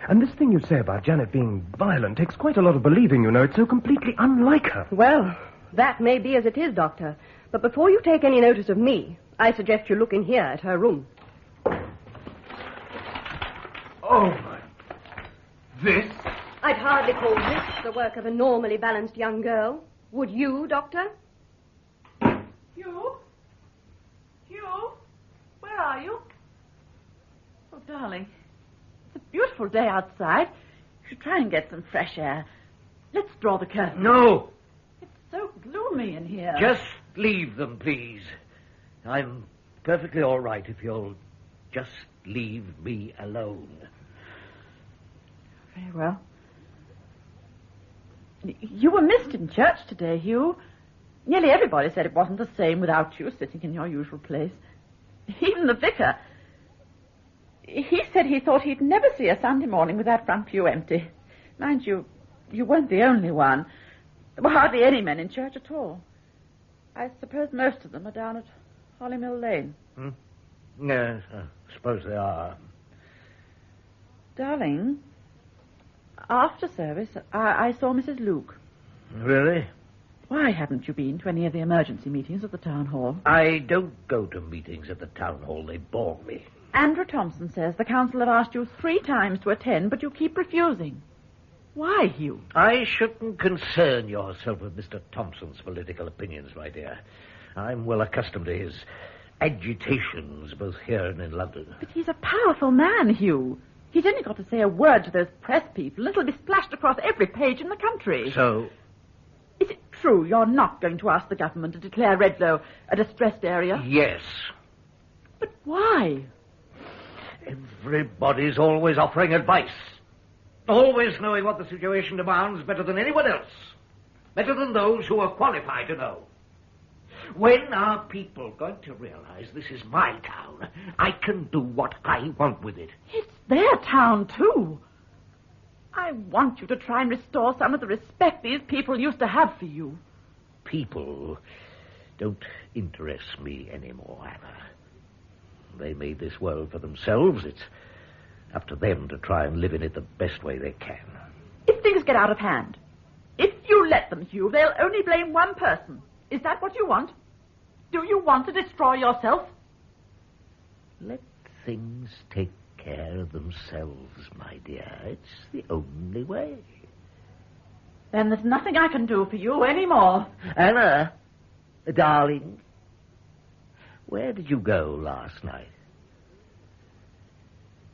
And this thing you say about Janet being violent takes quite a lot of believing, you know. It's so completely unlike her. Well, that may be as it is, Doctor. But before you take any notice of me, I suggest you look in here at her room. Oh, my. This? I'd hardly call this the work of a normally balanced young girl. Would you, Doctor? Hugh? Hugh? Where are you? Oh, darling. It's a beautiful day outside. You should try and get some fresh air. Let's draw the curtain. No! It's so gloomy in here. Just leave them, please. I'm perfectly all right if you'll just leave me alone. Very well. You were missed in church today, Hugh. Nearly everybody said it wasn't the same without you sitting in your usual place. Even the vicar. He said he thought he'd never see a Sunday morning with that front pew empty. Mind you, you weren't the only one. There were hardly any men in church at all. I suppose most of them are down at Hollymill Lane. Yes, I suppose they are. Darling, after service, I saw Mrs. Luke. Really? Why haven't you been to any of the emergency meetings at the town hall? I don't go to meetings at the town hall. They bore me. Andrew Thompson says the council have asked you 3 times to attend, but you keep refusing. Why, Hugh? I shouldn't concern yourself with Mr. Thompson's political opinions, my dear. I'm well accustomed to his agitations, both here and in London. But he's a powerful man, Hugh. He's only got to say a word to those press people, and it'll be splashed across every page in the country. So? Is it true you're not going to ask the government to declare Redlow a distressed area? Yes. But why? Everybody's always offering advice. Always knowing what the situation demands better than anyone else. Better than those who are qualified to know. When are people going to realize this is my town? I can do what I want with it. It's their town, too. I want you to try and restore some of the respect these people used to have for you. People don't interest me anymore, Anna. They made this world for themselves. It's up to them to try and live in it the best way they can. If things get out of hand, if you let them, Hugh, they'll only blame one person. Is that what you want? Do you want to destroy yourself? Let things take care of themselves, my dear. It's the only way. Then there's nothing I can do for you anymore. Anna, darling, where did you go last night?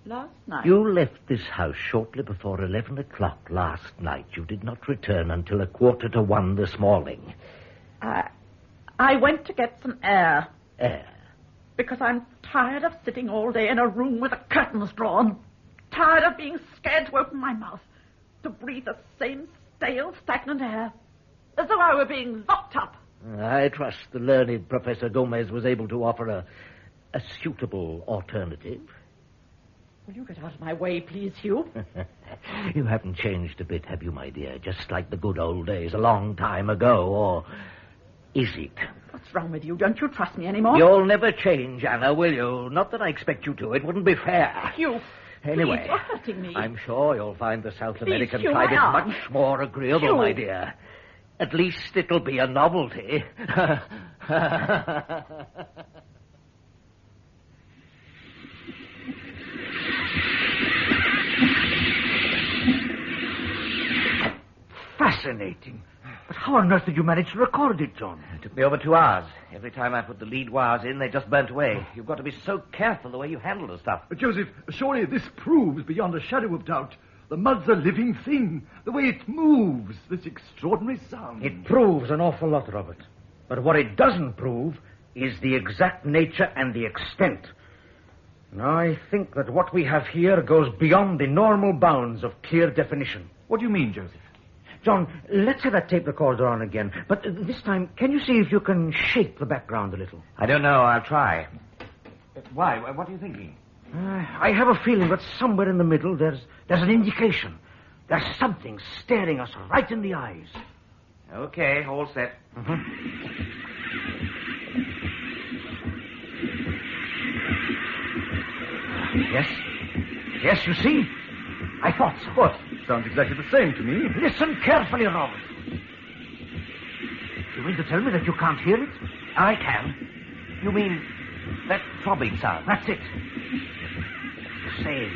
Last night? You left this house shortly before 11 o'clock last night. You did not return until 1:45 this morning. I went to get some air. Air? Because I'm tired of sitting all day in a room with the curtains drawn. Tired of being scared to open my mouth. To breathe the same stale, stagnant air. As though I were being locked up. I trust the learned Professor Gomez was able to offer a suitable alternative. Will you get out of my way, please, Hugh? You haven't changed a bit, have you, my dear? Just like the good old days a long time ago, or is it? What's wrong with you? Don't you trust me anymore? You'll never change, Anna, will you? Not that I expect you to. It wouldn't be fair. Hugh, anyway, please, you're hurting me. I'm sure you'll find the South American Hugh, climate my arm. much more agreeable, Hugh. my dear. At least it'll be a novelty. Fascinating. But how on earth did you manage to record it, John? It took me over 2 hours. Every time I put the lead wires in, they just burnt away. You've got to be so careful the way you handle the stuff. But, Joseph, surely this proves beyond a shadow of doubt the mud's a living thing. The way it moves, this extraordinary sound. It proves an awful lot, Robert. But what it doesn't prove is the exact nature and the extent. Now, I think that what we have here goes beyond the normal bounds of clear definition. What do you mean, Joseph? John, let's have that tape recorder on again. But this time, can you see if you can shape the background a little? I don't know. I'll try. Why? What are you thinking? I have a feeling that somewhere in the middle there's an indication. There's something staring us right in the eyes. Okay, all set. Yes, you see? I thought so. What? Sounds exactly the same to me. Listen carefully, Robert. You mean to tell me that you can't hear it? I can. You mean that throbbing sound? That's it. The same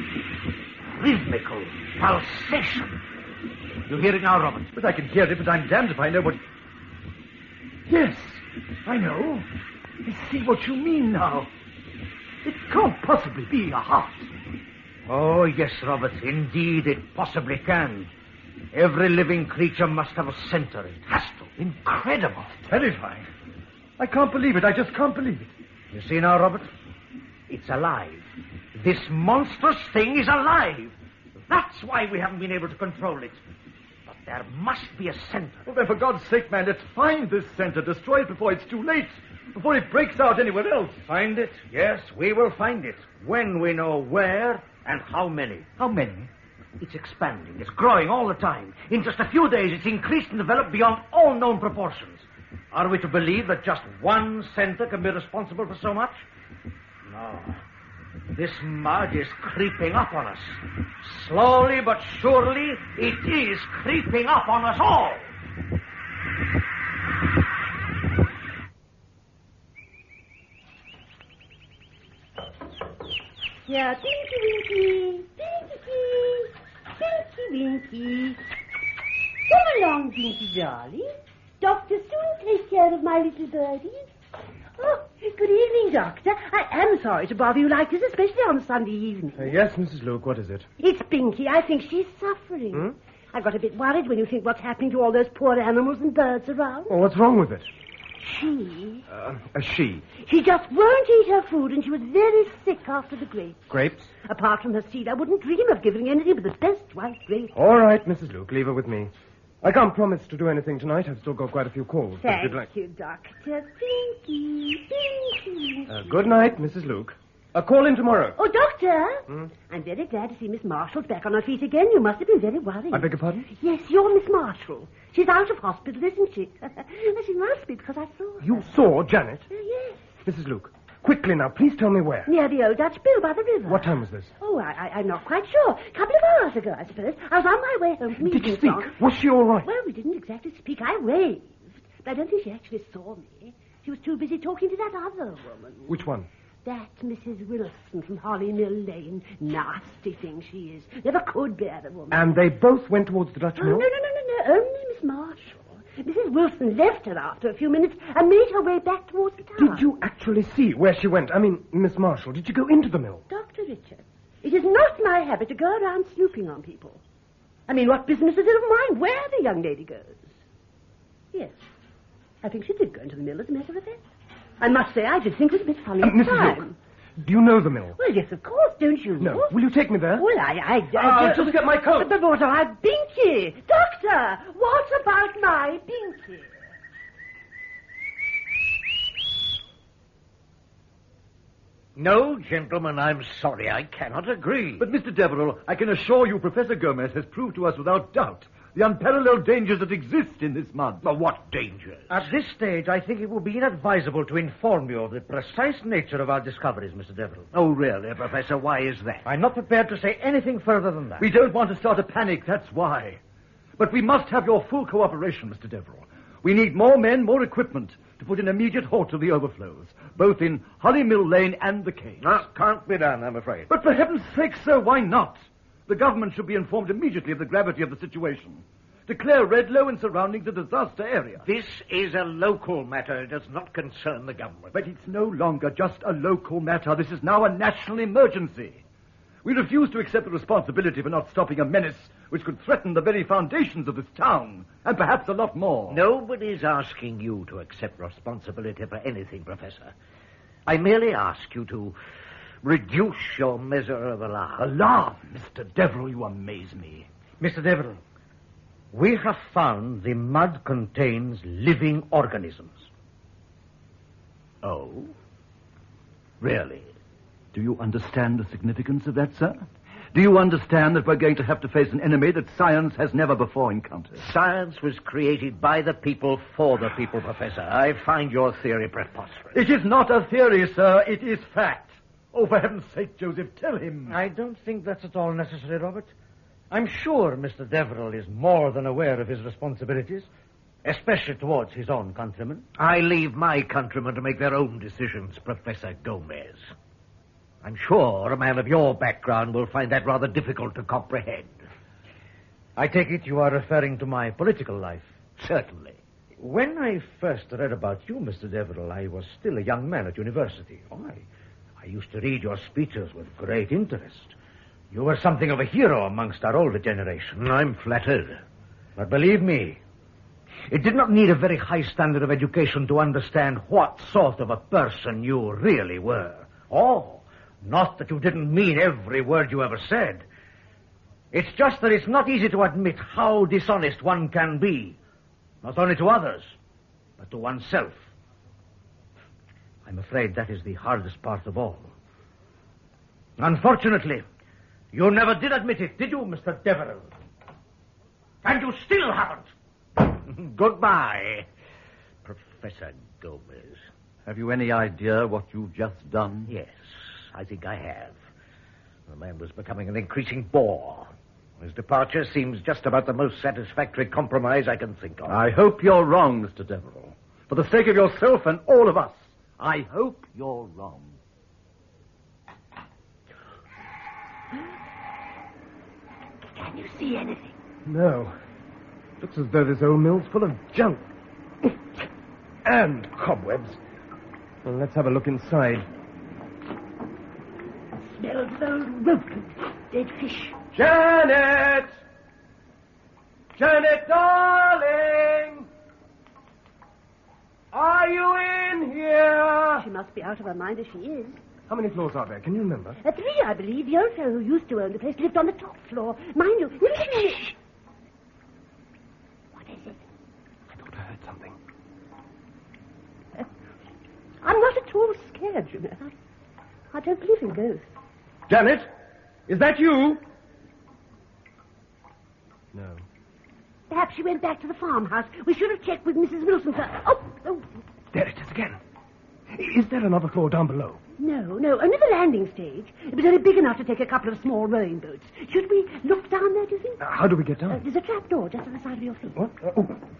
rhythmical pulsation. You hear it now, Robert? But I can hear it, but I'm damned if I know what... Yes, I know. I see what you mean now. It can't possibly be a heart. Oh, yes, Robert. Indeed, it possibly can. Every living creature must have a center. It has to. Incredible. Terrifying. I can't believe it. I just can't believe it. You see now, Robert? It's alive. This monstrous thing is alive. That's why we haven't been able to control it. But there must be a center. Well, then, for God's sake, man, let's find this center. Destroy it before it's too late. Before it breaks out anywhere else. Find it? Yes, we will find it. When we know where and how many. How many? It's expanding. It's growing all the time. In just a few days, it's increased and developed beyond all known proportions. Are we to believe that just one center can be responsible for so much? No. This mud is creeping up on us. Slowly but surely, it is creeping up on us all. Yeah, Pinky Winky, Pinky Winky. Come along, Pinky darling. Doctor soon take care of my little birdies. Oh, good evening, Doctor. I am sorry to bother you like this, especially on a Sunday evening. Yes, Mrs. Luke, what is it? It's Pinky. I think she's suffering. I got a bit worried when you think what's happening to all those poor animals and birds around. Well, what's wrong with it? She? A she? She just won't eat her food, and she was very sick after the grapes. Grapes? Apart from her seed, I wouldn't dream of giving anything but the best white grapes. All right, Mrs. Luke, leave her with me. I can't promise to do anything tonight. I've still got quite a few calls. Thank you, Doctor. Pinky. Good night, Mrs. Luke. Call in tomorrow. Oh, Doctor! I'm very glad to see Miss Marshall's back on her feet again. You must have been very worried. I beg your pardon? Yes, you're Miss Marshall. She's out of hospital, isn't she? She must be, because I saw her. You saw Janet? Yes. Mrs. Luke, quickly now, please tell me where. Near the old Dutch Bill by the river. What time was this? Oh, I'm not quite sure. A couple of hours ago, I suppose. I was on my way home from Did you evening speak? song. Was she all right? Well, we didn't exactly speak. I waved. But I don't think she actually saw me. She was too busy talking to that other woman. Which one? That Mrs. Wilson from Holly Mill Lane. Nasty thing she is. Never could bear the woman. And they both went towards the Dutch Mill? No. Only Miss Marshall. Mrs. Wilson left her after a few minutes and made her way back towards the town. Did you actually see where she went? I mean, Miss Marshall, did you go into the mill? Dr. Richards, it is not my habit to go around snooping on people. I mean, what business is it of mine where the young lady goes? Yes, I think she did go into the mill, as a matter of fact. I must say, I did think it was a bit funny at the Mrs. time. Luke, do you know the mill? Well, yes, of course, don't you? No. Will you take me there? Well, I just get my coat. But what about Binky? Doctor, what about my Binky? No, gentlemen, I'm sorry. I cannot agree. But, Mr. Deverill, I can assure you Professor Gomez has proved to us without doubt the unparalleled dangers that exist in this mud. But what dangers? At this stage, I think it would be inadvisable to inform you of the precise nature of our discoveries, Mr. Deverill. Oh, really, Professor? Why is that? I'm not prepared to say anything further than that. We don't want to start a panic, that's why. But we must have your full cooperation, Mr. Deverill. We need more men, more equipment to put an immediate halt to the overflows, both in Holly Mill Lane and the caves. That can't be done, I'm afraid. But for heaven's sake, sir, why not? The government should be informed immediately of the gravity of the situation. Declare Redlow and surroundings a disaster area. This is a local matter. It does not concern the government. But it's no longer just a local matter. This is now a national emergency. We refuse to accept the responsibility for not stopping a menace which could threaten the very foundations of this town, and perhaps a lot more. Nobody's asking you to accept responsibility for anything, Professor. I merely ask you to reduce your measure of alarm. Alarm? Mr. Deverill, you amaze me. Mr. Deverill, We have found the mud contains living organisms. Oh? Really? Do you understand the significance of that, sir? Do you understand that we're going to have to face an enemy that science has never before encountered? Science was created by the people for the people, Professor. I find your theory preposterous. It is not a theory, sir. It is fact. Oh, for heaven's sake, Joseph, tell him. I don't think that's at all necessary, Robert. I'm sure Mr. Deverill is more than aware of his responsibilities, especially towards his own countrymen. I leave my countrymen to make their own decisions, Professor Gomez. I'm sure a man of your background will find that rather difficult to comprehend. I take it you are referring to my political life. Certainly. When I first read about you, Mr. Deverill, I was still a young man at university. I used to read your speeches with great interest. You were something of a hero amongst our older generation. I'm flattered. But believe me, it did not need a very high standard of education to understand what sort of a person you really were. Oh, not that you didn't mean every word you ever said. It's just that it's not easy to admit how dishonest one can be, not only to others, but to oneself. I'm afraid that is the hardest part of all. Unfortunately, you never did admit it, did you, Mr. Deverill? And you still haven't. Goodbye, Professor Gomez. Have you any idea what you've just done? Yes, I think I have. The man was becoming an increasing bore. His departure seems just about the most satisfactory compromise I can think of. I hope you're wrong, Mr. Deverill. For the sake of yourself and all of us, I hope you're wrong. Can you see anything? No. Looks as though this old mill's full of junk. And cobwebs. Well, let's have a look inside. Smells of old rope and dead fish. Janet! Janet, darling! Are you in here? She must be out of her mind as she is. How many floors are there? Can you remember? 3, I believe. The old fellow who used to own the place lived on the top floor. Mind you... Shh. What is it? I thought I heard something. I'm not at all scared, you know. I don't believe in ghosts. Janet, is that you? No. Perhaps she went back to the farmhouse. We should have checked with Mrs. Wilson for... Oh. There it is again. Is there another floor down below? No, only the landing stage. It was only big enough to take a couple of small rowing boats. Should we look down there, do you think? How do we get down? There's a trap door just on the side of your feet. What?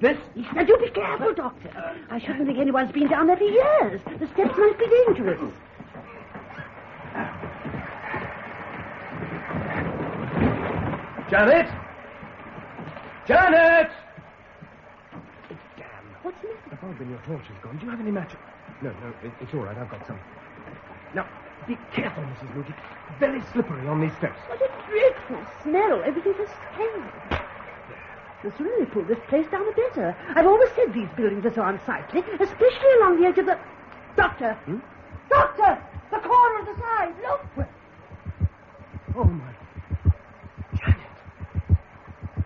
This? Yes, now do be careful, Doctor. I shouldn't think anyone's been down there for years. The steps might be dangerous. Janet! Janet! Damn. What's the matter? The bulb in your torch is gone. Do you have any matches? No, it's all right. I've got some. Now, be careful, Mrs. Luke. It's very slippery on these steps. What a dreadful smell. Everything has stale. The sooner we pull this place down, the better. I've always said these buildings are so unsightly, especially along the edge of the... Doctor! Doctor! The corner of the side. Look! Oh, my...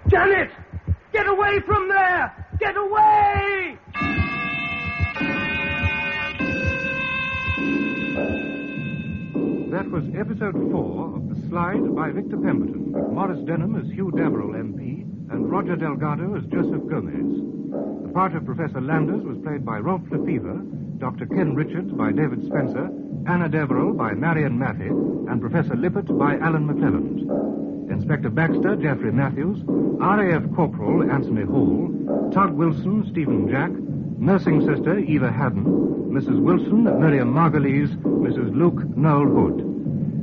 Janet! Get away from there! Get away! That was episode 4 of The Slide by Victor Pemberton, with Maurice Denham as Hugh Deverill MP and Roger Delgado as Josef Gomez. The part of Professor Landers was played by Rolf Lefevre, Dr. Ken Richards by David Spenser, Anna Deverill by Marion Maffey, and Professor Lippert by Alan McClelland. Inspector Baxter, Geoffrey Matthews, RAF Corporal Anthony Hall, Tug Wilson, Stephen Jack, Nursing Sister Eva Haddon, Mrs. Wilson, Miriam Margolyes, Mrs. Luke Noel Hood.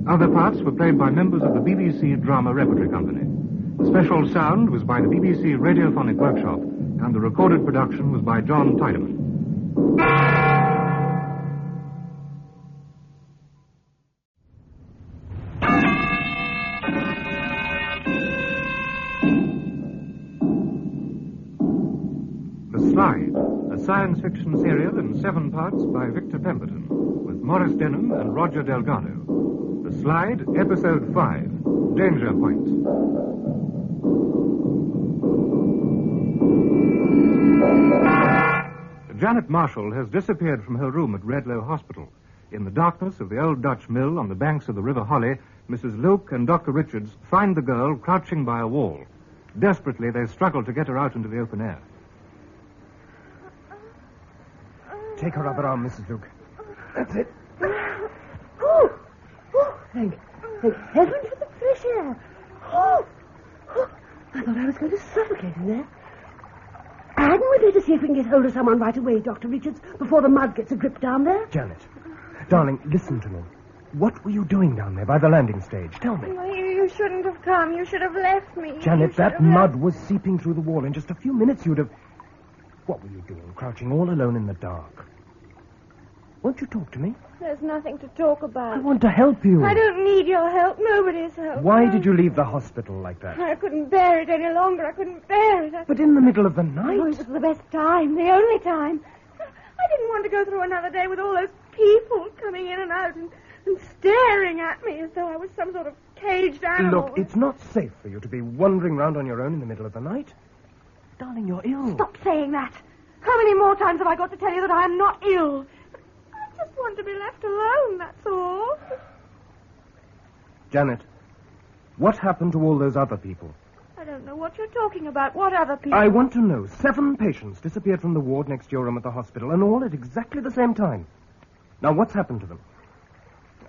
Other parts were played by members of the BBC Drama Repertory Company. The special sound was by the BBC Radiophonic Workshop, and the recorded production was by John Tydeman. The Slide, a science fiction serial in 7 parts by Victor Pemberton, with Maurice Denham and Roger Delgado. The Slide, Episode 5, Danger Point. Janet Marshall has disappeared from her room at Redlow Hospital. In the darkness of the old Dutch mill on the banks of the River Holly, Mrs. Luke and Dr. Richards find the girl crouching by a wall. Desperately, they struggle to get her out into the open air. Take her other arm, Mrs. Luke. That's it. Thank heaven for the fresh air. I thought I was going to suffocate in there. And we'd better see if we can get hold of someone right away, Dr. Richards, before the mud gets a grip down there. Janet, darling, listen to me. What were you doing down there by the landing stage? Tell me. Oh, you shouldn't have come. You should have left me. Janet, that mud was seeping through the wall. In just a few minutes you'd have... What were you doing, crouching all alone in the dark? Won't you talk to me? There's nothing to talk about. I want to help you. I don't need your help. Nobody's help. Why did you leave the hospital like that? I couldn't bear it any longer. I couldn't bear it. But in the middle of the night? Oh, it was the best time. The only time. I didn't want to go through another day with all those people coming in and out and staring at me as though I was some sort of caged animal. Look, it's not safe for you to be wandering round on your own in the middle of the night. Darling, you're ill. Stop saying that. How many more times have I got to tell you that I am not ill? I just want to be left alone, that's all. Janet, what happened to all those other people? I don't know what you're talking about. What other people? I want to know. 7 patients disappeared from the ward next to your room at the hospital, and all at exactly the same time. Now, what's happened to them?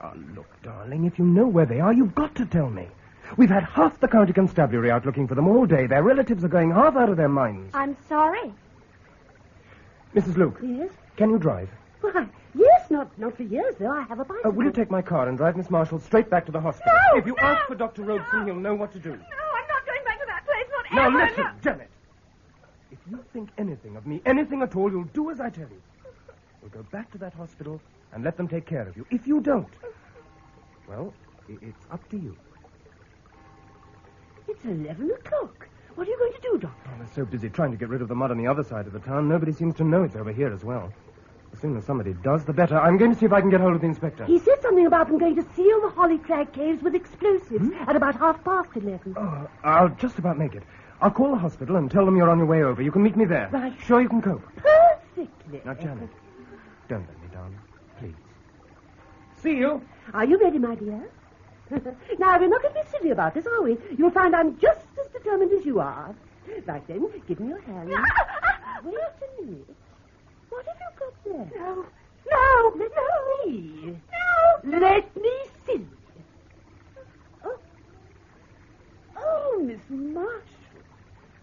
Oh, look, darling, if you know where they are, you've got to tell me. We've had half the county constabulary out looking for them all day. Their relatives are going half out of their minds. I'm sorry. Mrs. Luke. Yes? Can you drive? Why, yes, not for years, though. I have a bicycle. Will you take my car and drive Miss Marshall straight back to the hospital? No, if you ask for Dr. Robeson, he'll know what to do. No, I'm not going back to that place, not Now, ever. listen, Janet. If you think anything of me, anything at all, you'll do as I tell you. We'll go back to that hospital and let them take care of you. If you don't, well, it's up to you. It's 11 o'clock. What are you going to do, Doctor? Oh, they're so busy trying to get rid of the mud on the other side of the town, nobody seems to know it's over here as well. As soon as somebody does, the better. I'm going to see if I can get hold of the inspector. He said something about them going to seal the Holly Crag caves with explosives at about 11:30. Oh, I'll just about make it. I'll call the hospital and tell them you're on your way over. You can meet me there. Right. Sure you can cope? Perfectly. Now, Janet, don't let me down, please. See you. Are you ready, my dear? Now, we're not going to be silly about this, are we? You'll find I'm just as determined as you are. Right then, give me your hand. Wait a minute. What have you got there? No. Let me see. No. Let me see. Oh, Miss Marshall.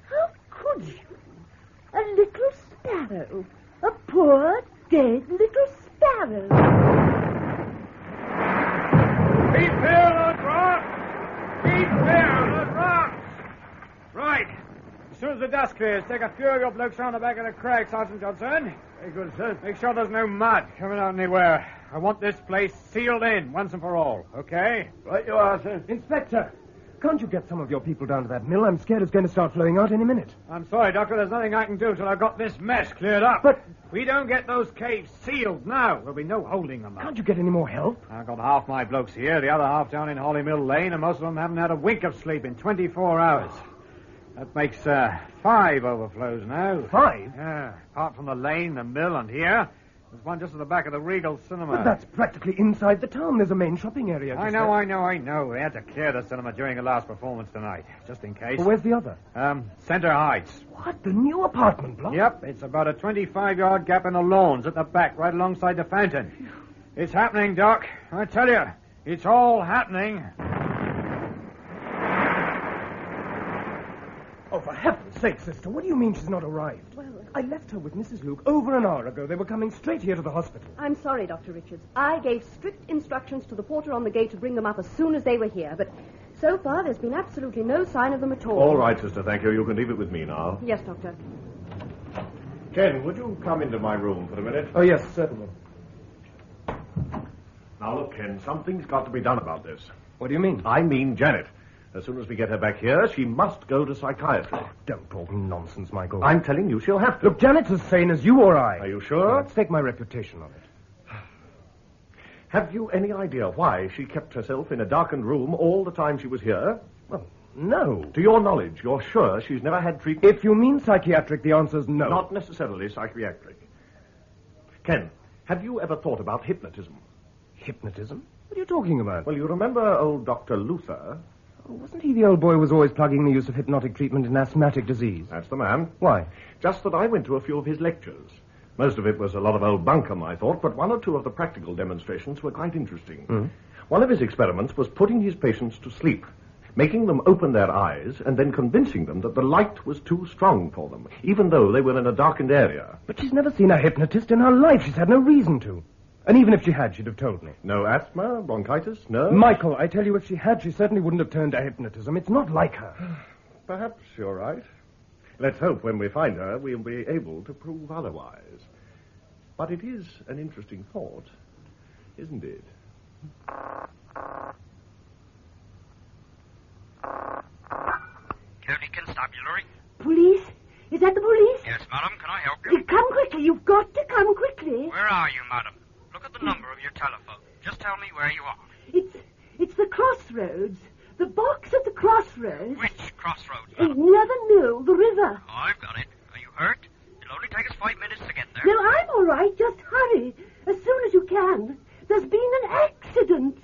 How could you? A little sparrow. A poor, dead little sparrow. Keep clear of those rocks! Keep clear of those rocks! Right. As soon as the dust clears, take a few of your blokes round the back of the crag, Sergeant Johnson. Very good, sir. Make sure there's no mud coming out anywhere. I want this place sealed in once and for all, okay? Right you are, sir. Inspector, can't you get some of your people down to that mill? I'm scared it's going to start flowing out any minute. I'm sorry, Doctor. There's nothing I can do till I've got this mess cleared up. But if we don't get those caves sealed now, there'll be no holding them up. Can't you get any more help? I've got half my blokes here, the other half down in Holly Mill Lane, and most of them haven't had a wink of sleep in 24 hours. That makes 5 overflows now. 5? Yeah, apart from the lane, the mill, and here. There's one just at the back of the Regal Cinema. But that's practically inside the town. There's a main shopping area. I know. They had to clear the cinema during the last performance tonight, just in case. Well, where's the other? Center Heights. What, the new apartment block? Yep, it's about a 25-yard gap in the lawns at the back, right alongside the fountain. It's happening, Doc. I tell you, it's all happening. Oh, for heaven's sake, sister, what do you mean she's not arrived? Well, I left her with Mrs. Luke over an hour ago. They were coming straight here to the hospital. I'm sorry, Dr. Richards. I gave strict instructions to the porter on the gate to bring them up as soon as they were here, but so far there's been absolutely no sign of them at all. All right, sister, thank you. You can leave it with me now. Yes, Doctor. Ken, would you come into my room for a minute? Oh, yes, certainly. Now, look, Ken, something's got to be done about this. What do you mean? I mean Janet. As soon as we get her back here, she must go to psychiatry. Oh, don't talk nonsense, Michael. I'm telling you, she'll have to. Look, Janet's as sane as you or I. Are you sure? Let's stake my reputation on it. Have you any idea why she kept herself in a darkened room all the time she was here? Well, no. To your knowledge, you're sure she's never had treatment? If you mean psychiatric, the answer's no. Not necessarily psychiatric. Ken, have you ever thought about hypnotism? Hypnotism? What are you talking about? Well, you remember old Dr. Luther? Oh, wasn't he the old boy who was always plugging the use of hypnotic treatment in asthmatic disease? That's the man. Why? Just that I went to a few of his lectures. Most of it was a lot of old bunkum, I thought, but one or two of the practical demonstrations were quite interesting. Mm. One of his experiments was putting his patients to sleep, making them open their eyes, and then convincing them that the light was too strong for them, even though they were in a darkened area. But she's never seen a hypnotist in her life. She's had no reason to. And even if she had, she'd have told me. No asthma, bronchitis, no? Michael, I tell you, if she had, she certainly wouldn't have turned to hypnotism. It's not like her. Perhaps you're right. Let's hope when we find her, we'll be able to prove otherwise. But it is an interesting thought, isn't it? County Constabulary. Police? Is that the police? Yes, madam. Can I help you? Come quickly. You've got to come quickly. Where are you, madam? Look at the number of your telephone. Just tell me where you are. It's the crossroads. The box at the crossroads. Which crossroads, Near madam? the mill, the river. Oh, I've got it. Are you hurt? It'll only take us 5 minutes to get there. No, I'm all right. Just hurry. As soon as you can. There's been an accident.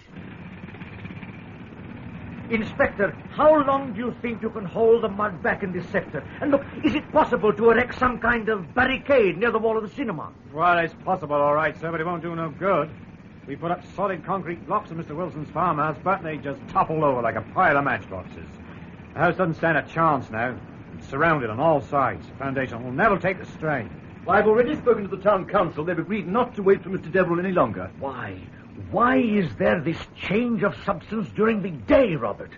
Inspector, how long do you think you can hold the mud back in this sector? And look, is it possible to erect some kind of barricade near the wall of the cinema? Well, it's possible, all right, sir, but it won't do no good. We put up solid concrete blocks in Mr. Wilson's farmhouse, but they just topple over like a pile of matchboxes. The house doesn't stand a chance now. It's surrounded on all sides. The foundation will never take the strain. Well, I've already spoken to the town council. They've agreed not to wait for Mr. Deverill any longer. Why? Why is there this change of substance during the day, Robert?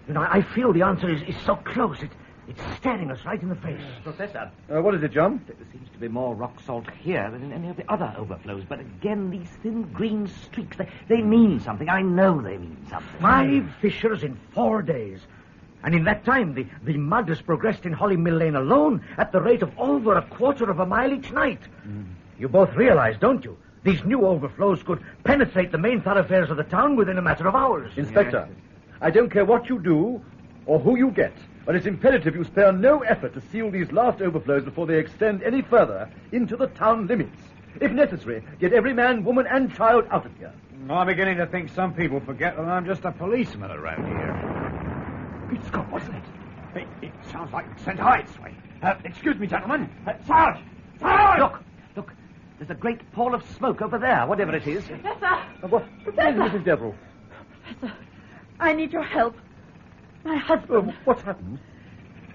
You know, I feel the answer is so close. It's staring us right in the face. Professor. What is it, John? There seems to be more rock salt here than in any of the other overflows. But again, these thin green streaks, they mean something. I know they mean something. 5 fissures in 4 days. And in that time, the mud has progressed in Holly Mill Lane alone at the rate of over 1/4 of a mile each night. You both realize, don't you? These new overflows could penetrate the main thoroughfares of the town within a matter of hours. Inspector, I don't care what you do or who you get, but it's imperative you spare no effort to seal these last overflows before they extend any further into the town limits. If necessary, get every man, woman, and child out of here. I'm beginning to think some people forget that I'm just a policeman around here. Great Scott, wasn't it? It sounds like St. Hyde's way. Excuse me, gentlemen. Sarge! Sarge! Look, there's a great pall of smoke over there, whatever it is. Professor! What is Mrs. Deverill? Professor, I need your help. My husband. What's happened?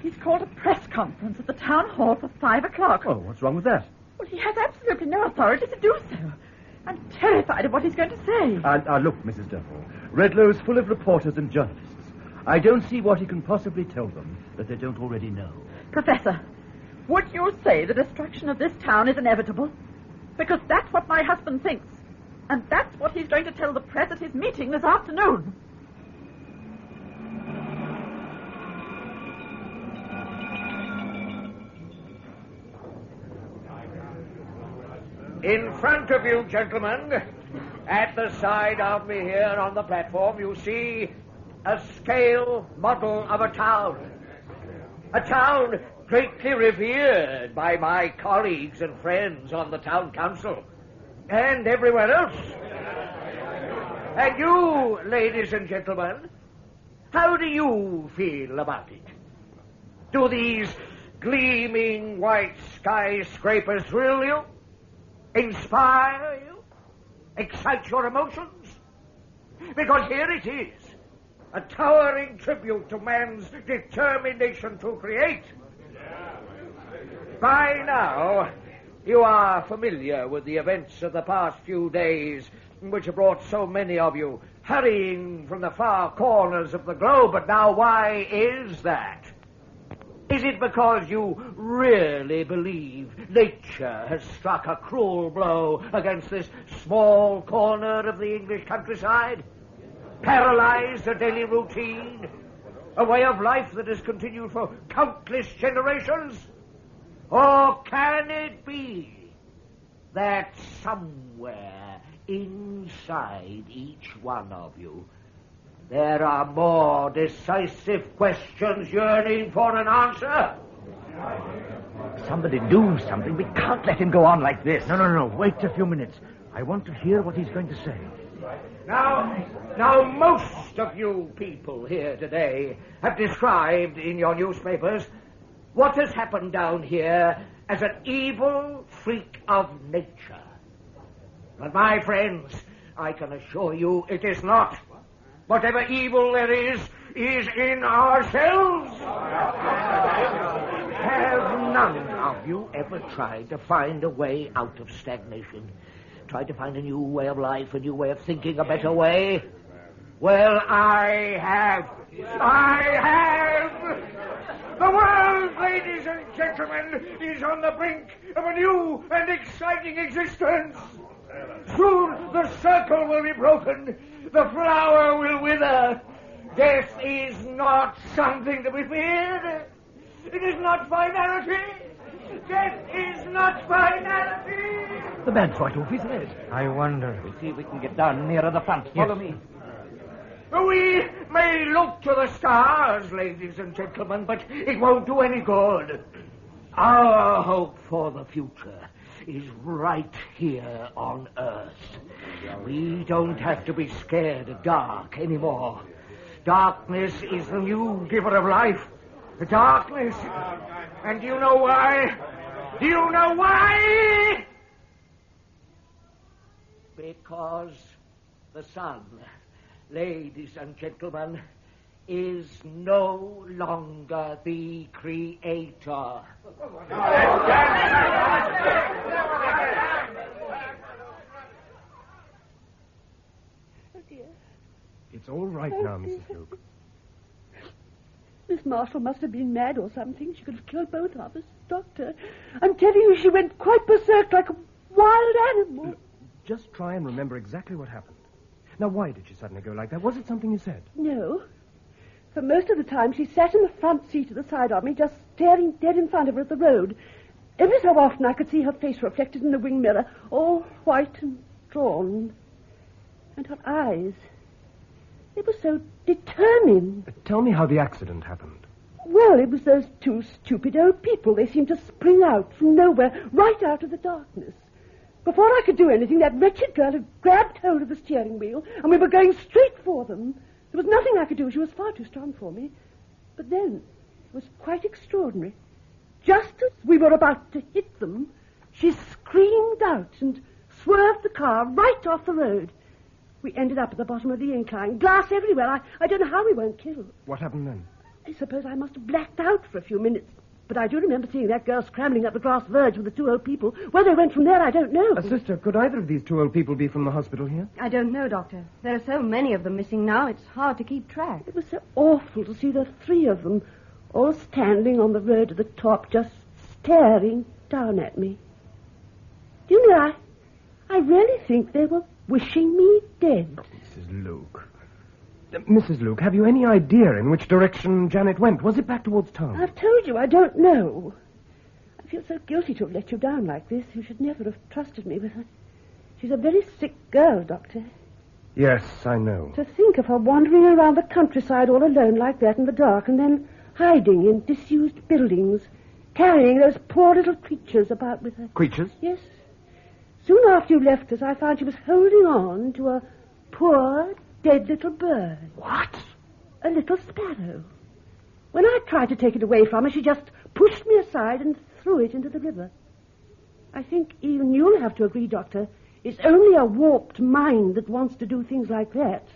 He's called a press conference at the town hall for 5 o'clock. Oh, what's wrong with that? Well, he has absolutely no authority to do so. I'm terrified of what he's going to say. Look, Mrs. Deverill, Redlow's full of reporters and journalists. I don't see what he can possibly tell them that they don't already know. Professor, would you say the destruction of this town is inevitable? Because that's what my husband thinks. And that's what he's going to tell the press at his meeting this afternoon. In front of you, gentlemen, at the side of me here on the platform, you see a scale model of a town. A town greatly revered by my colleagues and friends on the town council and everywhere else. And you, ladies and gentlemen, how do you feel about it? Do these gleaming white skyscrapers thrill you? Inspire you? Excite your emotions? Because here it is, a towering tribute to man's determination to create. By now, you are familiar with the events of the past few days, which have brought so many of you hurrying from the far corners of the globe. But now, why is that? Is it because you really believe nature has struck a cruel blow against this small corner of the English countryside? Paralyzed a daily routine? A way of life that has continued for countless generations? Or can it be that somewhere inside each one of you there are more decisive questions yearning for an answer? Somebody do something. We can't let him go on like this. No. Wait a few minutes. I want to hear what he's going to say. Now, most of you people here today have described in your newspapers what has happened down here as an evil freak of nature. But my friends, I can assure you it is not. Whatever evil there is in ourselves. Have none of you ever tried to find a way out of stagnation? Tried to find a new way of life, a new way of thinking, a better way? Well, I have. The world, ladies and gentlemen, is on the brink of a new and exciting existence. Soon the circle will be broken. The flower will wither. Death is not something to be feared. It is not finality. Death is not finality. The man's right off his head. I wonder. We'll see if we can get down nearer the front. Follow me. We may look to the stars, ladies and gentlemen, but it won't do any good. Our hope for the future is right here on Earth. We don't have to be scared of dark anymore. Darkness is the new giver of life. The darkness. And do you know why? Do you know why? Because the sun, ladies and gentlemen, is no longer the creator. Oh, dear. It's all right now, Mrs. Luke. Miss Marshall must have been mad or something. She could have killed both of us. Doctor, I'm telling you, she went quite berserk like a wild animal. Look, just try and remember exactly what happened. Now, why did she suddenly go like that? Was it something you said? No. For most of the time, she sat in the front seat at the side of me, just staring dead in front of her at the road. Every so often, I could see her face reflected in the wing mirror, all white and drawn. And her eyes, they were so determined. Tell me how the accident happened. Well, it was those two stupid old people. They seemed to spring out from nowhere, right out of the darkness. Before I could do anything, that wretched girl had grabbed hold of the steering wheel, and we were going straight for them. There was nothing I could do. She was far too strong for me. But then, it was quite extraordinary. Just as we were about to hit them, she screamed out and swerved the car right off the road. We ended up at the bottom of the incline. Glass everywhere. I don't know how we weren't killed. What happened then? I suppose I must have blacked out for a few minutes. But I do remember seeing that girl scrambling up the grass verge with the two old people. Where they went from there, I don't know. Sister, could either of these two old people be from the hospital here? I don't know, Doctor. There are so many of them missing now, it's hard to keep track. It was so awful to see the three of them all standing on the road at the top, just staring down at me. Do you know, I really think they were wishing me dead. Oh, Mrs. Luke. Mrs. Luke, have you any idea in which direction Janet went? Was it back towards town? I've told you, I don't know. I feel so guilty to have let you down like this. You should never have trusted me with her. She's a very sick girl, Doctor. Yes, I know. To think of her wandering around the countryside all alone like that in the dark, and then hiding in disused buildings, carrying those poor little creatures about with her. Creatures? Yes. Soon after you left us, I found she was holding on to a poor, dead little bird. What? A little sparrow. When I tried to take it away from her, she just pushed me aside and threw it into the river. I think even you'll have to agree, Doctor, it's only a warped mind that wants to do things like that.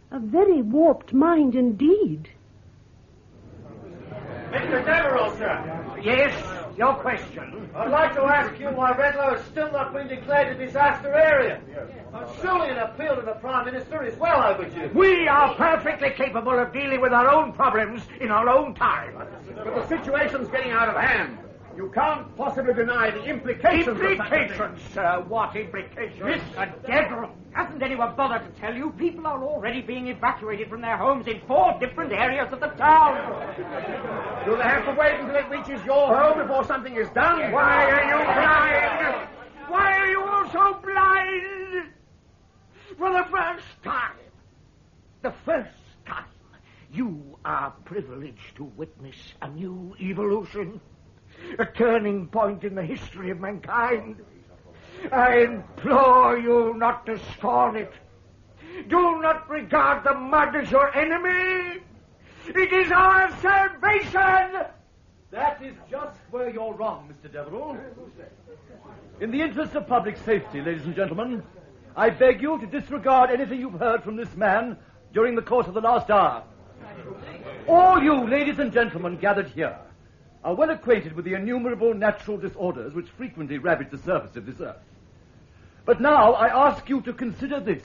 A very warped mind indeed. Mr. Deverill, sir. Yes, your question. I'd like to ask you why Redlow has still not been declared a disaster area. Surely an appeal to the Prime Minister is well overdue. We are perfectly capable of dealing with our own problems in our own time. But the situation's getting out of hand. You can't possibly deny the implications. Implications, sir? What implications? Mr. Deverill, hasn't anyone bothered to tell you? People are already being evacuated from their homes in 4 different areas of the town. Do they have to wait until it reaches your home before something is done? Why are you blind? Why are you all so blind? For the first time, you are privileged to witness a new evolution. A turning point in the history of mankind. I implore you not to scorn it. Do not regard the mud as your enemy. It is our salvation. That is just where you're wrong, Mr. Deverill. In the interest of public safety, ladies and gentlemen, I beg you to disregard anything you've heard from this man during the course of the last hour. All you, ladies and gentlemen, gathered here are well acquainted with the innumerable natural disorders which frequently ravage the surface of this earth. But now I ask you to consider this.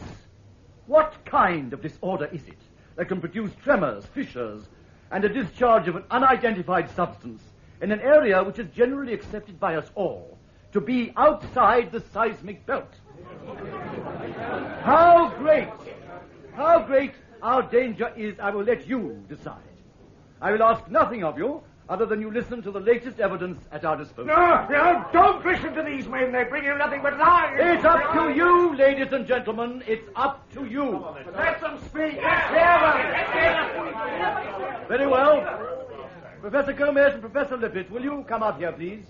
What kind of disorder is it that can produce tremors, fissures, and a discharge of an unidentified substance in an area which is generally accepted by us all to be outside the seismic belt? How great our danger is, I will let you decide. I will ask nothing of you other than you listen to the latest evidence at our disposal. No, don't listen to these men. They bring you nothing but lies. It's up to you, ladies and gentlemen. It's up to you. Let them speak. Very well. Professor Gomez and Professor Lippett, will you come up here, please?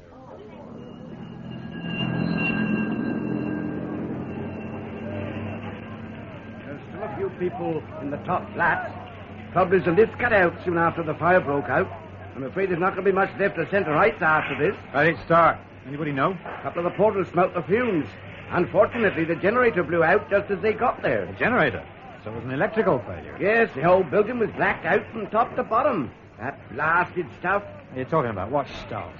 There's still a few people in the top flat. Trouble is the lift got out soon after the fire broke out. I'm afraid there's not going to be much left of Centre Heights after this. How did it start? Anybody know? A couple of the porters smelt the fumes. Unfortunately, the generator blew out just as they got there. The generator? So it was an electrical failure. Yes, the whole building was blacked out from top to bottom. That blasted stuff. What are you talking about? What stuff?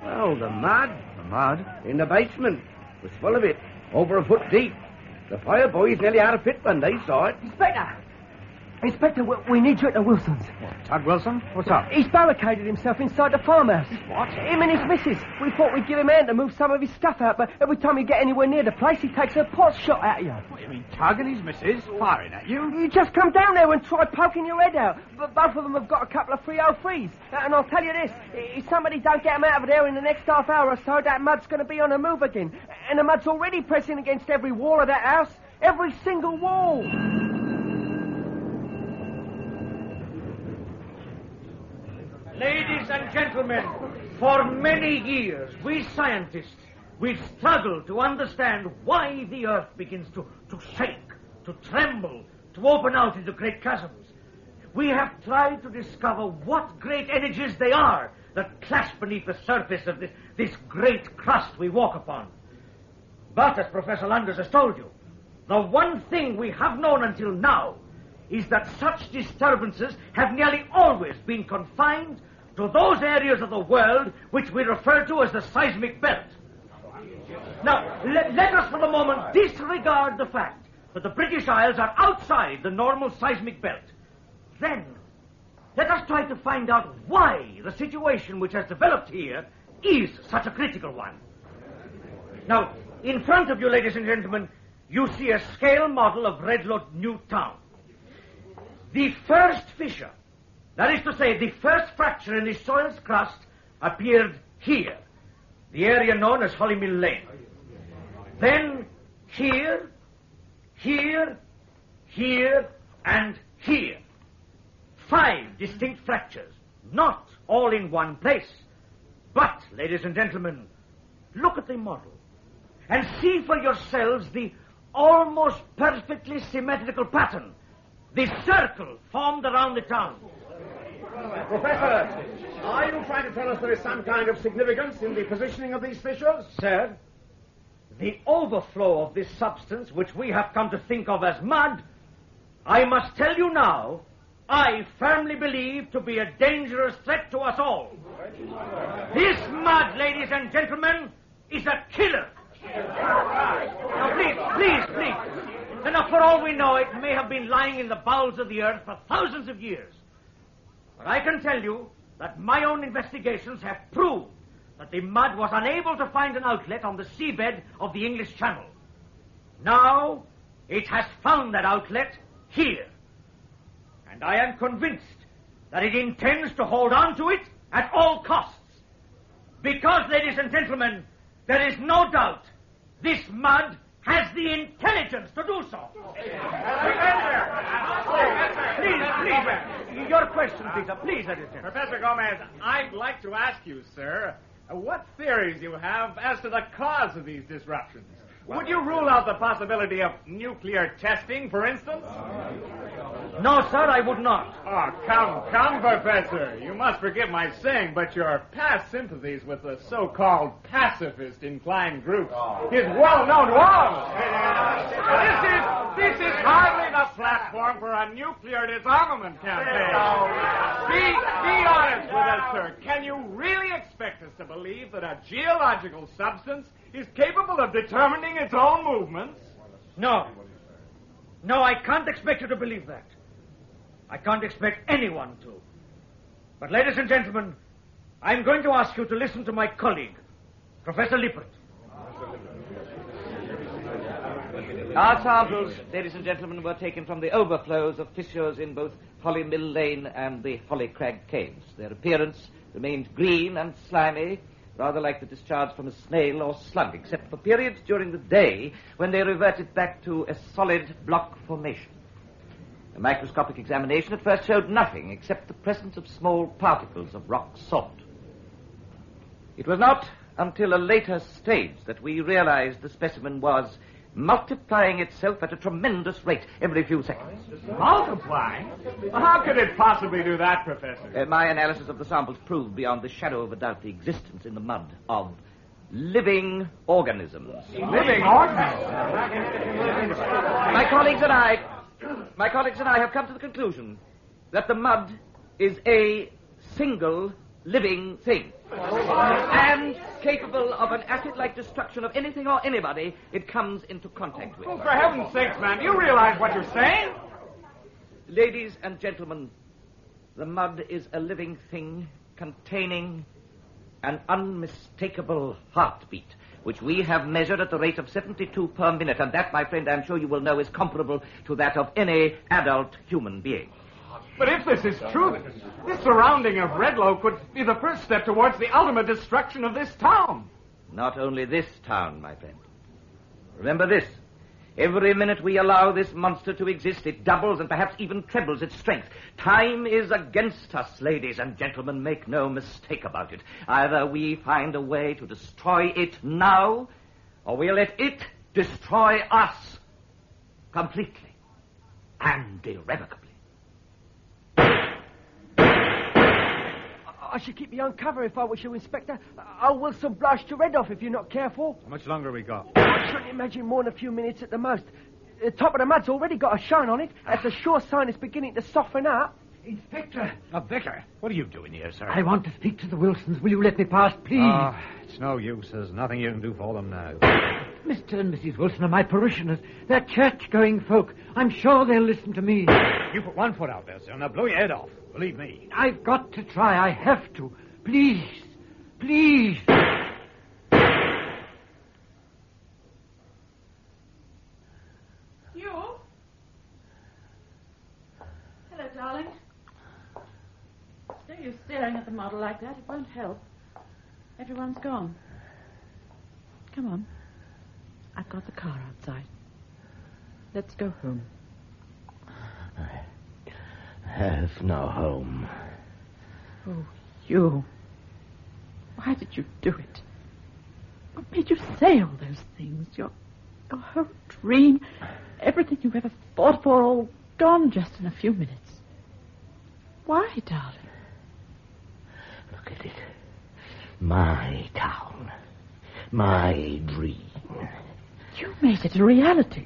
Well, the mud. The mud? In the basement. Was full of it. Over a foot deep. The fire boys nearly had a fit when they saw it. Inspector, we need you at the Wilsons. What, Tug Wilson? What's up? He's barricaded himself inside the farmhouse. What? Him and his missus. We thought we'd give him a hand to move some of his stuff out, but every time we get anywhere near the place, he takes a pot shot at you. What, you mean Tug and his missus firing at you? You just come down there and try poking your head out. But both of them have got a couple of 303s. And I'll tell you this, if somebody don't get them out of there in the next half hour or so, that mud's going to be on the move again. And the mud's already pressing against every wall of that house. Every single wall. Ladies and gentlemen, for many years, we scientists, we've struggled to understand why the Earth begins to shake, to tremble, to open out into great chasms. We have tried to discover what great energies they are that clash beneath the surface of this great crust we walk upon. But, as Professor Landers has told you, the one thing we have known until now is that such disturbances have nearly always been confined to those areas of the world which we refer to as the seismic belt. Now, let us for the moment disregard the fact that the British Isles are outside the normal seismic belt. Then, let us try to find out why the situation which has developed here is such a critical one. Now, in front of you, ladies and gentlemen, you see a scale model of Redlow New Town. The first fissure, that is to say, the first fracture in the soil's crust, appeared here, the area known as Holly Mill Lane. Then here, here, here, and here. 5 distinct fractures, not all in one place. But, ladies and gentlemen, look at the model and see for yourselves the almost perfectly symmetrical pattern, the circle formed around the town. Professor, are you trying to tell us there is some kind of significance in the positioning of these fissures? Sir, the overflow of this substance, which we have come to think of as mud, I must tell you now, I firmly believe to be a dangerous threat to us all. This mud, ladies and gentlemen, is a killer. Now, please. Now, for all we know, it may have been lying in the bowels of the earth for thousands of years. But I can tell you that my own investigations have proved that the mud was unable to find an outlet on the seabed of the English Channel. Now, it has found that outlet here. And I am convinced that it intends to hold on to it at all costs. Because, ladies and gentlemen, there is no doubt this mud has the intelligence to do so. Please, your question, Peter. Please, ladies and gentlemen. Professor Gomez, I'd like to ask you, sir, what theories you have as to the cause of these disruptions. Would you rule out the possibility of nuclear testing, for instance? No, sir, I would not. Oh, come, Professor. You must forgive my saying, but your past sympathies with the so-called pacifist-inclined groups is well known to all. This is hardly the platform for a nuclear disarmament campaign. Be honest with us, sir. Can you really expect us to believe that a geological substance is capable of determining its own movements? No. No, I can't expect you to believe that. I can't expect anyone to. But, ladies and gentlemen, I'm going to ask you to listen to my colleague, Professor Lippert. Our samples, ladies and gentlemen, were taken from the overflows of fissures in both Holly Mill Lane and the Holly Crag Caves. Their appearance remained green and slimy, rather like the discharge from a snail or slug, except for periods during the day when they reverted back to a solid block formation. A microscopic examination at first showed nothing except the presence of small particles of rock salt. It was not until a later stage that we realized the specimen was multiplying itself at a tremendous rate every few seconds. Multiplying? How could it possibly do that, Professor? My analysis of the samples proved beyond the shadow of a doubt the existence in the mud of living organisms. Living organisms? My colleagues and I have come to the conclusion that the mud is a single living thing, and capable of an acid-like destruction of anything or anybody it comes into contact with. Oh, for heaven's sakes, man, do you realize what you're saying? Ladies and gentlemen, the mud is a living thing containing an unmistakable heartbeat, which we have measured at the rate of 72 per minute, and that, my friend, I'm sure you will know, is comparable to that of any adult human being. But if this is true, this surrounding of Redlow could be the first step towards the ultimate destruction of this town. Not only this town, my friend. Remember this. Every minute we allow this monster to exist, it doubles and perhaps even trebles its strength. Time is against us, ladies and gentlemen. Make no mistake about it. Either we find a way to destroy it now, or we let it destroy us completely and irrevocably. I should keep you on cover if I was you, Inspector. I will some blast your head off if you're not careful. How much longer we got? I shouldn't imagine more than a few minutes at the most. The top of the mud's already got a shine on it. That's a sure sign it's beginning to soften up. Inspector! Vicar, what are you doing here, sir? I want to speak to the Wilsons. Will you let me pass, please? Oh, it's no use. There's nothing you can do for them now. Mr. and Mrs. Wilson are my parishioners. They're church-going folk. I'm sure they'll listen to me. You put one foot out there, sir, and I'll blow your head off. Believe me. I've got to try. I have to. Please. Please. You? Hello, darling. Don't you staring at the model like that. It won't help. Everyone's gone. Come on. I've got the car outside. Let's go home. I have no home. Oh, you. Why did you do it? What made you say all those things? Your whole dream, everything you ever fought for, all gone just in a few minutes. Why, darling? Look at it. My town. My dream. You made it a reality.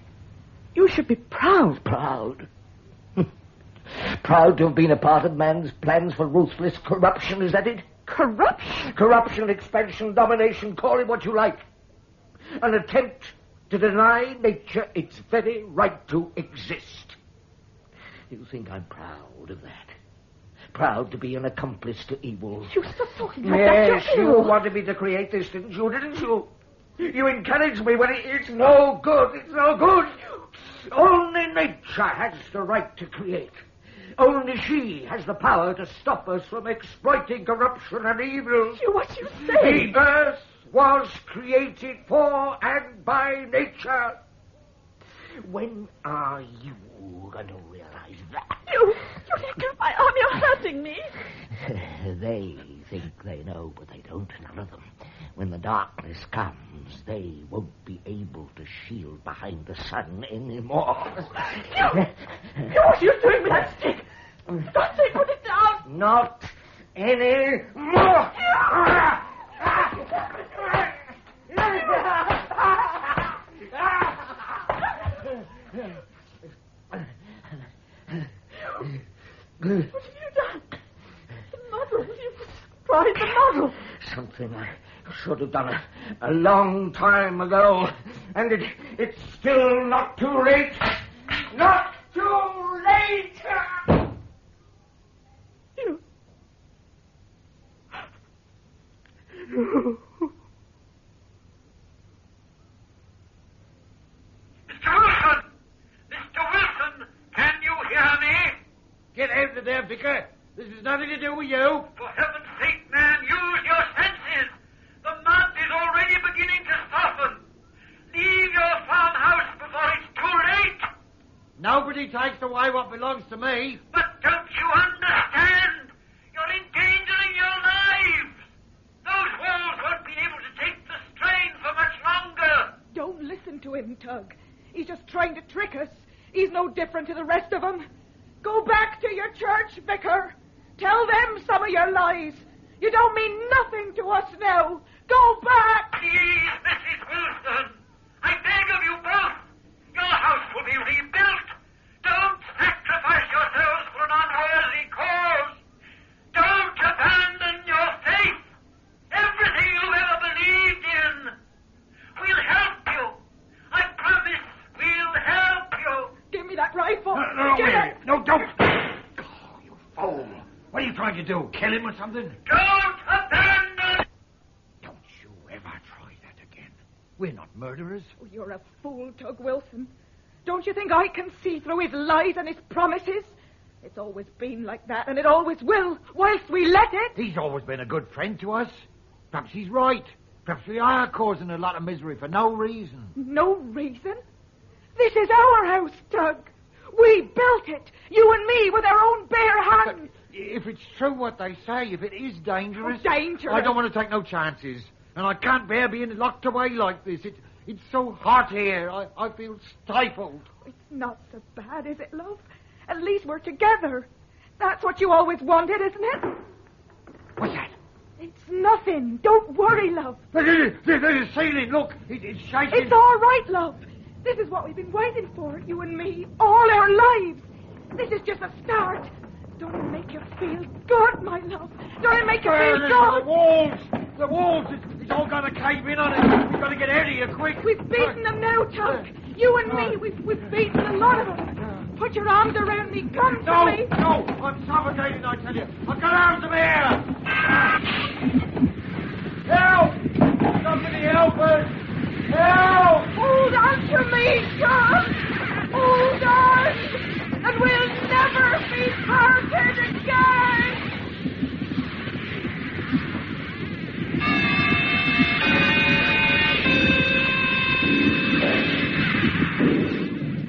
You should be proud. Proud? Proud to have been a part of man's plans for ruthless corruption, is that it? Corruption? Corruption, expansion, domination, call it what you like. An attempt to deny nature its very right to exist. You think I'm proud of that? Proud to be an accomplice to evil? You stop talking like that. Yes, you wanted me to create this, didn't you? You encouraged me when it's no good. It's no good. Only nature has the right to create. Only she has the power to stop us from exploiting corruption and evil. What you say? The earth was created for and by nature. When are you going to realize that? You let go of my arm. You're hurting me. They think they know, but they don't, none of them. When the darkness comes, they won't be able to shield behind the sun anymore. What are you doing with that stick? Dusty, put it down! Not anymore! What have you done? The muddle. You've fried the muddle. Something I should have done a long time ago. And it's still not too late. Not too late! Mr. Wilson, can you hear me? Get out of there, Vicar. This has nothing to do with you. For heaven's sake, man, use your senses. The mud is already beginning to soften. Leave your farmhouse before it's too late. Nobody takes away what belongs to me. But don't you understand? You're endangering your lives. Those walls won't be able to take the strain for much longer. Don't listen to him, Tug. He's just trying to trick us. He's no different to the rest of them. Go back to your church, Vicar. Tell them some of your lies. You don't mean nothing to us now. Go back! Please, Mrs. Wilson. I beg of you both. Your house will be rebuilt. Don't sacrifice yourselves for an unworthy cause. Don't abandon your faith. Everything you ever believed in. We'll help you. I promise we'll help you. Give me that rifle. No, Give Mary. it. No, don't. Oh, you fool. What are you trying to do? Kill him or something? Don't abandon. Don't you ever try that again. We're not murderers. Oh, you're a fool, Tug Wilson. Don't you think I can see through his lies and his promises? It's always been like that, and it always will, whilst we let it. He's always been a good friend to us. Perhaps he's right. Perhaps we are causing a lot of misery for no reason. No reason? This is our house, Tug. We built it, you and me, with our own bare hands. If it's true what they say, if it is dangerous... Oh, dangerous? I don't want to take no chances. And I can't bear being locked away like this. It's so hot here. I feel stifled. It's not so bad, is it, love? At least we're together. That's what you always wanted, isn't it? What's that? It's nothing. Don't worry, love. There's a ceiling. Look, it's shaking. It's all right, love. This is what we've been waiting for, you and me, all our lives. This is just a start. Don't it make you feel good, my love? Don't it make you feel good? The walls. It's all going to cave in on it. We've got to get out of here quick. We've beaten them now, Tug. You and me, we've beaten a lot of them. Put your arms around me. Come to me. No, I'm suffocating, I tell you. I've got arms of air. Help! Somebody help us! Help! Hold on to me, John. Hold on. And we'll never be parted again.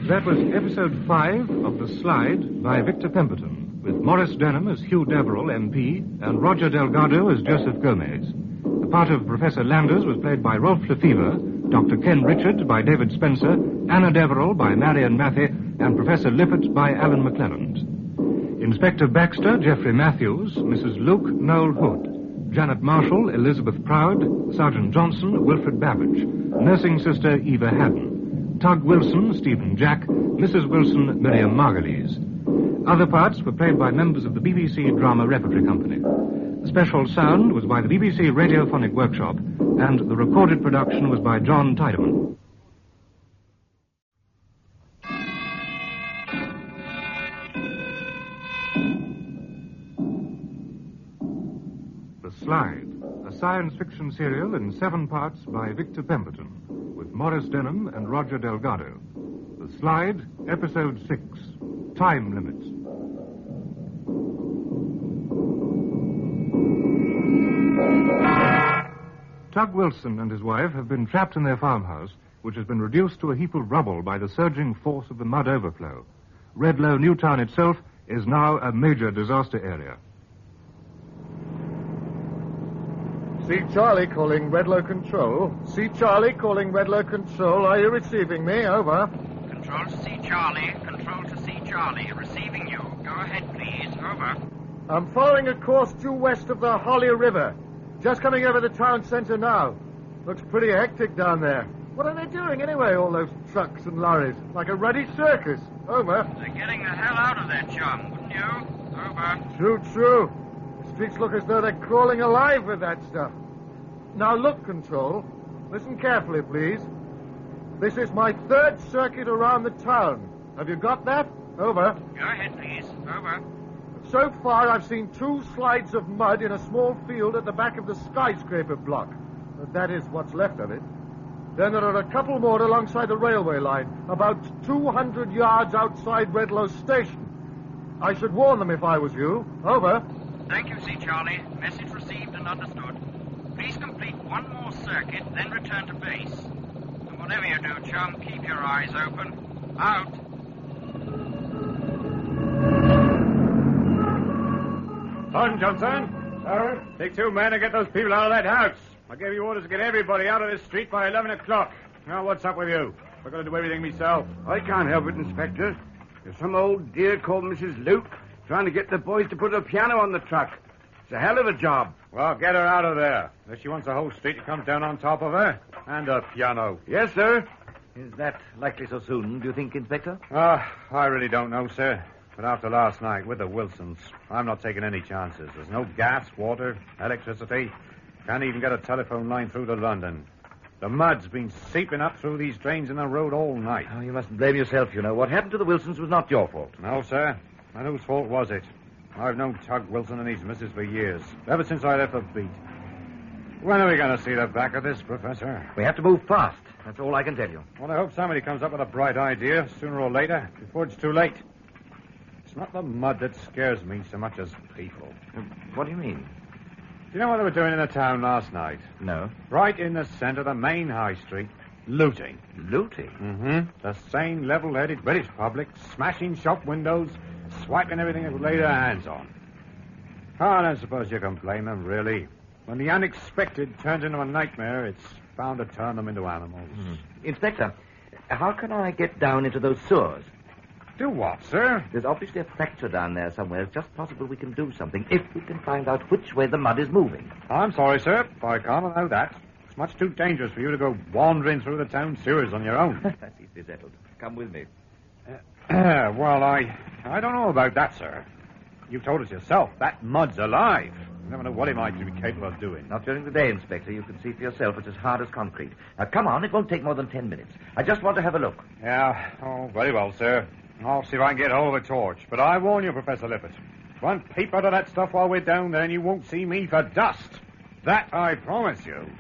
That was episode 5 of The Slide by Victor Pemberton, with Maurice Denham as Hugh Deverill MP and Roger Delgado as Josef Gomez. The part of Professor Landers was played by Rolf Lefevre, Dr. Ken Richard by David Spenser, Anna Deverill by Marion Mathey, and Professor Lippert by Alan McClelland. Inspector Baxter, Geoffrey Matthews, Mrs. Luke, Noel Hood, Janet Marshall, Elizabeth Proud, Sergeant Johnson, Wilfred Babbage, Nursing Sister Eva Haddon, Tug Wilson, Stephen Jack, Mrs. Wilson, Miriam Margolyes. Other parts were played by members of the BBC Drama Repertory Company. The special sound was by the BBC Radiophonic Workshop, and the recorded production was by John Tydeman. The Slide, a science fiction serial in 7 parts by Victor Pemberton, with Maurice Denham and Roger Delgado. The Slide, Episode 6, Time Limits. Tug Wilson and his wife have been trapped in their farmhouse, which has been reduced to a heap of rubble by the surging force of the mud overflow. Redlow Newtown itself is now a major disaster area. See Charlie calling Redlow Control. See Charlie calling Redlow Control. Are you receiving me? Over. Control to see Charlie. Control to see Charlie. Receiving you. Go ahead, please. Over. I'm following a course due west of the Holly River. Just coming over the town centre now. Looks pretty hectic down there. What are they doing anyway, all those trucks and lorries? Like a ruddy circus. Over. They're getting the hell out of there, chum, wouldn't you? Over. True. The streets look as though they're crawling alive with that stuff. Now look, Control. Listen carefully, please. This is my third circuit around the town. Have you got that? Over. Go ahead, please. Over. So far, I've seen 2 slides of mud in a small field at the back of the skyscraper block. That is what's left of it. Then there are a couple more alongside the railway line, about 200 yards outside Redlow Station. I should warn them if I was you. Over. Thank you, see Charlie. Message received and understood. Please complete one more circuit, then return to base. And whatever you do, chum, keep your eyes open. Out. On, Johnson. Sir? Take 2 men and get those people out of that house. I gave you orders to get everybody out of this street by 11 o'clock. Now, what's up with you? I've got to do everything myself. I can't help it, Inspector. There's some old dear called Mrs. Luke trying to get the boys to put a piano on the truck. It's a hell of a job. Well, get her out of there. If she wants the whole street to come down on top of her. And a piano. Yes, sir. Is that likely so soon, do you think, Inspector? I really don't know, sir. But after last night with the Wilsons, I'm not taking any chances. There's no gas, water, electricity. Can't even get a telephone line through to London. The mud's been seeping up through these drains in the road all night. Oh, you mustn't blame yourself, you know. What happened to the Wilsons was not your fault. No, sir. And whose fault was it? I've known Tug Wilson and his missus for years, ever since I left the beat. When are we going to see the back of this, Professor? We have to move fast. That's all I can tell you. Well, I hope somebody comes up with a bright idea, sooner or later, before it's too late. It's not the mud that scares me so much as people. What do you mean? Do you know what they were doing in the town last night? No. Right in the centre of the main high street. Looting. Looting? Mm-hmm. The sane, level-headed British public, smashing shop windows, swiping everything they could lay their hands on. I don't suppose you can blame them, really. When the unexpected turns into a nightmare, it's bound to turn them into animals. Inspector, how can I get down into those sewers? Do what, sir? There's obviously a fracture down there somewhere. It's just possible we can do something if we can find out which way the mud is moving. I'm sorry, sir. I can't allow that. It's much too dangerous for you to go wandering through the town sewers on your own. That's easily settled. Come with me. Well, I don't know about that, sir. You told us yourself, that mud's alive. You never know what it might be capable of doing. Not during the day, Inspector. You can see for yourself it's as hard as concrete. Now, come on. It won't take more than 10 minutes. I just want to have a look. Yeah. Oh, very well, sir. I'll see if I can get hold of a torch. But I warn you, Professor Lippert. One peep out of that stuff while we're down there and you won't see me for dust. That I promise you.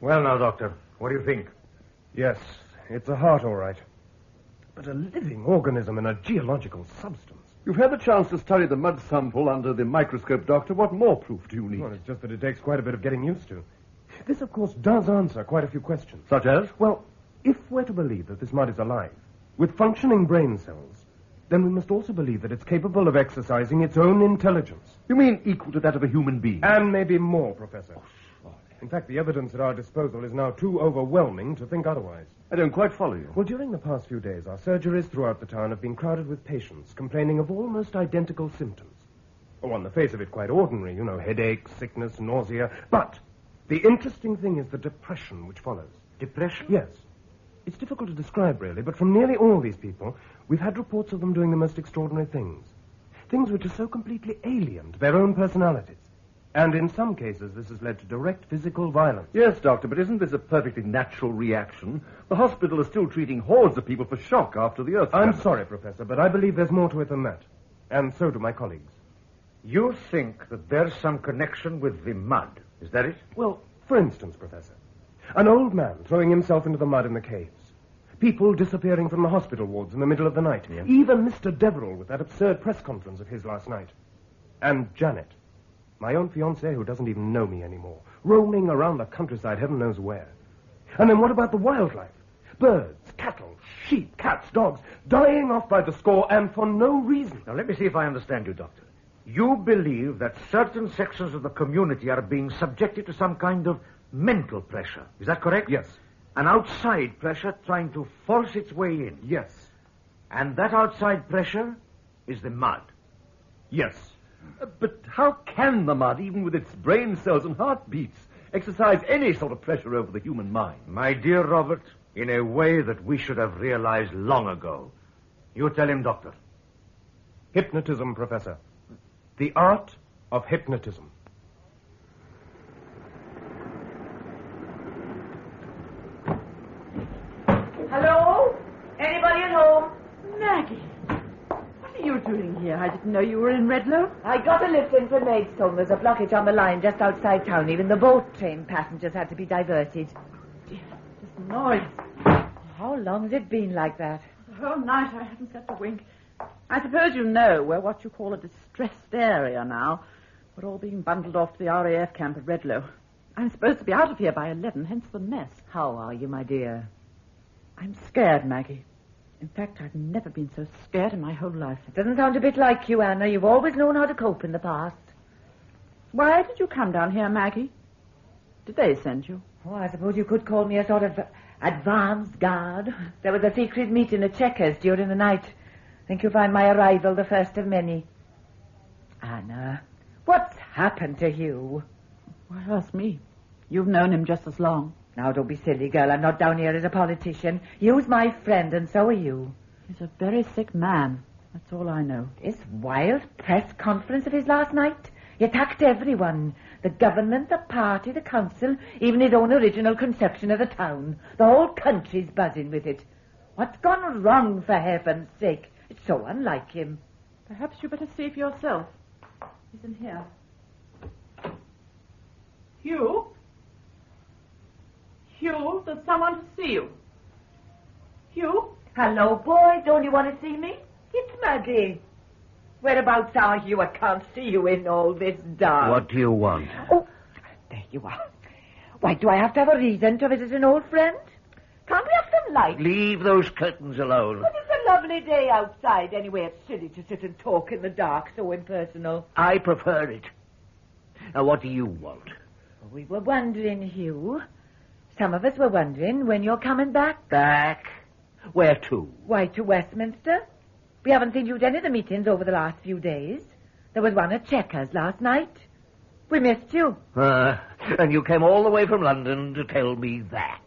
Well, now, Doctor, what do you think? Yes, it's a heart, all right. But a living organism in a geological substance. You've had the chance to study the mud sample under the microscope, Doctor. What more proof do you need? Well, it's just that it takes quite a bit of getting used to. This, of course, does answer quite a few questions. Such as? Well, if we're to believe that this mud is alive, with functioning brain cells, then we must also believe that it's capable of exercising its own intelligence. You mean equal to that of a human being? And maybe more, Professor. In fact, the evidence at our disposal is now too overwhelming to think otherwise. I don't quite follow you. Well, during the past few days, our surgeries throughout the town have been crowded with patients complaining of almost identical symptoms. Oh, on the face of it, quite ordinary, you know, headache, sickness, nausea. But the interesting thing is the depression which follows. Depression? Yes. It's difficult to describe, really, but from nearly all these people, we've had reports of them doing the most extraordinary things. Things which are so completely alien to their own personalities. And in some cases, this has led to direct physical violence. Yes, Doctor, but isn't this a perfectly natural reaction? The hospital is still treating hordes of people for shock after the earthquake. I'm sorry, Professor, but I believe there's more to it than that. And so do my colleagues. You think that there's some connection with the mud, is that it? Well, for instance, Professor, an old man throwing himself into the mud in the caves. People disappearing from the hospital wards in the middle of the night. Yeah. Even Mr. Deverill with that absurd press conference of his last night. And Janet, my own fiancée who doesn't even know me anymore, roaming around the countryside, heaven knows where. And then what about the wildlife? Birds, cattle, sheep, cats, dogs, dying off by the score and for no reason. Now, let me see if I understand you, Doctor. You believe that certain sections of the community are being subjected to some kind of mental pressure. Is that correct? Yes. An outside pressure trying to force its way in. Yes. And that outside pressure is the mud. Yes. But how can the mud, even with its brain cells and heartbeats, exercise any sort of pressure over the human mind? My dear Robert, in a way that we should have realized long ago. You tell him, Doctor. Hypnotism, Professor. The art of hypnotism. Hello? Anybody at home? Maggie. What are you doing here? I didn't know you were in Redlow. I got a lift in from Maidstone. There's a blockage on the line just outside town. Even the boat train passengers had to be diverted. Dear, this noise. How long has it been like that? The whole night I haven't slept a wink. I suppose you know we're what you call a distressed area now. We're all being bundled off to the RAF camp at Redlow. I'm supposed to be out of here by 11, hence the mess. How are you, my dear? I'm scared, Maggie. In fact, I've never been so scared in my whole life. It doesn't sound a bit like you, Anna. You've always known how to cope in the past. Why did you come down here, Maggie? Did they send you? Oh, I suppose you could call me a sort of advanced guard. There was a secret meeting at Chequers during the night. I think you'll find my arrival the first of many. Anna, what's happened to Hugh? Why ask me? You've known him just as long. Now, don't be silly, girl. I'm not down here as a politician. Hugh's my friend, and so are you. He's a very sick man. That's all I know. This wild press conference of his last night. He attacked everyone. The government, the party, the council, even his own original conception of the town. The whole country's buzzing with it. What's gone wrong, for heaven's sake? It's so unlike him. Perhaps you better see for yourself. He's in here. Hugh? Hugh, there's someone to see you. Hugh? Hello, boy. Don't you want to see me? It's Maggie. Whereabouts are you? I can't see you in all this dark. What do you want? Oh, there you are. Why, do I have to have a reason to visit an old friend? Can't we have some light? Leave those curtains alone. But it's a lovely day outside. Anyway, it's silly to sit and talk in the dark, so impersonal. I prefer it. Now, what do you want? We were wondering, Hugh. Some of us were wondering when you're coming back. Back? Where to? Why, to Westminster. We haven't seen you at any of the meetings over the last few days. There was one at Chequers last night. We missed you. And you came all the way from London to tell me that.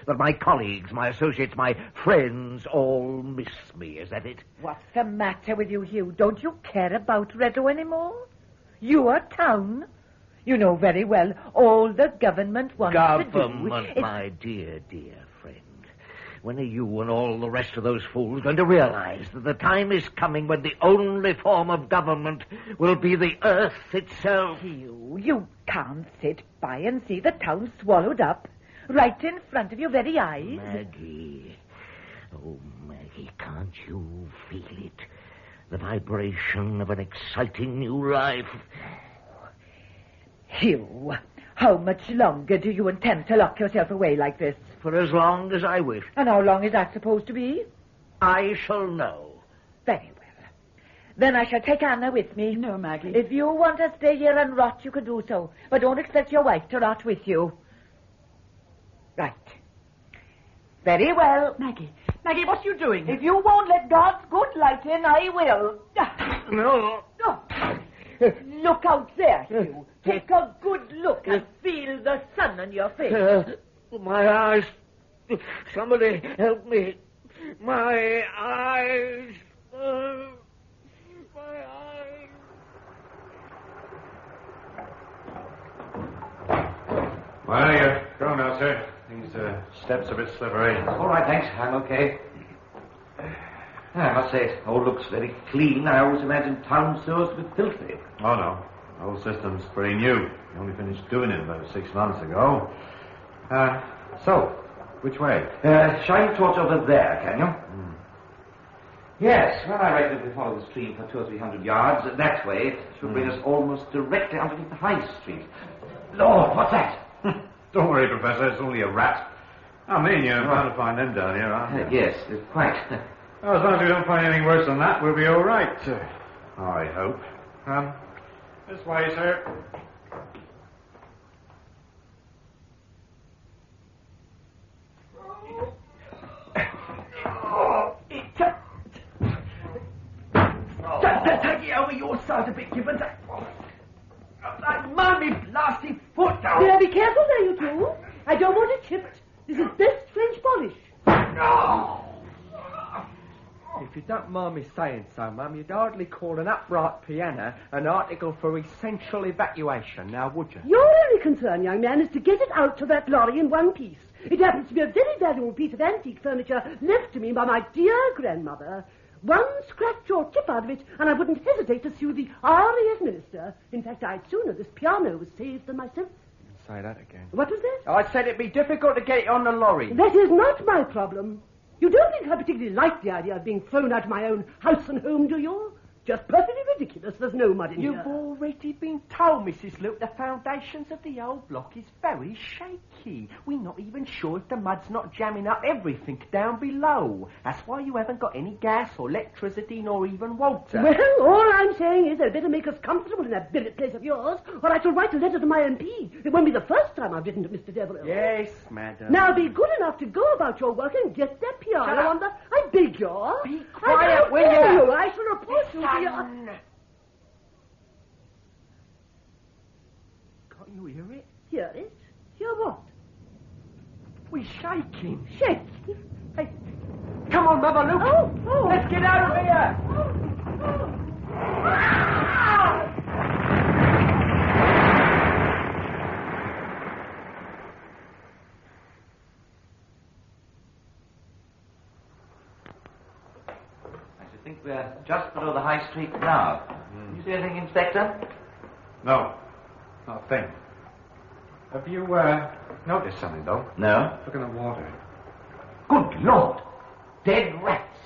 That my colleagues, my associates, my friends all miss me. Is that it? What's the matter with you, Hugh? Don't you care about Redlow anymore? Your town? You know very well all the government wants to do. Government, my dear friend. When are you and all the rest of those fools going to realize that the time is coming when the only form of government will be the earth itself? You can't sit by and see the town swallowed up right in front of your very eyes. Maggie. Oh, Maggie, can't you feel it? The vibration of an exciting new life. Hugh, how much longer do you intend to lock yourself away like this? For as long as I wish. And how long is that supposed to be? I shall know. Very well. Then I shall take Anna with me. No, Maggie. If you want to stay here and rot, you can do so. But don't expect your wife to rot with you. Right. Very well. Maggie, what are you doing? If you won't let God's good light in, I will. No. Look out there, Hugh. Take a good look and feel the sun on your face. My eyes. Somebody help me. My eyes. My eyes. Well, you're going now, sir. These steps are a bit slippery. All right, thanks. I'm okay. I must say, it all looks very clean. I always imagined town sewers to be filthy. Oh, no. The whole system's pretty new. We only finished doing it about 6 months ago. So, which way? Shine your torch over there, can you? Yes, well, I reckon if we follow the stream for 200 or 300 yards, that way it should bring us almost directly underneath the High Street. Lord, what's that? Don't worry, Professor, it's only a rat. Me and you are trying to find them down here, aren't we? Yes, quite. Well, as long as we don't find anything worse than that, we'll be all right. I hope. This way, sir. Take it over your side a bit, Gibbons. Mind me blasted foot now. Now be careful there, you two. I don't want it chipped. This is best French polish. If you don't mind me saying so, Mum, you'd hardly call an upright piano an article for essential evacuation, now would you? Your only concern, young man, is to get it out of that lorry in one piece. It happens to be a very valuable piece of antique furniture left to me by my dear grandmother. One scratch or chip out of it, and I wouldn't hesitate to sue the RAF minister. In fact, I'd sooner this piano was saved than myself. Say that again. What was that? I said it'd be difficult to get it on the lorry. That is not my problem. You don't think I particularly like the idea of being thrown out of my own house and home, do you? Just perfectly ridiculous. There's no mud in here. You've already been told, Mrs. Luke, the foundations of the old block is very shaky. We're not even sure if the mud's not jamming up everything down below. That's why you haven't got any gas or electricity nor even water. Well, all I'm saying is they'd better make us comfortable in that billet place of yours, or I shall write a letter to my MP. It won't be the first time I've written to Mr. Deverill. Yes, madam. Now be good enough to go about your work and get that piano on the... I beg your... Be quiet, will you? I shall report you to your... Can't you hear it? Hear it? Hear what? We're shaking. Shaking? Hey, come on, Mother Luke. Oh. Let's get out of here. I think we're just below the High Street now. You see anything, Inspector? No, not a thing. Have you noticed something, though? No. Look in the water. Good Lord! Dead rats.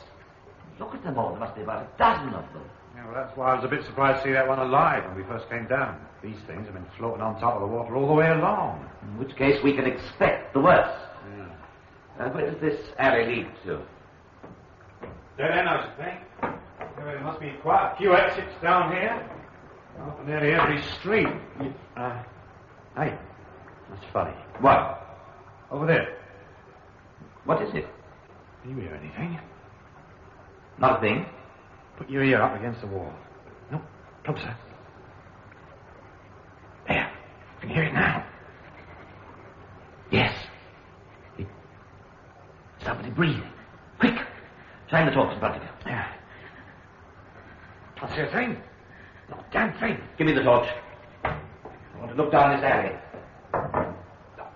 Look at them all. There must be about a dozen of them. Yeah, well, that's why I was a bit surprised to see that one alive when we first came down. These things have been floating on top of the water all the way along. In which case we can expect the worst. Where does this alley lead to? Dead end, I should think. There must be quite a few exits down here. Up nearly every street. Hey, that's funny. What? Over there. What is it? Do you hear anything? Not a thing. Put your ear up against the wall. No, closer. There. I can hear it now. Yes. Somebody breathing. Quick. Shine the torch in front of you. Yeah. Can't see a thing. Not a damn thing. Give me the torch. I want to look down this alley.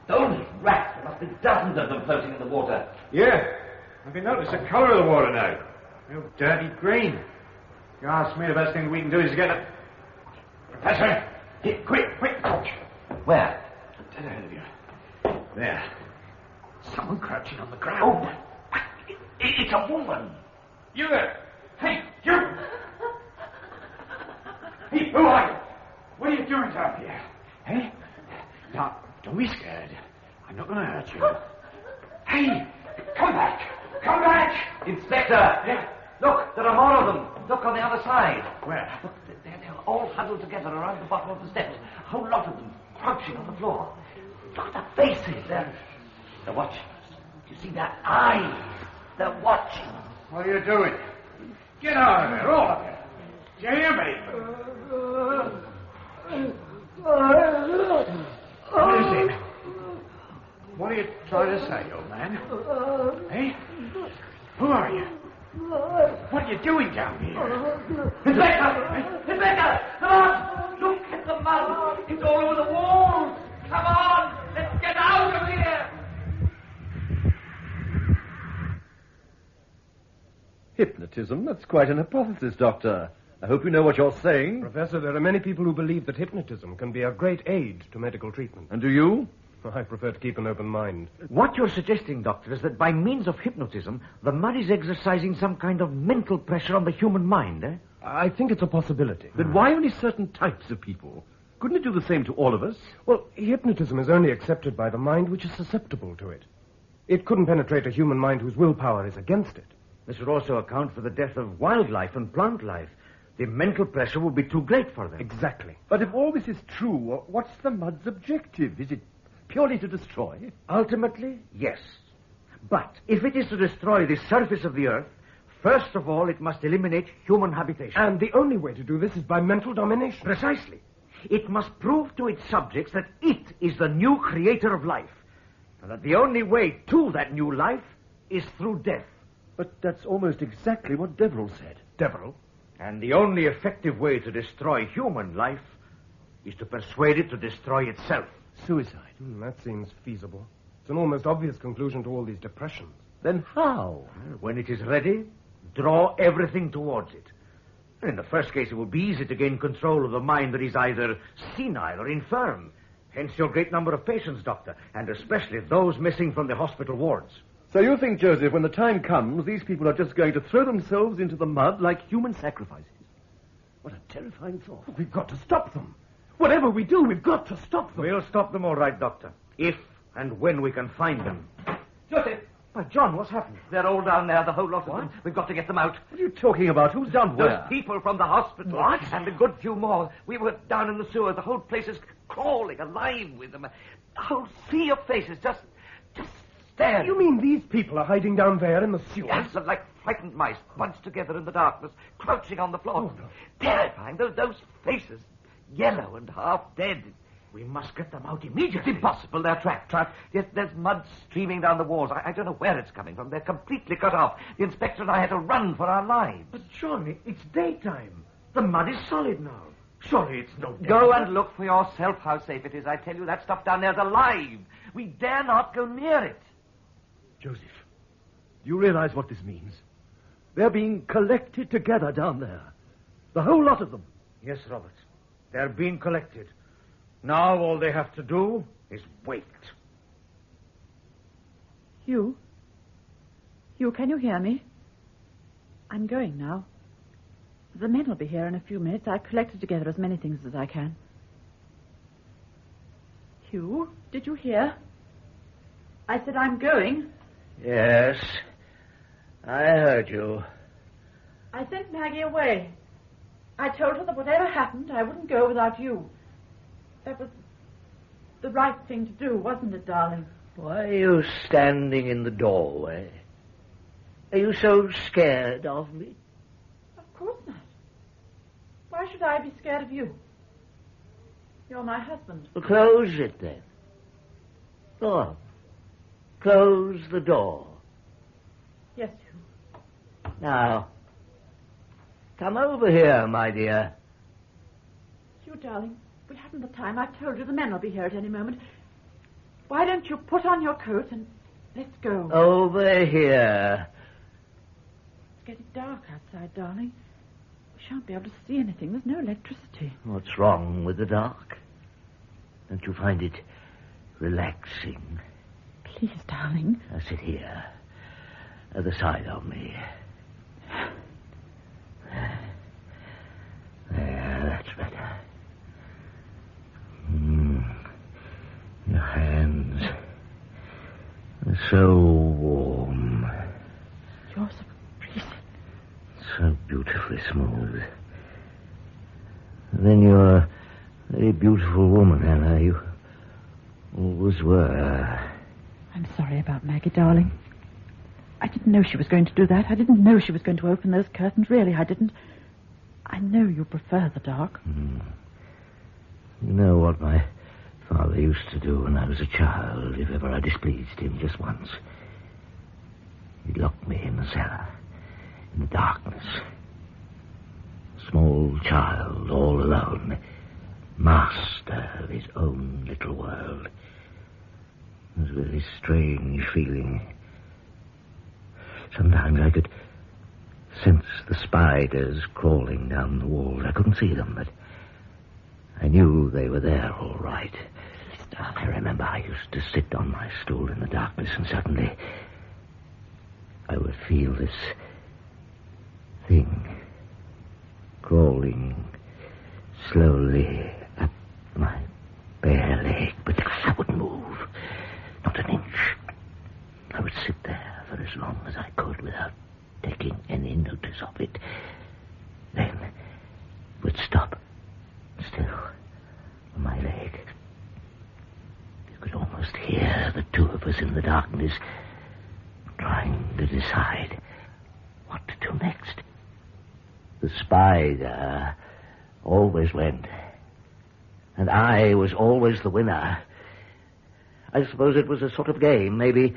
Those rats. There must be dozens of them floating in the water. Yeah. I've been noticing the colour of the water now. Real dirty green. You ask me, the best thing we can do is get a... Professor! Get quick, torch. Where? Dead ahead of you. There. Someone crouching on the ground. Oh! It's a woman. You there. Hey, you! Hey, who are you? What are you doing down here? Hey? Now, don't be scared. I'm not going to hurt you. Hey, come back. Come back. Inspector. Yeah. Look, there are more of them. Look on the other side. Where? Look, they're all huddled together around the bottom of the steps. A whole lot of them crouching on the floor. Look at the faces. They're watching us. Do you see their eyes? They're watching. What are you doing? Get out of there, all of you. Do you hear me? What is it? What are you trying to say, old man? Hey? Who are you? What are you doing down here? Inspector! Inspector! Come on! Look at the mud! It's all over the walls! Come on! Let's get out of here! Hypnotism? That's quite an hypothesis, Doctor. I hope you know what you're saying. Professor, there are many people who believe that hypnotism can be a great aid to medical treatment. And do you? I prefer to keep an open mind. What you're suggesting, Doctor, is that by means of hypnotism, the mud is exercising some kind of mental pressure on the human mind, eh? I think it's a possibility. But why only certain types of people? Couldn't it do the same to all of us? Well, hypnotism is only accepted by the mind which is susceptible to it. It couldn't penetrate a human mind whose willpower is against it. This would also account for the death of wildlife and plant life. The mental pressure would be too great for them. Exactly. But if all this is true, what's the mud's objective? Is it purely to destroy? Ultimately, yes. But if it is to destroy the surface of the Earth, first of all, it must eliminate human habitation. And the only way to do this is by mental domination. Precisely. It must prove to its subjects that it is the new creator of life, and that the only way to that new life is through death. But that's almost exactly what Deverill said. Deverill? And the only effective way to destroy human life is to persuade it to destroy itself. Suicide. That seems feasible. It's an almost obvious conclusion to all these depressions. Then how? When it is ready, draw everything towards it. In the first case, it will be easy to gain control of the mind that is either senile or infirm. Hence your great number of patients, Doctor, and especially those missing from the hospital wards. So you think, Joseph, when the time comes, these people are just going to throw themselves into the mud like human sacrifices? What a terrifying thought. We've got to stop them. Whatever we do, we've got to stop them. We'll stop them all right, Doctor. If and when we can find them. Joseph! But, John, what's happened? They're all down there, the whole lot of them. We've got to get them out. What are you talking about? Who's done Those where? people from the hospital. What? And a good few more. We were down in the sewer. The whole place is crawling, alive with them. The whole sea of faces just staring. You mean these people are hiding down there in the sewer? Yes, they're like frightened mice, bunched together in the darkness, crouching on the floor. Oh, no. Terrifying. Those faces, yellow and half dead. We must get them out immediately. It's impossible. They're trapped. Yes, there's mud streaming down the walls. I don't know where it's coming from. They're completely cut off. The inspector and I had to run for our lives. But, John, it's daytime. The mud is solid now. Surely it's no danger. Go and look for yourself how safe it is. I tell you, that stuff down there's alive. We dare not go near it. Joseph, do you realize what this means? They're being collected together down there. The whole lot of them. Yes, Robert. They're being collected. Now all they have to do is wait. Hugh? Hugh, can you hear me? I'm going now. The men will be here in a few minutes. I've collected together as many things as I can. Hugh, did you hear? I said I'm going. Yes, I heard you. I sent Maggie away. I told her that whatever happened, I wouldn't go without you. That was the right thing to do, wasn't it, darling? Why are you standing in the doorway? Are you so scared of me? Of course not. Why should I be scared of you? You're my husband. Well, close it, then. Go on. Close the door. Yes, Hugh. Now, come over here, my dear. Hugh, darling, we haven't the time. I've told you the men will be here at any moment. Why don't you put on your coat and let's go? Over here. It's getting dark outside, darling. We shan't be able to see anything. There's no electricity. What's wrong with the dark? Don't you find it relaxing? Please, darling. Now sit here, at the side of me. There, that's better. Your hands are so warm. Yours are freezing. So beautifully smooth. And then you're a very beautiful woman, Anna. You always were. I'm sorry about Maggie, darling. I didn't know she was going to do that. I didn't know she was going to open those curtains. Really, I didn't. I know you prefer the dark. You know what my father used to do when I was a child, if ever I displeased him just once. He'd lock me in the cellar, in the darkness. Small child, all alone, master of his own little world. It was a very strange feeling. Sometimes I could sense the spiders crawling down the walls. I couldn't see them, but I knew they were there all right. I remember I used to sit on my stool in the darkness, and suddenly I would feel this thing crawling slowly up my bare leg, but I wouldn't move, not an inch. I would sit there for as long as I could without taking any notice of it. Then just here, the two of us in the darkness, trying to decide what to do next. The spider always went, and I was always the winner. I suppose it was a sort of game. Maybe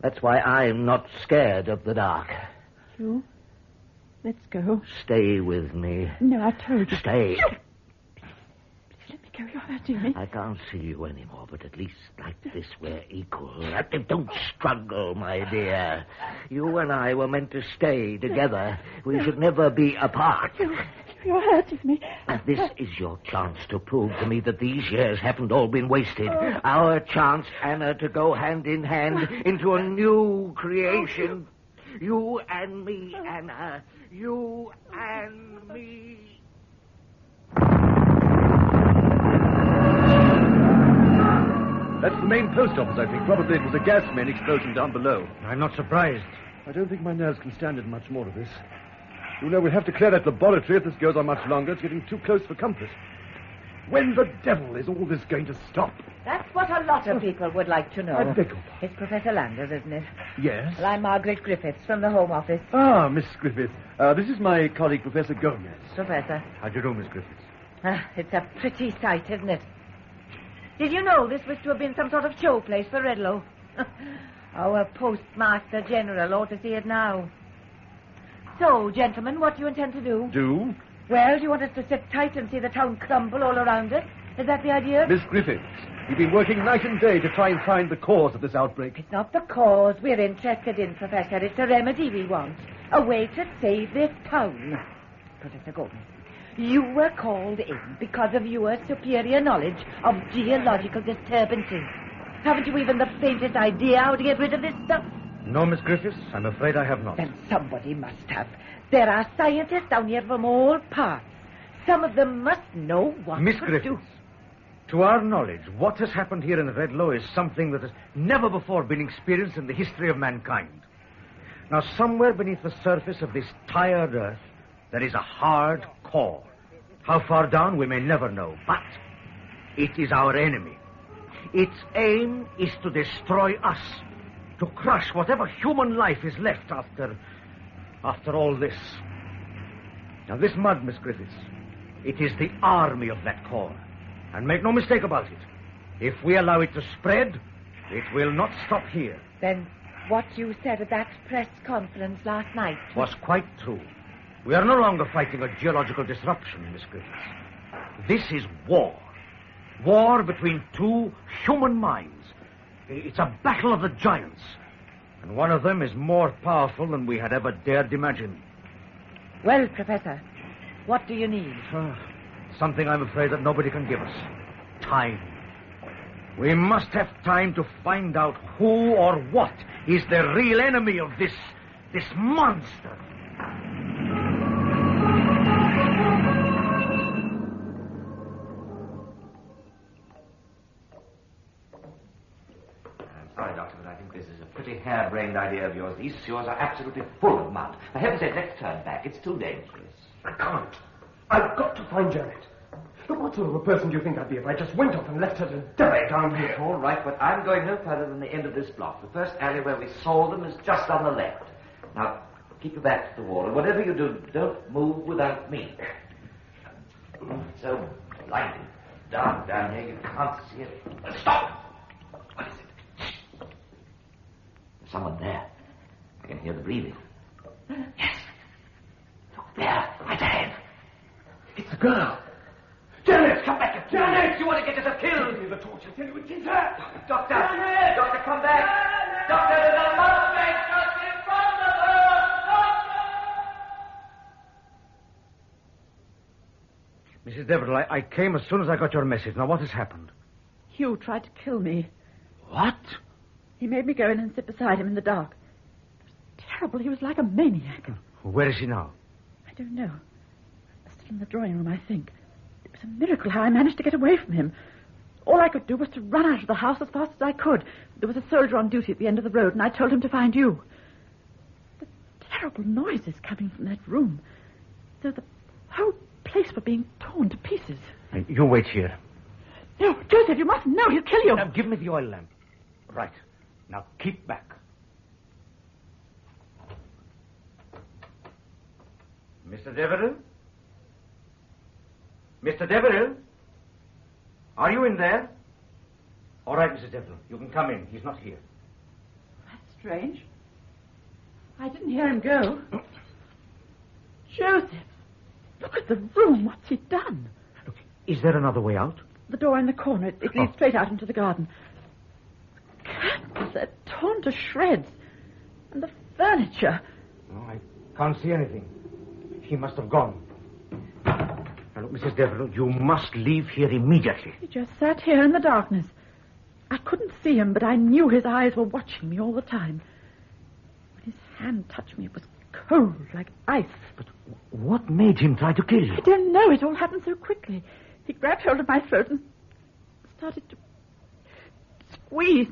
that's why I'm not scared of the dark. Hugh, let's go. Stay with me. No, I told you. Stay. Hugh! Please let me go. You're hurting me. I can't see you anymore, but at least like this we're equal. Don't struggle, my dear. You and I were meant to stay together. We should never be apart. You're hurting me. And this is your chance to prove to me that these years haven't all been wasted. Our chance, Anna, to go hand in hand into a new creation. You and me, Anna. You and me. That's the main post office, I think. Probably it was a gas main explosion down below. I'm not surprised. I don't think my nerves can stand it much more of this. You know, we'll have to clear that laboratory if this goes on much longer. It's getting too close for comfort. When the devil is all this going to stop? That's what a lot of people would like to know. I beg your pardon. It's Professor Landers, isn't it? Yes? Well, I'm Margaret Griffiths from the Home Office. Ah, Miss Griffiths. This is my colleague, Professor Gomez. Professor. How do you do, Miss Griffiths? It's a pretty sight, isn't it? Did you know this was to have been some sort of showplace for Redlow? Our Postmaster General ought to see it now. So, gentlemen, what do you intend to do? Do? Well, do you want us to sit tight and see the town crumble all around us? Is that the idea? Miss Griffiths, we've been working night and day to try and find the cause of this outbreak. It's not the cause we're interested in, Professor. It's a remedy we want. A way to save this town. Professor Gomez, you were called in because of your superior knowledge of geological disturbances. Haven't you even the faintest idea how to get rid of this stuff? No, Miss Griffiths, I'm afraid I have not. Then somebody must have. There are scientists down here from all parts. Some of them must know what Miss to Griffiths, to our knowledge, what has happened here in Redlow is something that has never before been experienced in the history of mankind. Now, somewhere beneath the surface of this tired earth, there is a hard core. How far down, we may never know, but it is our enemy. Its aim is to destroy us, to crush whatever human life is left after all this. Now, this mud, Miss Griffiths, it is the army of that core. And make no mistake about it. If we allow it to spread, it will not stop here. Then what you said at that press conference last night was quite true. We are no longer fighting a geological disruption, Miss Griffiths. This is war. War between two human minds. It's a battle of the giants. And one of them is more powerful than we had ever dared imagine. Well, Professor, what do you need? Something I'm afraid that nobody can give us. Time. We must have time to find out who or what is the real enemy of this monster. Sorry, Doctor, but I think this is a pretty harebrained idea of yours. These sewers are absolutely full of mud. For heaven's sake, let's turn back. It's too dangerous. I can't. I've got to find Janet. Look, what sort of a person do you think I'd be if I just went off and left her to die down here? All right, but I'm going no further than the end of this block. The first alley where we saw them is just on the left. Now, keep your back to the wall, and whatever you do, don't move without me. It's so blinding dark down here, you can't see it. Stop! What is it? There's someone there. I can hear the breathing. Yes. Look there, right ahead. It's a girl. Janet, come back. Janet, you want to get yourself killed? Give me the torch. I tell you, it's her. Doctor. Janet! Doctor, come back. Janet! Doctor, there's a suspect just in front of her. Mrs. Deverill, I came as soon as I got your message. Now, what has happened? Hugh tried to kill me. What? He made me go in and sit beside him in the dark. It was terrible. He was like a maniac. Where is he now? I don't know. Still in the drawing room, I think. It was a miracle how I managed to get away from him. All I could do was to run out of the house as fast as I could. There was a soldier on duty at the end of the road, and I told him to find you. The terrible noises coming from that room. Though the whole place were being torn to pieces. You wait here. No, Joseph, you mustn't. No, he'll kill you. Now, give me the oil lamp. Right. Now, keep back. Mr. Deverill? Mr. Deverill? Are you in there? All right, Mrs. Deverill. You can come in. He's not here. That's strange. I didn't hear him go. Joseph, look at the room. What's he done? Look, is there another way out? The door in the corner. It leads straight out into the garden. The curtains are torn to shreds. And the furniture. No, I can't see anything. He must have gone. Now, look, Mrs. Deverill, you must leave here immediately. He just sat here in the darkness. I couldn't see him, but I knew his eyes were watching me all the time. When his hand touched me, it was cold, like ice. But what made him try to kill you? I don't know. It all happened so quickly. He grabbed hold of my throat and started to squeeze.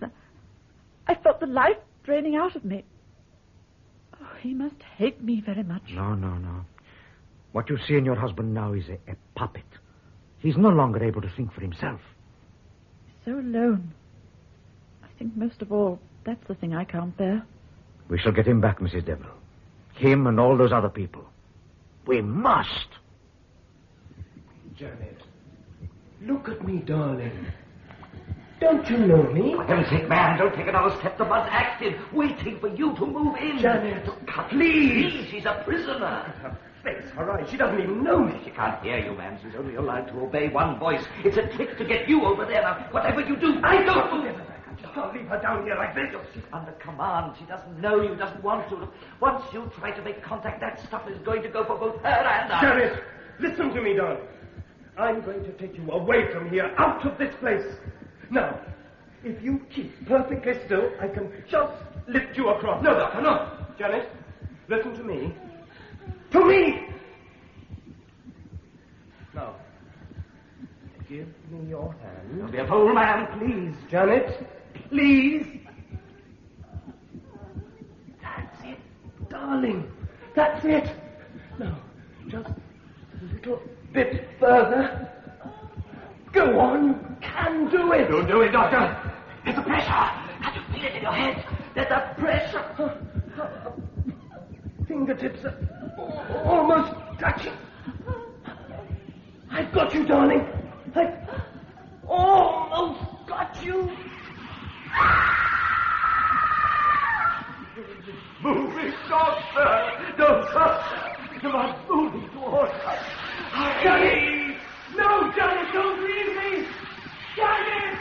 I felt the life draining out of me. Oh, he must hate me very much. No. What you see in your husband now is a puppet. He's no longer able to think for himself. He's so alone. I think most of all, that's the thing I can't bear. We shall get him back, Mrs. Deverill. Him and all those other people. We must. Janet, look at me, darling. Don't you know me? For heaven's sake, man, don't take another step. The man's active, waiting for you to move in. Janet, Please, she's a prisoner. Her face, her eyes, she doesn't even know me. She can't hear you, man. She's only allowed to obey one voice. It's a trick to get you over there. Now, whatever you do, don't move. I just can't leave her down here like this. She's under command. She doesn't know you, doesn't want to. Once you try to make contact, that stuff is going to go for both her and us. Janet, listen to me, darling. I'm going to take you away from here, out of this place. Now, if you keep perfectly still, I can just lift you across. No, Doctor, no. Janet, listen to me. To me! Now, give me your hand. Don't be a fool, man, please. Janet, please. That's it, darling. That's it. Now, just a little bit further. Go on, you can do it. Don't do it, Doctor. There's a pressure. Can you feel it in your head? There's a pressure. Fingertips are almost touching. I've got you, darling. I've almost got you. Moving, Doctor. Don't touch her. Come on, moving towards us. Janet! No, Janet, don't leave me! Janet!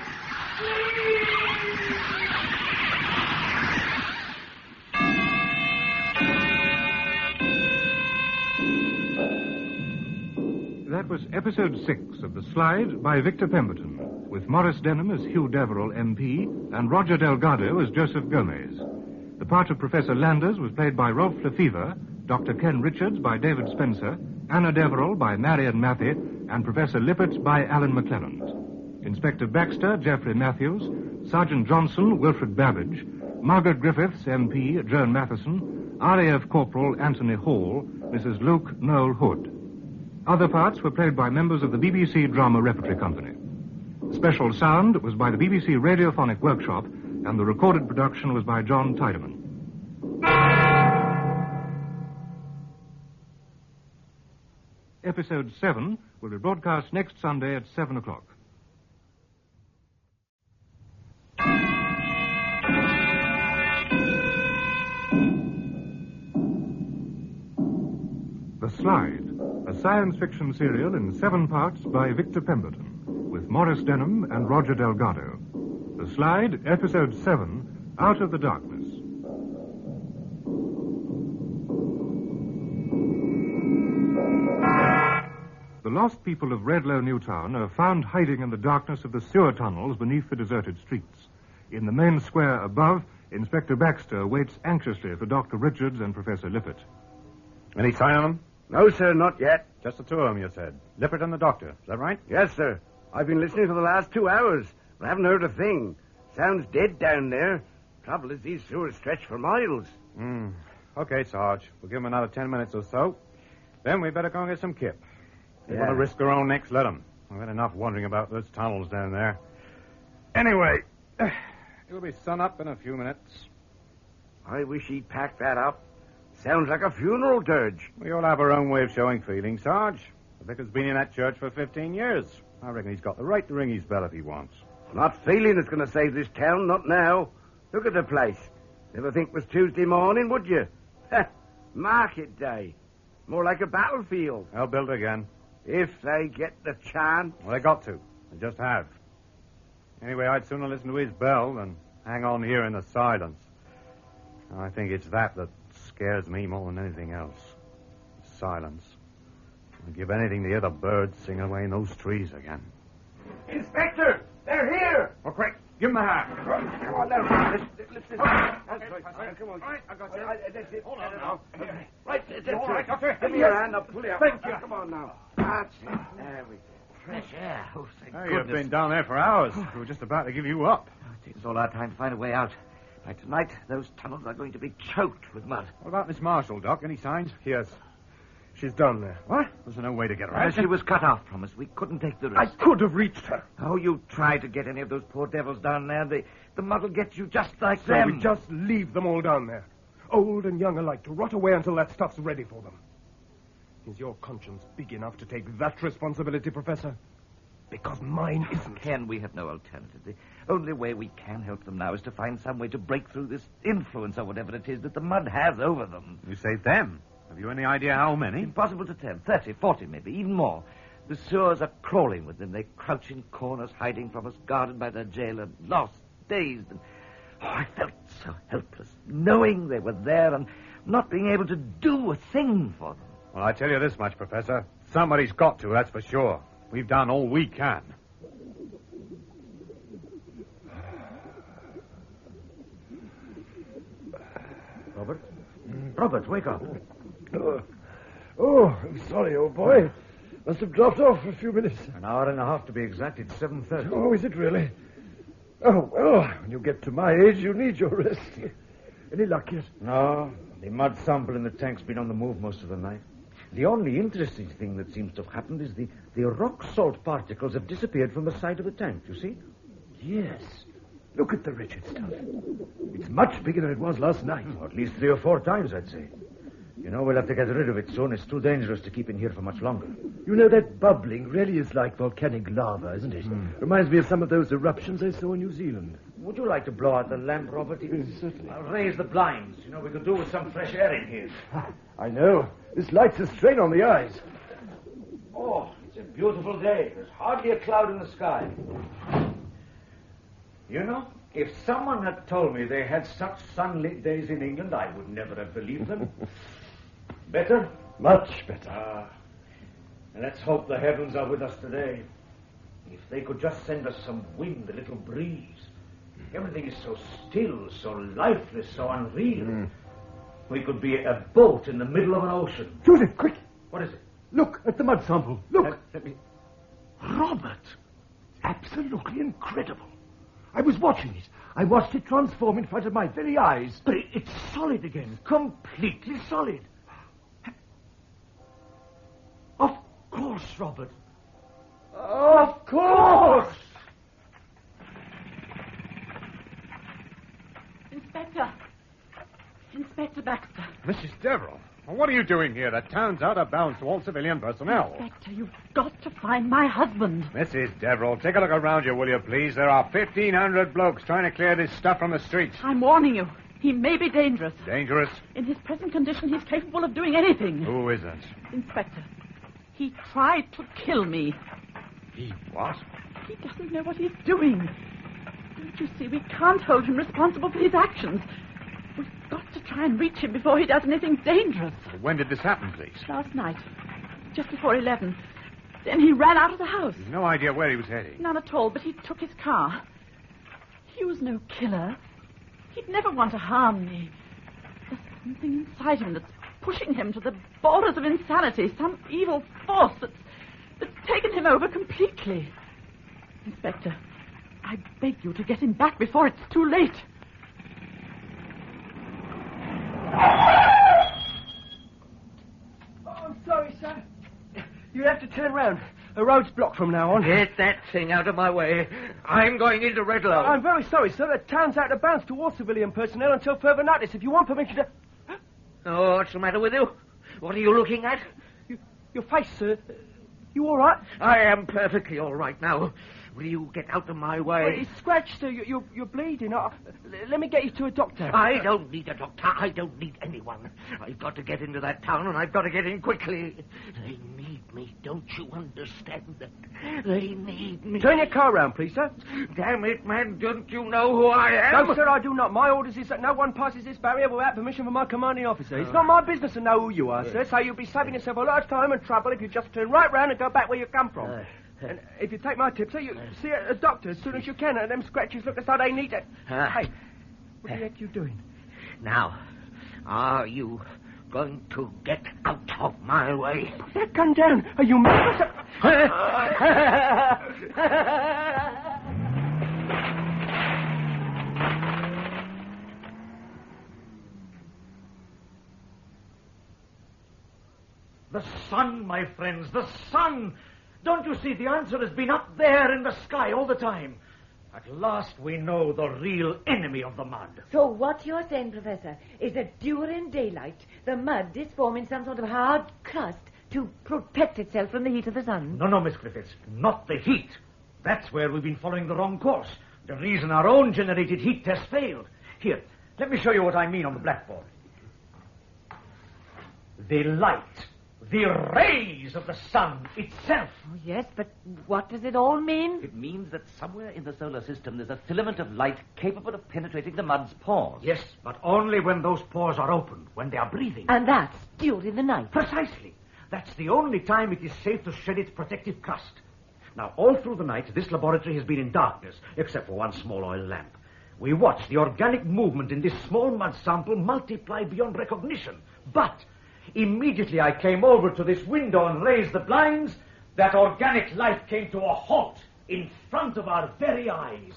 Please! That was episode 6 of The Slide by Victor Pemberton, with Maurice Denham as Hugh Deverill MP and Roger Delgado as Josef Gomez. The part of Professor Landers was played by Rolf Lefevre, Dr. Ken Richards by David Spenser, Anna Deverill by Marion Matthey, and Professor Lippert by Alan McClelland. Inspector Baxter, Geoffrey Matthews, Sergeant Johnson, Wilfred Babbage, Margaret Griffiths, MP, Joan Matheson, RAF Corporal Anthony Hall, Mrs. Luke Noel Hood. Other parts were played by members of the BBC Drama Repertory Company. Special sound was by the BBC Radiophonic Workshop, and the recorded production was by John Tydeman. Episode 7 will be broadcast next Sunday at 7 o'clock. The Slide, a science fiction serial in 7 parts by Victor Pemberton, with Maurice Denham and Roger Delgado. The Slide, Episode 7, Out of the Darkness. The lost people of Redlow Newtown are found hiding in the darkness of the sewer tunnels beneath the deserted streets. In the main square above, Inspector Baxter waits anxiously for Dr. Richards and Professor Lippert. Any sign of them? No, sir, not yet. Just the two of them, you said. Lippert and the doctor. Is that right? Yes, sir. I've been listening for the last 2 hours, but I haven't heard a thing. Sounds dead down there. Trouble is, these sewers stretch for miles. Okay, Sarge. We'll give them another 10 minutes or so. Then we better go and get some kip. They Yeah. want to risk their own necks, let them. I've had enough wondering about those tunnels down there. Anyway, it'll be sun up in a few minutes. I wish he'd pack that up. Sounds like a funeral dirge. We all have our own way of showing feeling, Sarge. The vicar's been in that church for 15 years. I reckon he's got the right to ring his bell if he wants. Not feeling that's going to save this town, not now. Look at the place. Never think it was Tuesday morning, would you? Market day. More like a battlefield. They'll build again. If they get the chance. Well, they got to. They just have. Anyway, I'd sooner listen to his bell than hang on here in the silence. I think it's that scares me more than anything else. Silence. I'd give anything to hear the birds sing away in those trees again. Inspector! They're here! Oh, quick! Give him a hand. Come on, now. Lift this. Come on. All right, I got you. That's it. Hold on now. Right, that's all right, Doctor? Give me your hand. I'll pull you up. Thank you. Come on now. That's it. There we go. Fresh air. Oh, thank Hey, goodness. you've been down there for hours. We were just about to give you up. It takes all our time to find a way out. By tonight, those tunnels are going to be choked with mud. What about Miss Marshall, Doc? Any signs? Yes. She's down there. What? Was there no way to get her Well, out? she was cut off from us. We couldn't take the risk. I could have reached her. Oh, you try to get any of those poor devils down there. The mud will get you just like So them. we just leave them all down there. Old and young alike, to rot away until that stuff's ready for them. Is your conscience big enough to take that responsibility, Professor? Because mine isn't. Ken, we have no alternative. The only way we can help them now is to find some way to break through this influence or whatever it is that the mud has over them. You say them. Have you any idea how many? Impossible to tell. 30, 40 maybe, even more. The sewers are crawling with them. They crouch in corners, hiding from us, guarded by their jailer, lost, dazed. And I felt so helpless, knowing they were there and not being able to do a thing for them. Well, I tell you this much, Professor. Somebody's got to, that's for sure. We've done all we can. Robert? Robert, wake up. I'm sorry, old boy. Must have dropped off for a few minutes. An hour and a half to be exact. It's 7:30. Oh, is it really? Oh, well, when you get to my age, you need your rest. Any luck yet? No, the mud sample in the tank's been on the move most of the night. The only interesting thing that seems to have happened is the rock salt particles have disappeared from the side of the tank, you see? Yes. Look at the Richards stuff. It's much bigger than it was last night. At least 3 or 4 times, I'd say. You know, we'll have to get rid of it soon. It's too dangerous to keep in here for much longer. You know, that bubbling really is like volcanic lava, isn't it? Reminds me of some of those eruptions I saw in New Zealand. Would you like to blow out the lamp, Robert? Certainly. I'll raise the blinds. You know, we could do with some fresh air in here. I know. This light's a strain on the eyes. Oh, it's a beautiful day. There's hardly a cloud in the sky. You know, if someone had told me they had such sunlit days in England, I would never have believed them. Better? Much better. Let's hope the heavens are with us today. If they could just send us some wind, a little breeze. Everything is so still, so lifeless, so unreal. We could be a boat in the middle of an ocean. Joseph, quick! What is it? Look at the mud sample. Look! Let me... Robert! Absolutely incredible. I was watching it. I watched it transform in front of my very eyes. But it's solid again. Completely solid. Of course, Robert. Of course! Inspector Baxter. Mrs. Deverill, what are you doing here? The town's out of bounds to all civilian personnel. Inspector, you've got to find my husband. Mrs. Deverill, take a look around you, will you, please? There are 1,500 blokes trying to clear this stuff from the streets. I'm warning you. He may be dangerous. Dangerous? In his present condition, he's capable of doing anything. Who isn't? Inspector, he tried to kill me. He what? He doesn't know what he's doing. Don't you see, we can't hold him responsible for his actions. We've got to try and reach him before he does anything dangerous. When did this happen, please? Last night, just before 11. Then he ran out of the house. You've no idea where he was heading. None at all, but he took his car. He was no killer. He'd never want to harm me. There's something inside him that's pushing him to the borders of insanity, some evil force that's taken him over completely. Inspector, I beg you to get him back before it's too late. Oh, I'm sorry, sir. You have to turn round. The road's blocked from now on. Get that thing out of my way. I'm going into Redlow. I'm very sorry, sir. The town's out of bounds to all civilian personnel until further notice. If you want permission to... Oh, what's the matter with you? What are you looking at? Your face, sir. You all right? I am perfectly all right now. Will you get out of my way? Well, it's scratched, sir. You're bleeding. Let me get you to a doctor. I don't need a doctor. I don't need anyone. I've got to get into that town, and I've got to get in quickly. They need me. Don't you understand that? They need me. Turn your car round, please, sir. Damn it, man. Don't you know who I am? No, sir, I do not. My orders is that no one passes this barrier without permission from my commanding officer. It's not my business to know who you are, sir, so you'll be saving yourself a lot of time and trouble if you just turn right round and go back where you come from. And if you take my tip, sir, you see a doctor as soon as you can, and them scratches look as though they need it. Hey, what the heck you doing? Now, are you going to get out of my way? Put that gun down. Are you mad? The sun, my friends, the sun! Don't you see the answer has been up there in the sky all the time? At last we know the real enemy of the mud. So what you're saying, Professor, is that during daylight, the mud is forming some sort of hard crust to protect itself from the heat of the sun? No, Miss Griffiths, not the heat. That's where we've been following the wrong course. The reason our own generated heat test failed. Here, let me show you what I mean on the blackboard. The light. The rays of the sun itself. Oh, yes, but what does it all mean? It means that somewhere in the solar system there's a filament of light capable of penetrating the mud's pores. Yes, but only when those pores are open, when they are breathing. And that's during the night. Precisely. That's the only time it is safe to shed its protective crust. Now, all through the night, this laboratory has been in darkness, except for one small oil lamp. We watched the organic movement in this small mud sample multiply beyond recognition. But immediately I came over to this window and raised the blinds, that organic life came to a halt in front of our very eyes.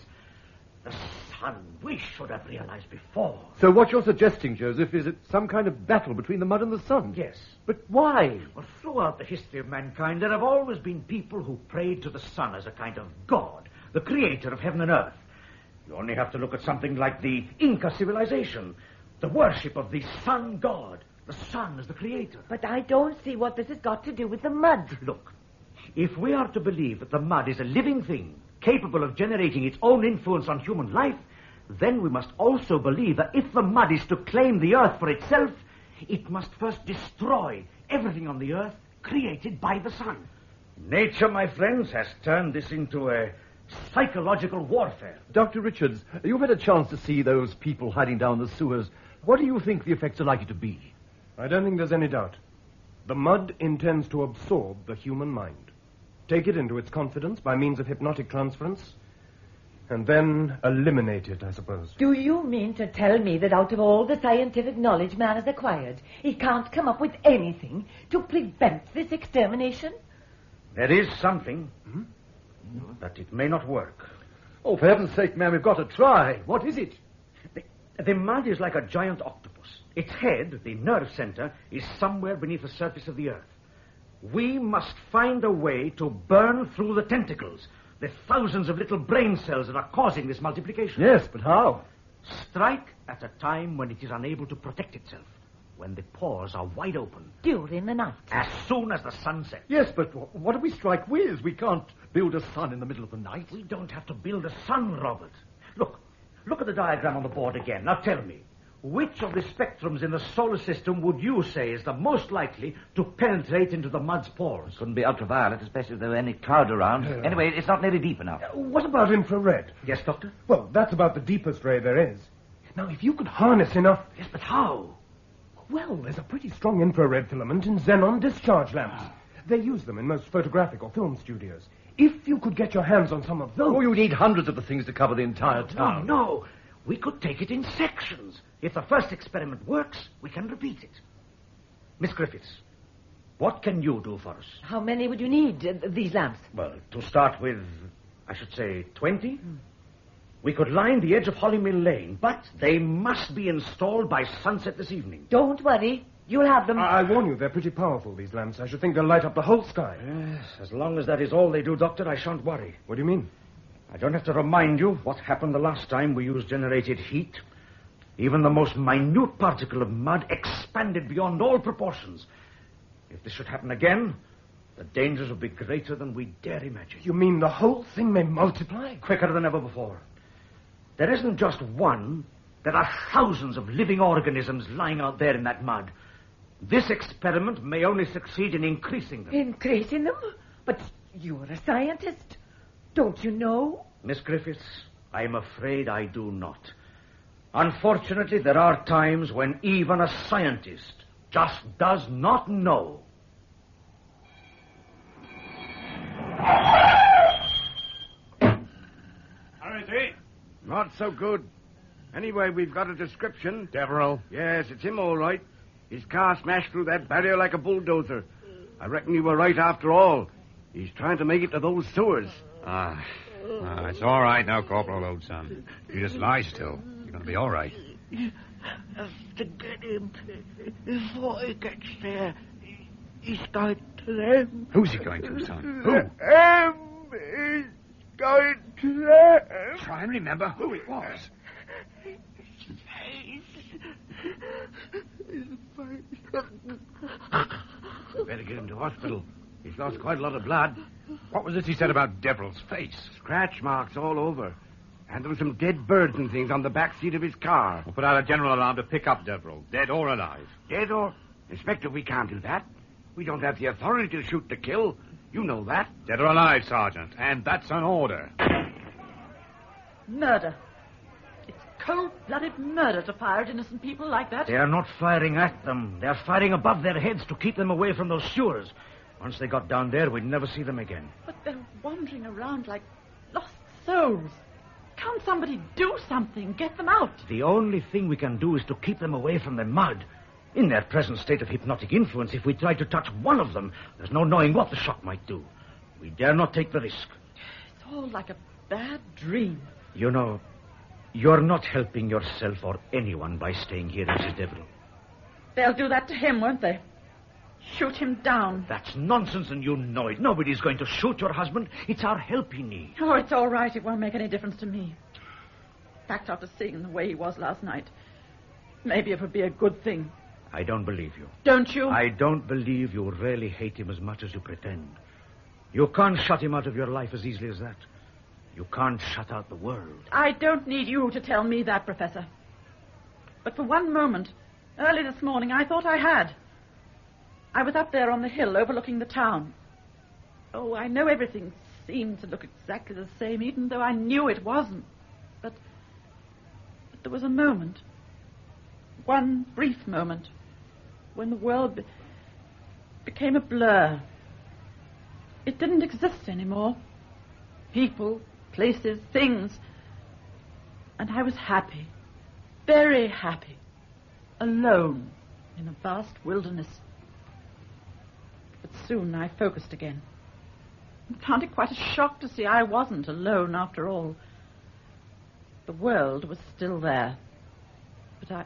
The sun, we should have realized before. So what you're suggesting, Joseph, is it's some kind of battle between the mud and the sun? Yes. But why? Well, throughout the history of mankind, there have always been people who prayed to the sun as a kind of god, the creator of heaven and earth. You only have to look at something like the Inca civilization, the worship of the sun god. The sun is the creator. But I don't see what this has got to do with the mud. Look, if we are to believe that the mud is a living thing, capable of generating its own influence on human life, then we must also believe that if the mud is to claim the earth for itself, it must first destroy everything on the earth created by the sun. Nature, my friends, has turned this into a psychological warfare. Dr. Richards, you've had a chance to see those people hiding down the sewers. What do you think the effects are likely to be? I don't think there's any doubt. The mud intends to absorb the human mind, take it into its confidence by means of hypnotic transference, and then eliminate it, I suppose. Do you mean to tell me that out of all the scientific knowledge man has acquired, he can't come up with anything to prevent this extermination? There is something, but it may not work. Oh, for heaven's sake, man, we've got to try. What is it? The mud is like a giant octopus. Its head, the nerve center, is somewhere beneath the surface of the earth. We must find a way to burn through the tentacles, the thousands of little brain cells that are causing this multiplication. Yes, but how? Strike at a time when it is unable to protect itself, when the pores are wide open. During the night. As soon as the sun sets. Yes, but what do we strike with? We can't build a sun in the middle of the night. We don't have to build a sun, Robert. Look at the diagram on the board again. Now tell me, which of the spectrums in the solar system would you say is the most likely to penetrate into the mud's pores? Couldn't be ultraviolet, especially if there were any cloud around. Anyway, it's not nearly deep enough. What about infrared? Yes, Doctor? Well, that's about the deepest ray there is. Now, if you could harness enough... Yes, but how? Well, there's a pretty strong infrared filament in xenon discharge lamps. They use them in most photographic or film studios. If you could get your hands on some of those... Oh, you need hundreds of the things to cover the entire town. No. We could take it in sections. If the first experiment works, we can repeat it. Miss Griffiths, what can you do for us? How many would you need, these lamps? Well, to start with, I should say 20. We could line the edge of Holly Mill Lane, but they must be installed by sunset this evening. Don't worry. You'll have them... I warn you, they're pretty powerful, these lamps. I should think they'll light up the whole sky. Yes, as long as that is all they do, Doctor, I shan't worry. What do you mean? I don't have to remind you what happened the last time we used generated heat. Even the most minute particle of mud expanded beyond all proportions. If this should happen again, the dangers will be greater than we dare imagine. You mean the whole thing may multiply? Quicker than ever before. There isn't just one. There are thousands of living organisms lying out there in that mud. This experiment may only succeed in increasing them. Increasing them? But you're a scientist. Don't you know? Miss Griffiths, I'm afraid I do not. Unfortunately, there are times when even a scientist just does not know. How is he? Not so good. Anyway, we've got a description. Deverill? Yes, it's him all right. His car smashed through that barrier like a bulldozer. I reckon you were right after all. He's trying to make it to those sewers. It's all right now, Corporal, old son. You just lie still. You're going to be all right. Have to get him before he gets there. He's going to them. Who's he going to, son? Who? He's going to them. Try and remember who it was. Better get him to hospital. He's lost quite a lot of blood. What was it he said about Deverill's face? Scratch marks all over. And there were some dead birds and things on the back seat of his car. We'll put out a general alarm to pick up Deverill, dead or alive. Dead or... Inspector, we can't do that. We don't have the authority to shoot to kill. You know that. Dead or alive, Sergeant, and that's an order. Murder. It's cold-blooded murder to fire at innocent people like that. They are not firing at them. They are firing above their heads to keep them away from those sewers. Once they got down there, we'd never see them again. But they're wandering around like lost souls. Can't somebody do something? Get them out. The only thing we can do is to keep them away from the mud. In their present state of hypnotic influence, if we try to touch one of them, there's no knowing what the shock might do. We dare not take the risk. It's all like a bad dream. You know, you're not helping yourself or anyone by staying here, Mrs. Deverill. They'll do that to him, won't they? Shoot him down. That's nonsense, and you know it. Nobody's going to shoot your husband. It's our help he needs. Oh, it's all right. It won't make any difference to me. In fact, after seeing the way he was last night, maybe it would be a good thing. I don't believe you. Don't you? I don't believe you really hate him as much as you pretend. You can't shut him out of your life as easily as that. You can't shut out the world. I don't need you to tell me that, Professor. But for one moment, early this morning, I thought I had. I was up there on the hill overlooking the town. Oh, I know everything seemed to look exactly the same, even though I knew it wasn't. But there was a moment, one brief moment, when the world became a blur. It didn't exist anymore. People, places, things. And I was happy, very happy, alone in a vast wilderness. But soon I focused again. I found it quite a shock to see I wasn't alone after all. The world was still there. But I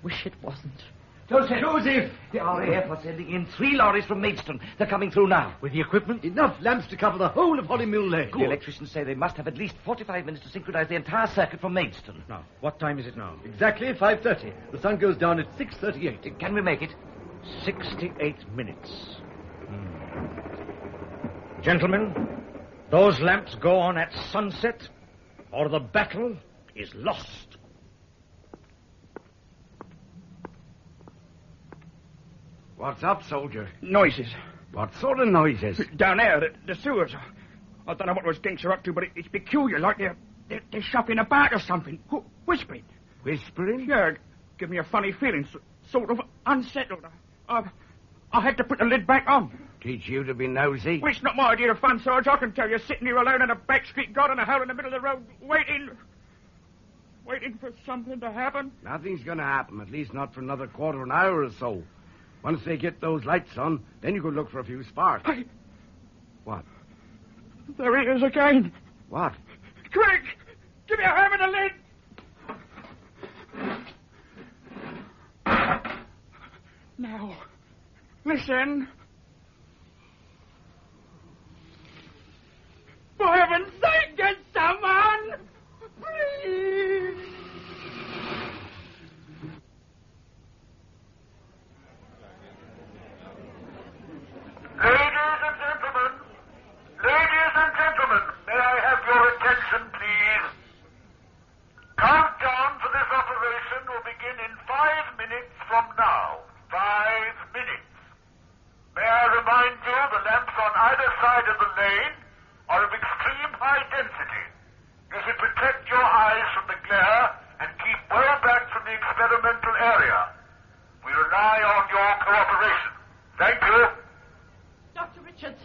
wish it wasn't. Joseph! The RAF are sending in 3 lorries from Maidstone. They're coming through now. With the equipment? Enough lamps to cover the whole of Holly Mill Lane. The electricians say they must have at least 45 minutes to synchronize the entire circuit from Maidstone. Now, what time is it now? Exactly 5:30. The sun goes down at 6:38. Can we make it? 68 minutes. Gentlemen, those lamps go on at sunset, or the battle is lost. What's up, soldier? Noises. What sort of noises? Down there, the sewers. I don't know what those dinks are up to, but it's peculiar, like they're shuffling about or something. Whispering. Whispering? Yeah, give me a funny feeling, sort of unsettled. I had to put the lid back on. Teach you to be nosy? Well, it's not my idea of fun, Sarge. I can tell you, sitting here alone in a back street, God in a hole in the middle of the road, waiting for something to happen. Nothing's going to happen, at least not for another quarter of an hour or so. Once they get those lights on, then you could look for a few sparks. What? There it is again. What? Quick! Give me a hand with the lid! Now, listen. For heaven's sake, get someone! Please! Ladies and gentlemen, may I have your attention, please? Countdown for this operation will begin in 5 minutes from now. 5 minutes. May I remind you the lamps on either side of the lane are of extreme high density. You should protect your eyes from the glare and keep well back from the experimental area. We rely on your cooperation. Thank you. Dr. Richards.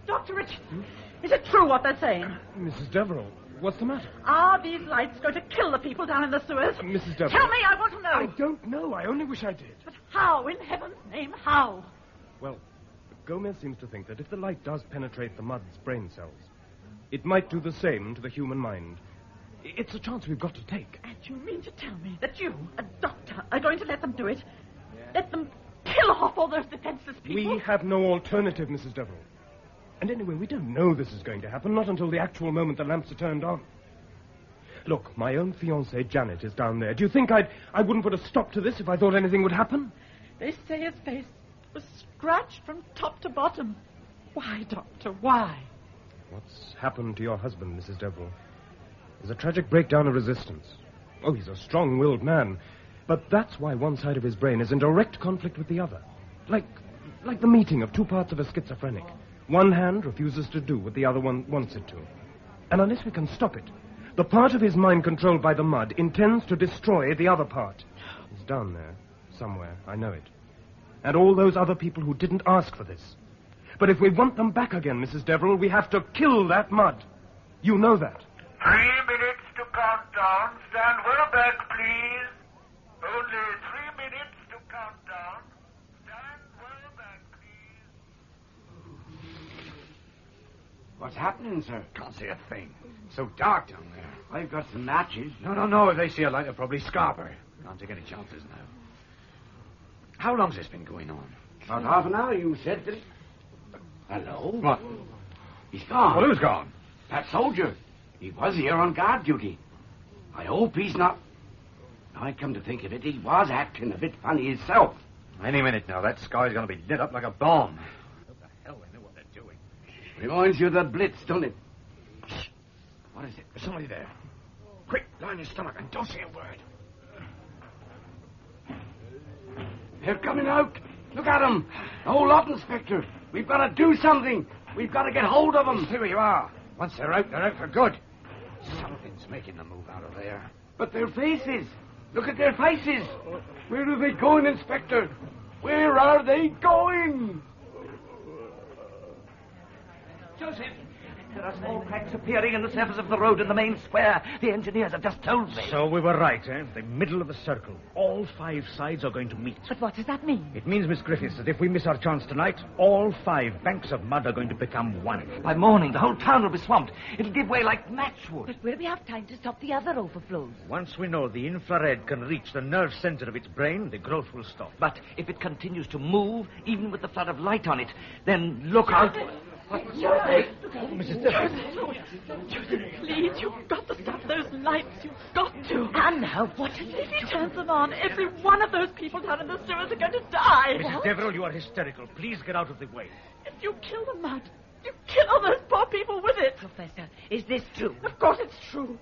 Dr. Richards, is it true what they're saying? Mrs. Deverill, what's the matter? Are these lights going to kill the people down in the sewers? Mrs. Deverill. Tell me, I want to know. I don't know. I only wish I did. But how, in heaven's name, how? Well, Gomez seems to think that if the light does penetrate the mud's brain cells, it might do the same to the human mind. It's a chance we've got to take. And you mean to tell me that you, a doctor, are going to let them do it? Let them kill off all those defenseless people? We have no alternative, Mrs. Deverill. And anyway, we don't know this is going to happen, not until the actual moment the lamps are turned on. Look, my own fiancée, Janet, is down there. Do you think I wouldn't put a stop to this if I thought anything would happen? They say his face was scratched from top to bottom. Why, Doctor, why? What's happened to your husband, Mrs. Deverill, is a tragic breakdown of resistance. Oh, he's a strong-willed man, but that's why one side of his brain is in direct conflict with the other. Like the meeting of two parts of a schizophrenic. One hand refuses to do what the other one wants it to. And unless we can stop it, the part of his mind controlled by the mud intends to destroy the other part. It's down there, somewhere, I know it. And all those other people who didn't ask for this. But if we want them back again, Mrs. Deverill, we have to kill that mud. You know that. 3 minutes to count down. Stand well back, please. Only 3 minutes to count down. Stand well back, please. What's happening, sir? Can't see a thing. So dark down there. I've got some matches. No. If they see a light, they'll probably scarp her. Can't take any chances now. How long's this been going on? About half an hour, you said. Hello? What? He's gone. Well, who's gone? That soldier. He was here on guard duty. I hope he's not... Now, I come to think of it, he was acting a bit funny himself. Any minute now, that sky's going to be lit up like a bomb. What the hell they know what they're doing? Reminds you of the Blitz, doesn't it? Shh. What is it? There's somebody there. Quick, line your stomach and don't say a word. They're coming out. Look at them. The whole lot, Inspector. We've got to do something. We've got to get hold of them. See where you are. Once they're out for good. Something's making them move out of there. But their faces. Look at their faces. Where are they going, Inspector? Where are they going? Joseph, there are small cracks appearing in the surface of the road in the main square. The engineers have just told me. So we were right, eh? The middle of the circle. All 5 sides are going to meet. But what does that mean? It means, Miss Griffiths, that if we miss our chance tonight, all 5 banks of mud are going to become one. By morning, the whole town will be swamped. It'll give way like matchwood. But will we have time to stop the other overflows? Once we know the infrared can reach the nerve center of its brain, the growth will stop. But if it continues to move, even with the flood of light on it, then look out. Joseph! Mrs. Deverill. Joseph, please, you've got to stop those lights. You've got to. And now, what is If he turns them on, every one of those people down in the sewers are going to die. Mrs. Deverill, you are hysterical. Please get out of the way. If you kill the mud, you kill all those poor people with it. Professor, is this true? Of course it's true.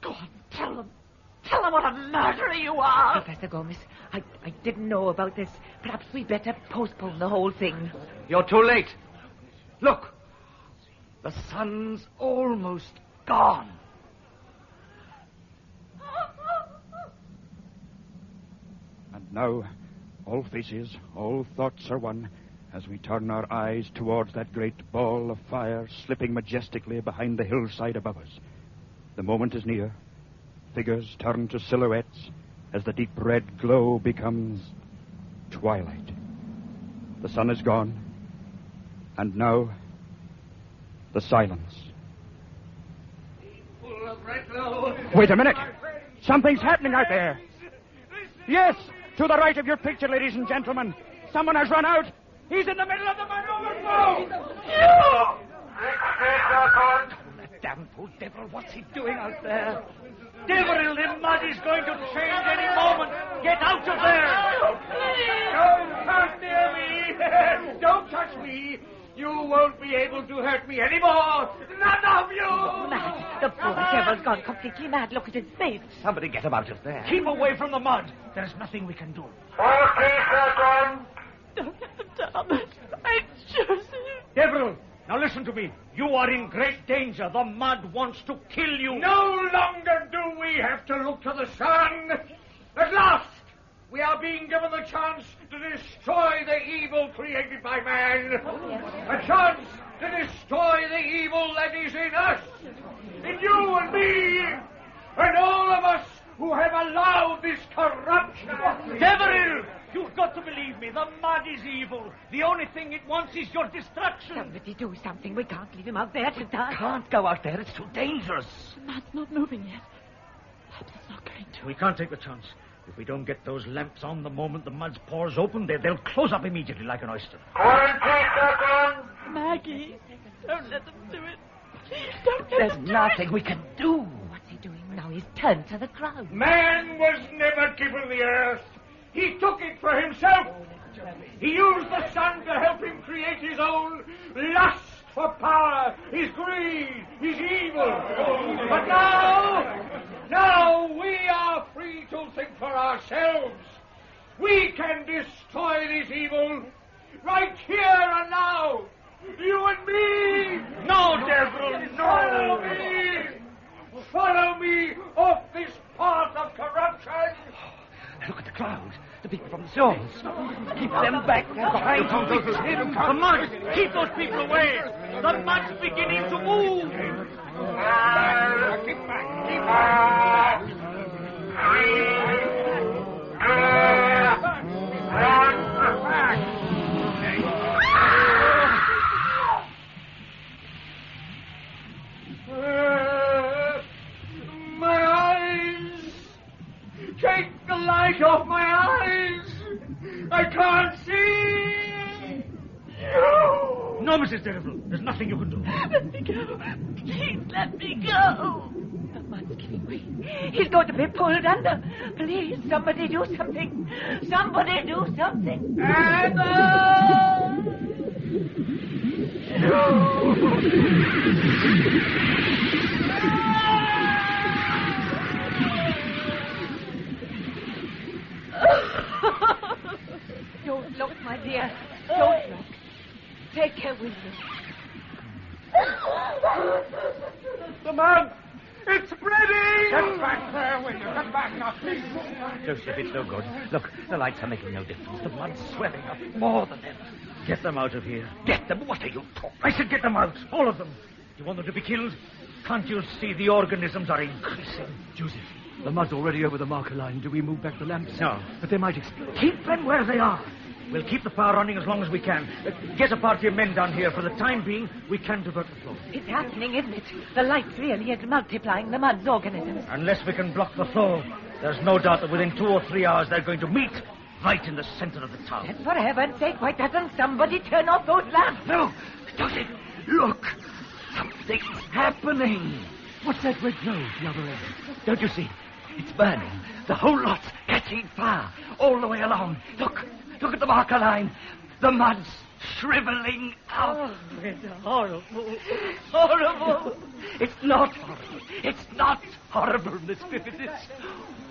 Go on, tell them. Tell them what a murderer you are. Professor Gomez, I didn't know about this. Perhaps we better postpone the whole thing. You're too late. Look, the sun's almost gone. And now, all faces, all thoughts are one as we turn our eyes towards that great ball of fire slipping majestically behind the hillside above us. The moment is near. Figures turn to silhouettes as the deep red glow becomes twilight. The sun is gone. And now, the silence. Wait a minute. Something's happening out there. Yes, To the right of your picture, ladies and gentlemen. Someone has run out. He's in the middle of the mud overflow. That damn poor devil, what's he doing out there? Deverill, the mud is going to change any moment. Get out of there! Don't come near me! Don't touch me! You won't be able to hurt me anymore! None of you! Mad. The poor devil's gone completely mad. Look at his face. Somebody get him out of there. Keep away from the mud. There's nothing we can do. 40 seconds. Don't let them down. Saint Joseph. Deverill, now listen to me. You are in great danger. The mud wants to kill you. No longer do we have to look to the sun. At last, we are being given the chance to destroy the evil created by man. A chance to destroy the evil that is in us, in you and me, and all of us who have allowed this corruption. Deverill, you've got to believe me. The mud is evil. The only thing it wants is your destruction. Somebody do something. We can't leave him out there to die. Can't go out there. It's too dangerous. The mud's not moving yet. Perhaps it's not going to. We can't take the chance. If we don't get those lamps on the moment the mud pours open, they'll close up immediately like an oyster. 20 seconds. Maggie, don't let them do it. Please don't let There's them do nothing it. we can do. What's he doing now? He's turned to the crowd. Man was never given the earth. He took it for himself. He used the sun to help him create his own lust for power, his greed, his evil. But now we are free to think for ourselves. We can destroy this evil right here and now. You and me. No, Deverill, no. Follow me. Follow me off this path of corruption. Look at the crowd. The people from the shores. Keep them back. They're behind you. The mud. Keep those people away. The mud's beginning to move. Keep back. Keep back. 3, 2, 1. My eyes. Take the light off my eyes. I can't see. No, Mrs. Deverill. There's nothing you can do. Let me go. Please let me go. The mud's giving way. He's going to be pulled under. Please, somebody do something. Somebody do something. Don't look, my dear. Don't look. Take care, will you? The mud. It's spreading. Get back there, will you? Get back now, please. Joseph, it's no good. Look, the lights are making no difference. The mud's swelling up more than ever. Get them out of here. Get them? What are you talking? I said get them out. All of them. Do you want them to be killed? Can't you see the organisms are increasing? Joseph, the mud's already over the marker line. Do we move back the lamps? No. But they might explode. Keep them where they are. We'll keep the power running as long as we can. Get a party of men down here. For the time being, we can divert the flow. It's happening, isn't it? The light really is multiplying the mud's organisms. Unless we can block the flow, there's no doubt that within 2 or 3 hours they're going to meet right in the center of the town. And for heaven's sake, why doesn't somebody turn off those lamps? No! Joseph, look! Something's happening! What's that red glow the other end? Don't you see? It's burning. The whole lot's catching fire all the way along. Look! Look at the marker line. The mud's shriveling out. Oh, it's horrible. Horrible. It's not horrible. It's not horrible, Miss Griffith. It's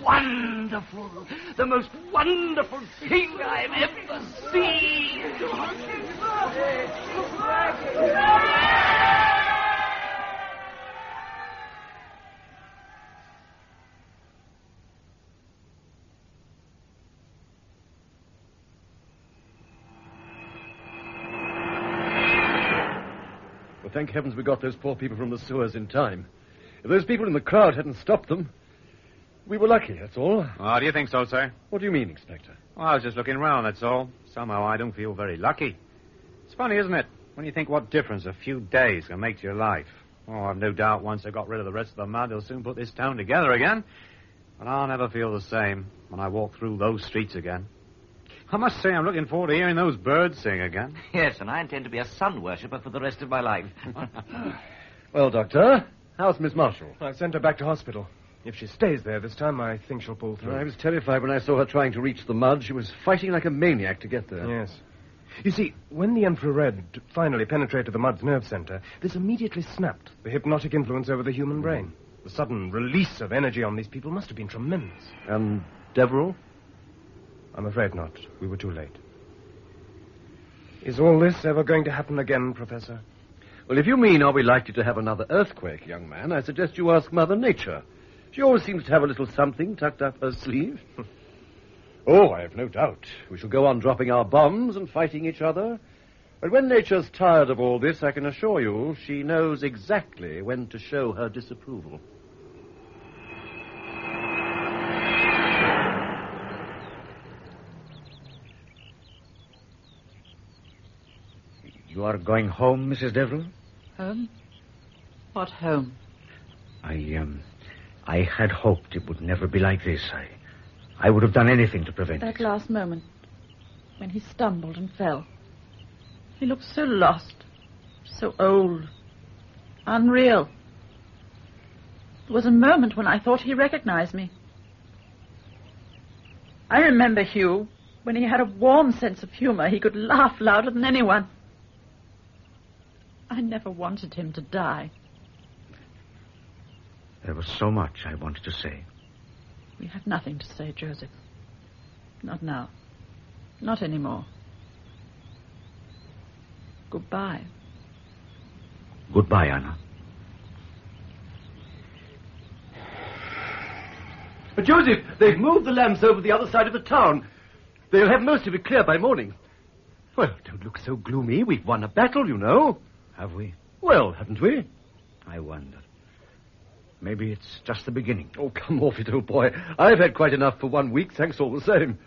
wonderful. The most wonderful thing I've ever seen. Thank heavens we got those poor people from the sewers in time. If those people in the crowd hadn't stopped them, we were lucky, that's all. Oh, do you think so, sir? What do you mean, Inspector? Well, I was just looking round, that's all. Somehow I don't feel very lucky. It's funny, isn't it? When you think what difference a few days can make to your life. Oh, I've no doubt once they've got rid of the rest of the mud, they'll soon put this town together again. But I'll never feel the same when I walk through those streets again. I must say I'm looking forward to hearing those birds sing again. Yes, and I intend to be a sun worshipper for the rest of my life. Well, Doctor, how's Miss Marshall? I sent her back to hospital. If she stays there this time, I think she'll pull through. I was terrified when I saw her trying to reach the mud. She was fighting like a maniac to get there. Yes. You see, when the infrared finally penetrated the mud's nerve center, this immediately snapped the hypnotic influence over the human brain. The sudden release of energy on these people must have been tremendous. And Deverill? I'm afraid not. We were too late. Is all this ever going to happen again, Professor? Well, if you mean are we likely to have another earthquake, young man, I suggest you ask Mother Nature. She always seems to have a little something tucked up her sleeve. Oh, I have no doubt. We shall go on dropping our bombs and fighting each other. But when Nature's tired of all this, I can assure you she knows exactly when to show her disapproval. You are going home, Mrs. Deverill? Home? What home? I had hoped it would never be like this. I would have done anything to prevent it. That last moment, when he stumbled and fell. He looked so lost, so old, unreal. There was a moment when I thought he recognized me. I remember Hugh, when he had a warm sense of humor, he could laugh louder than anyone. I never wanted him to die. There was so much I wanted to say. We have nothing to say, Joseph. Not now. Not anymore. Goodbye. Goodbye, Anna. But Joseph, they've moved the lamps over the other side of the town. They'll have most of it clear by morning. Well, don't look so gloomy. We've won a battle, you know. Have we? Well, haven't we? I wonder. Maybe it's just the beginning. Oh, come off it, old boy. I've had quite enough for 1 week, thanks all the same.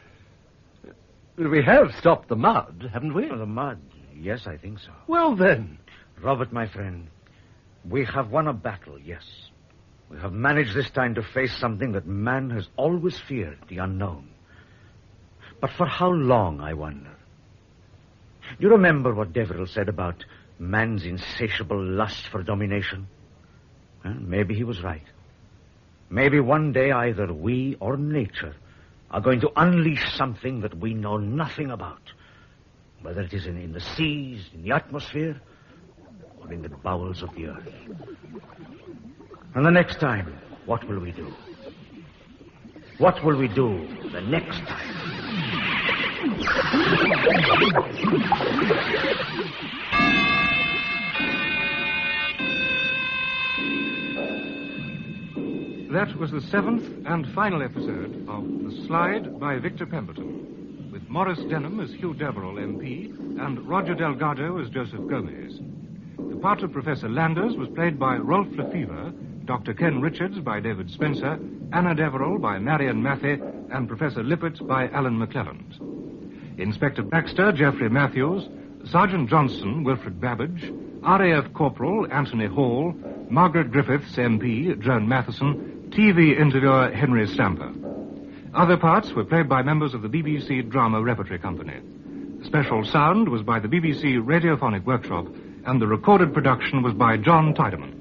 We have stopped the mud, haven't we? The mud. Yes, I think so. Well, then. Robert, my friend, we have won a battle, yes. We have managed this time to face something that man has always feared, the unknown. But for how long, I wonder? You remember what Deverill said about man's insatiable lust for domination? Maybe he was right. Maybe one day either we or nature are going to unleash something that we know nothing about, whether it is in the seas, in the atmosphere, or in the bowels of the earth. And the next time, what will we do? What will we do the next time? That was the 7th and final episode of The Slide by Victor Pemberton, with Maurice Denham as Hugh Deverill MP and Roger Delgado as Josef Gomez. The part of Professor Landers was played by Rolf Lefevre, Dr. Ken Richards by David Spenser, Anna Deverill by Marion Mathey, and Professor Lippert by Alan McClelland. Inspector Baxter, Geoffrey Matthews, Sergeant Johnson, Wilfred Babbage, RAF Corporal, Anthony Hall, Margaret Griffiths, MP, Joan Matheson, TV interviewer Henry Stamper. Other parts were played by members of the BBC Drama Repertory Company. Special sound was by the BBC Radiophonic Workshop, and the recorded production was by John Tydeman.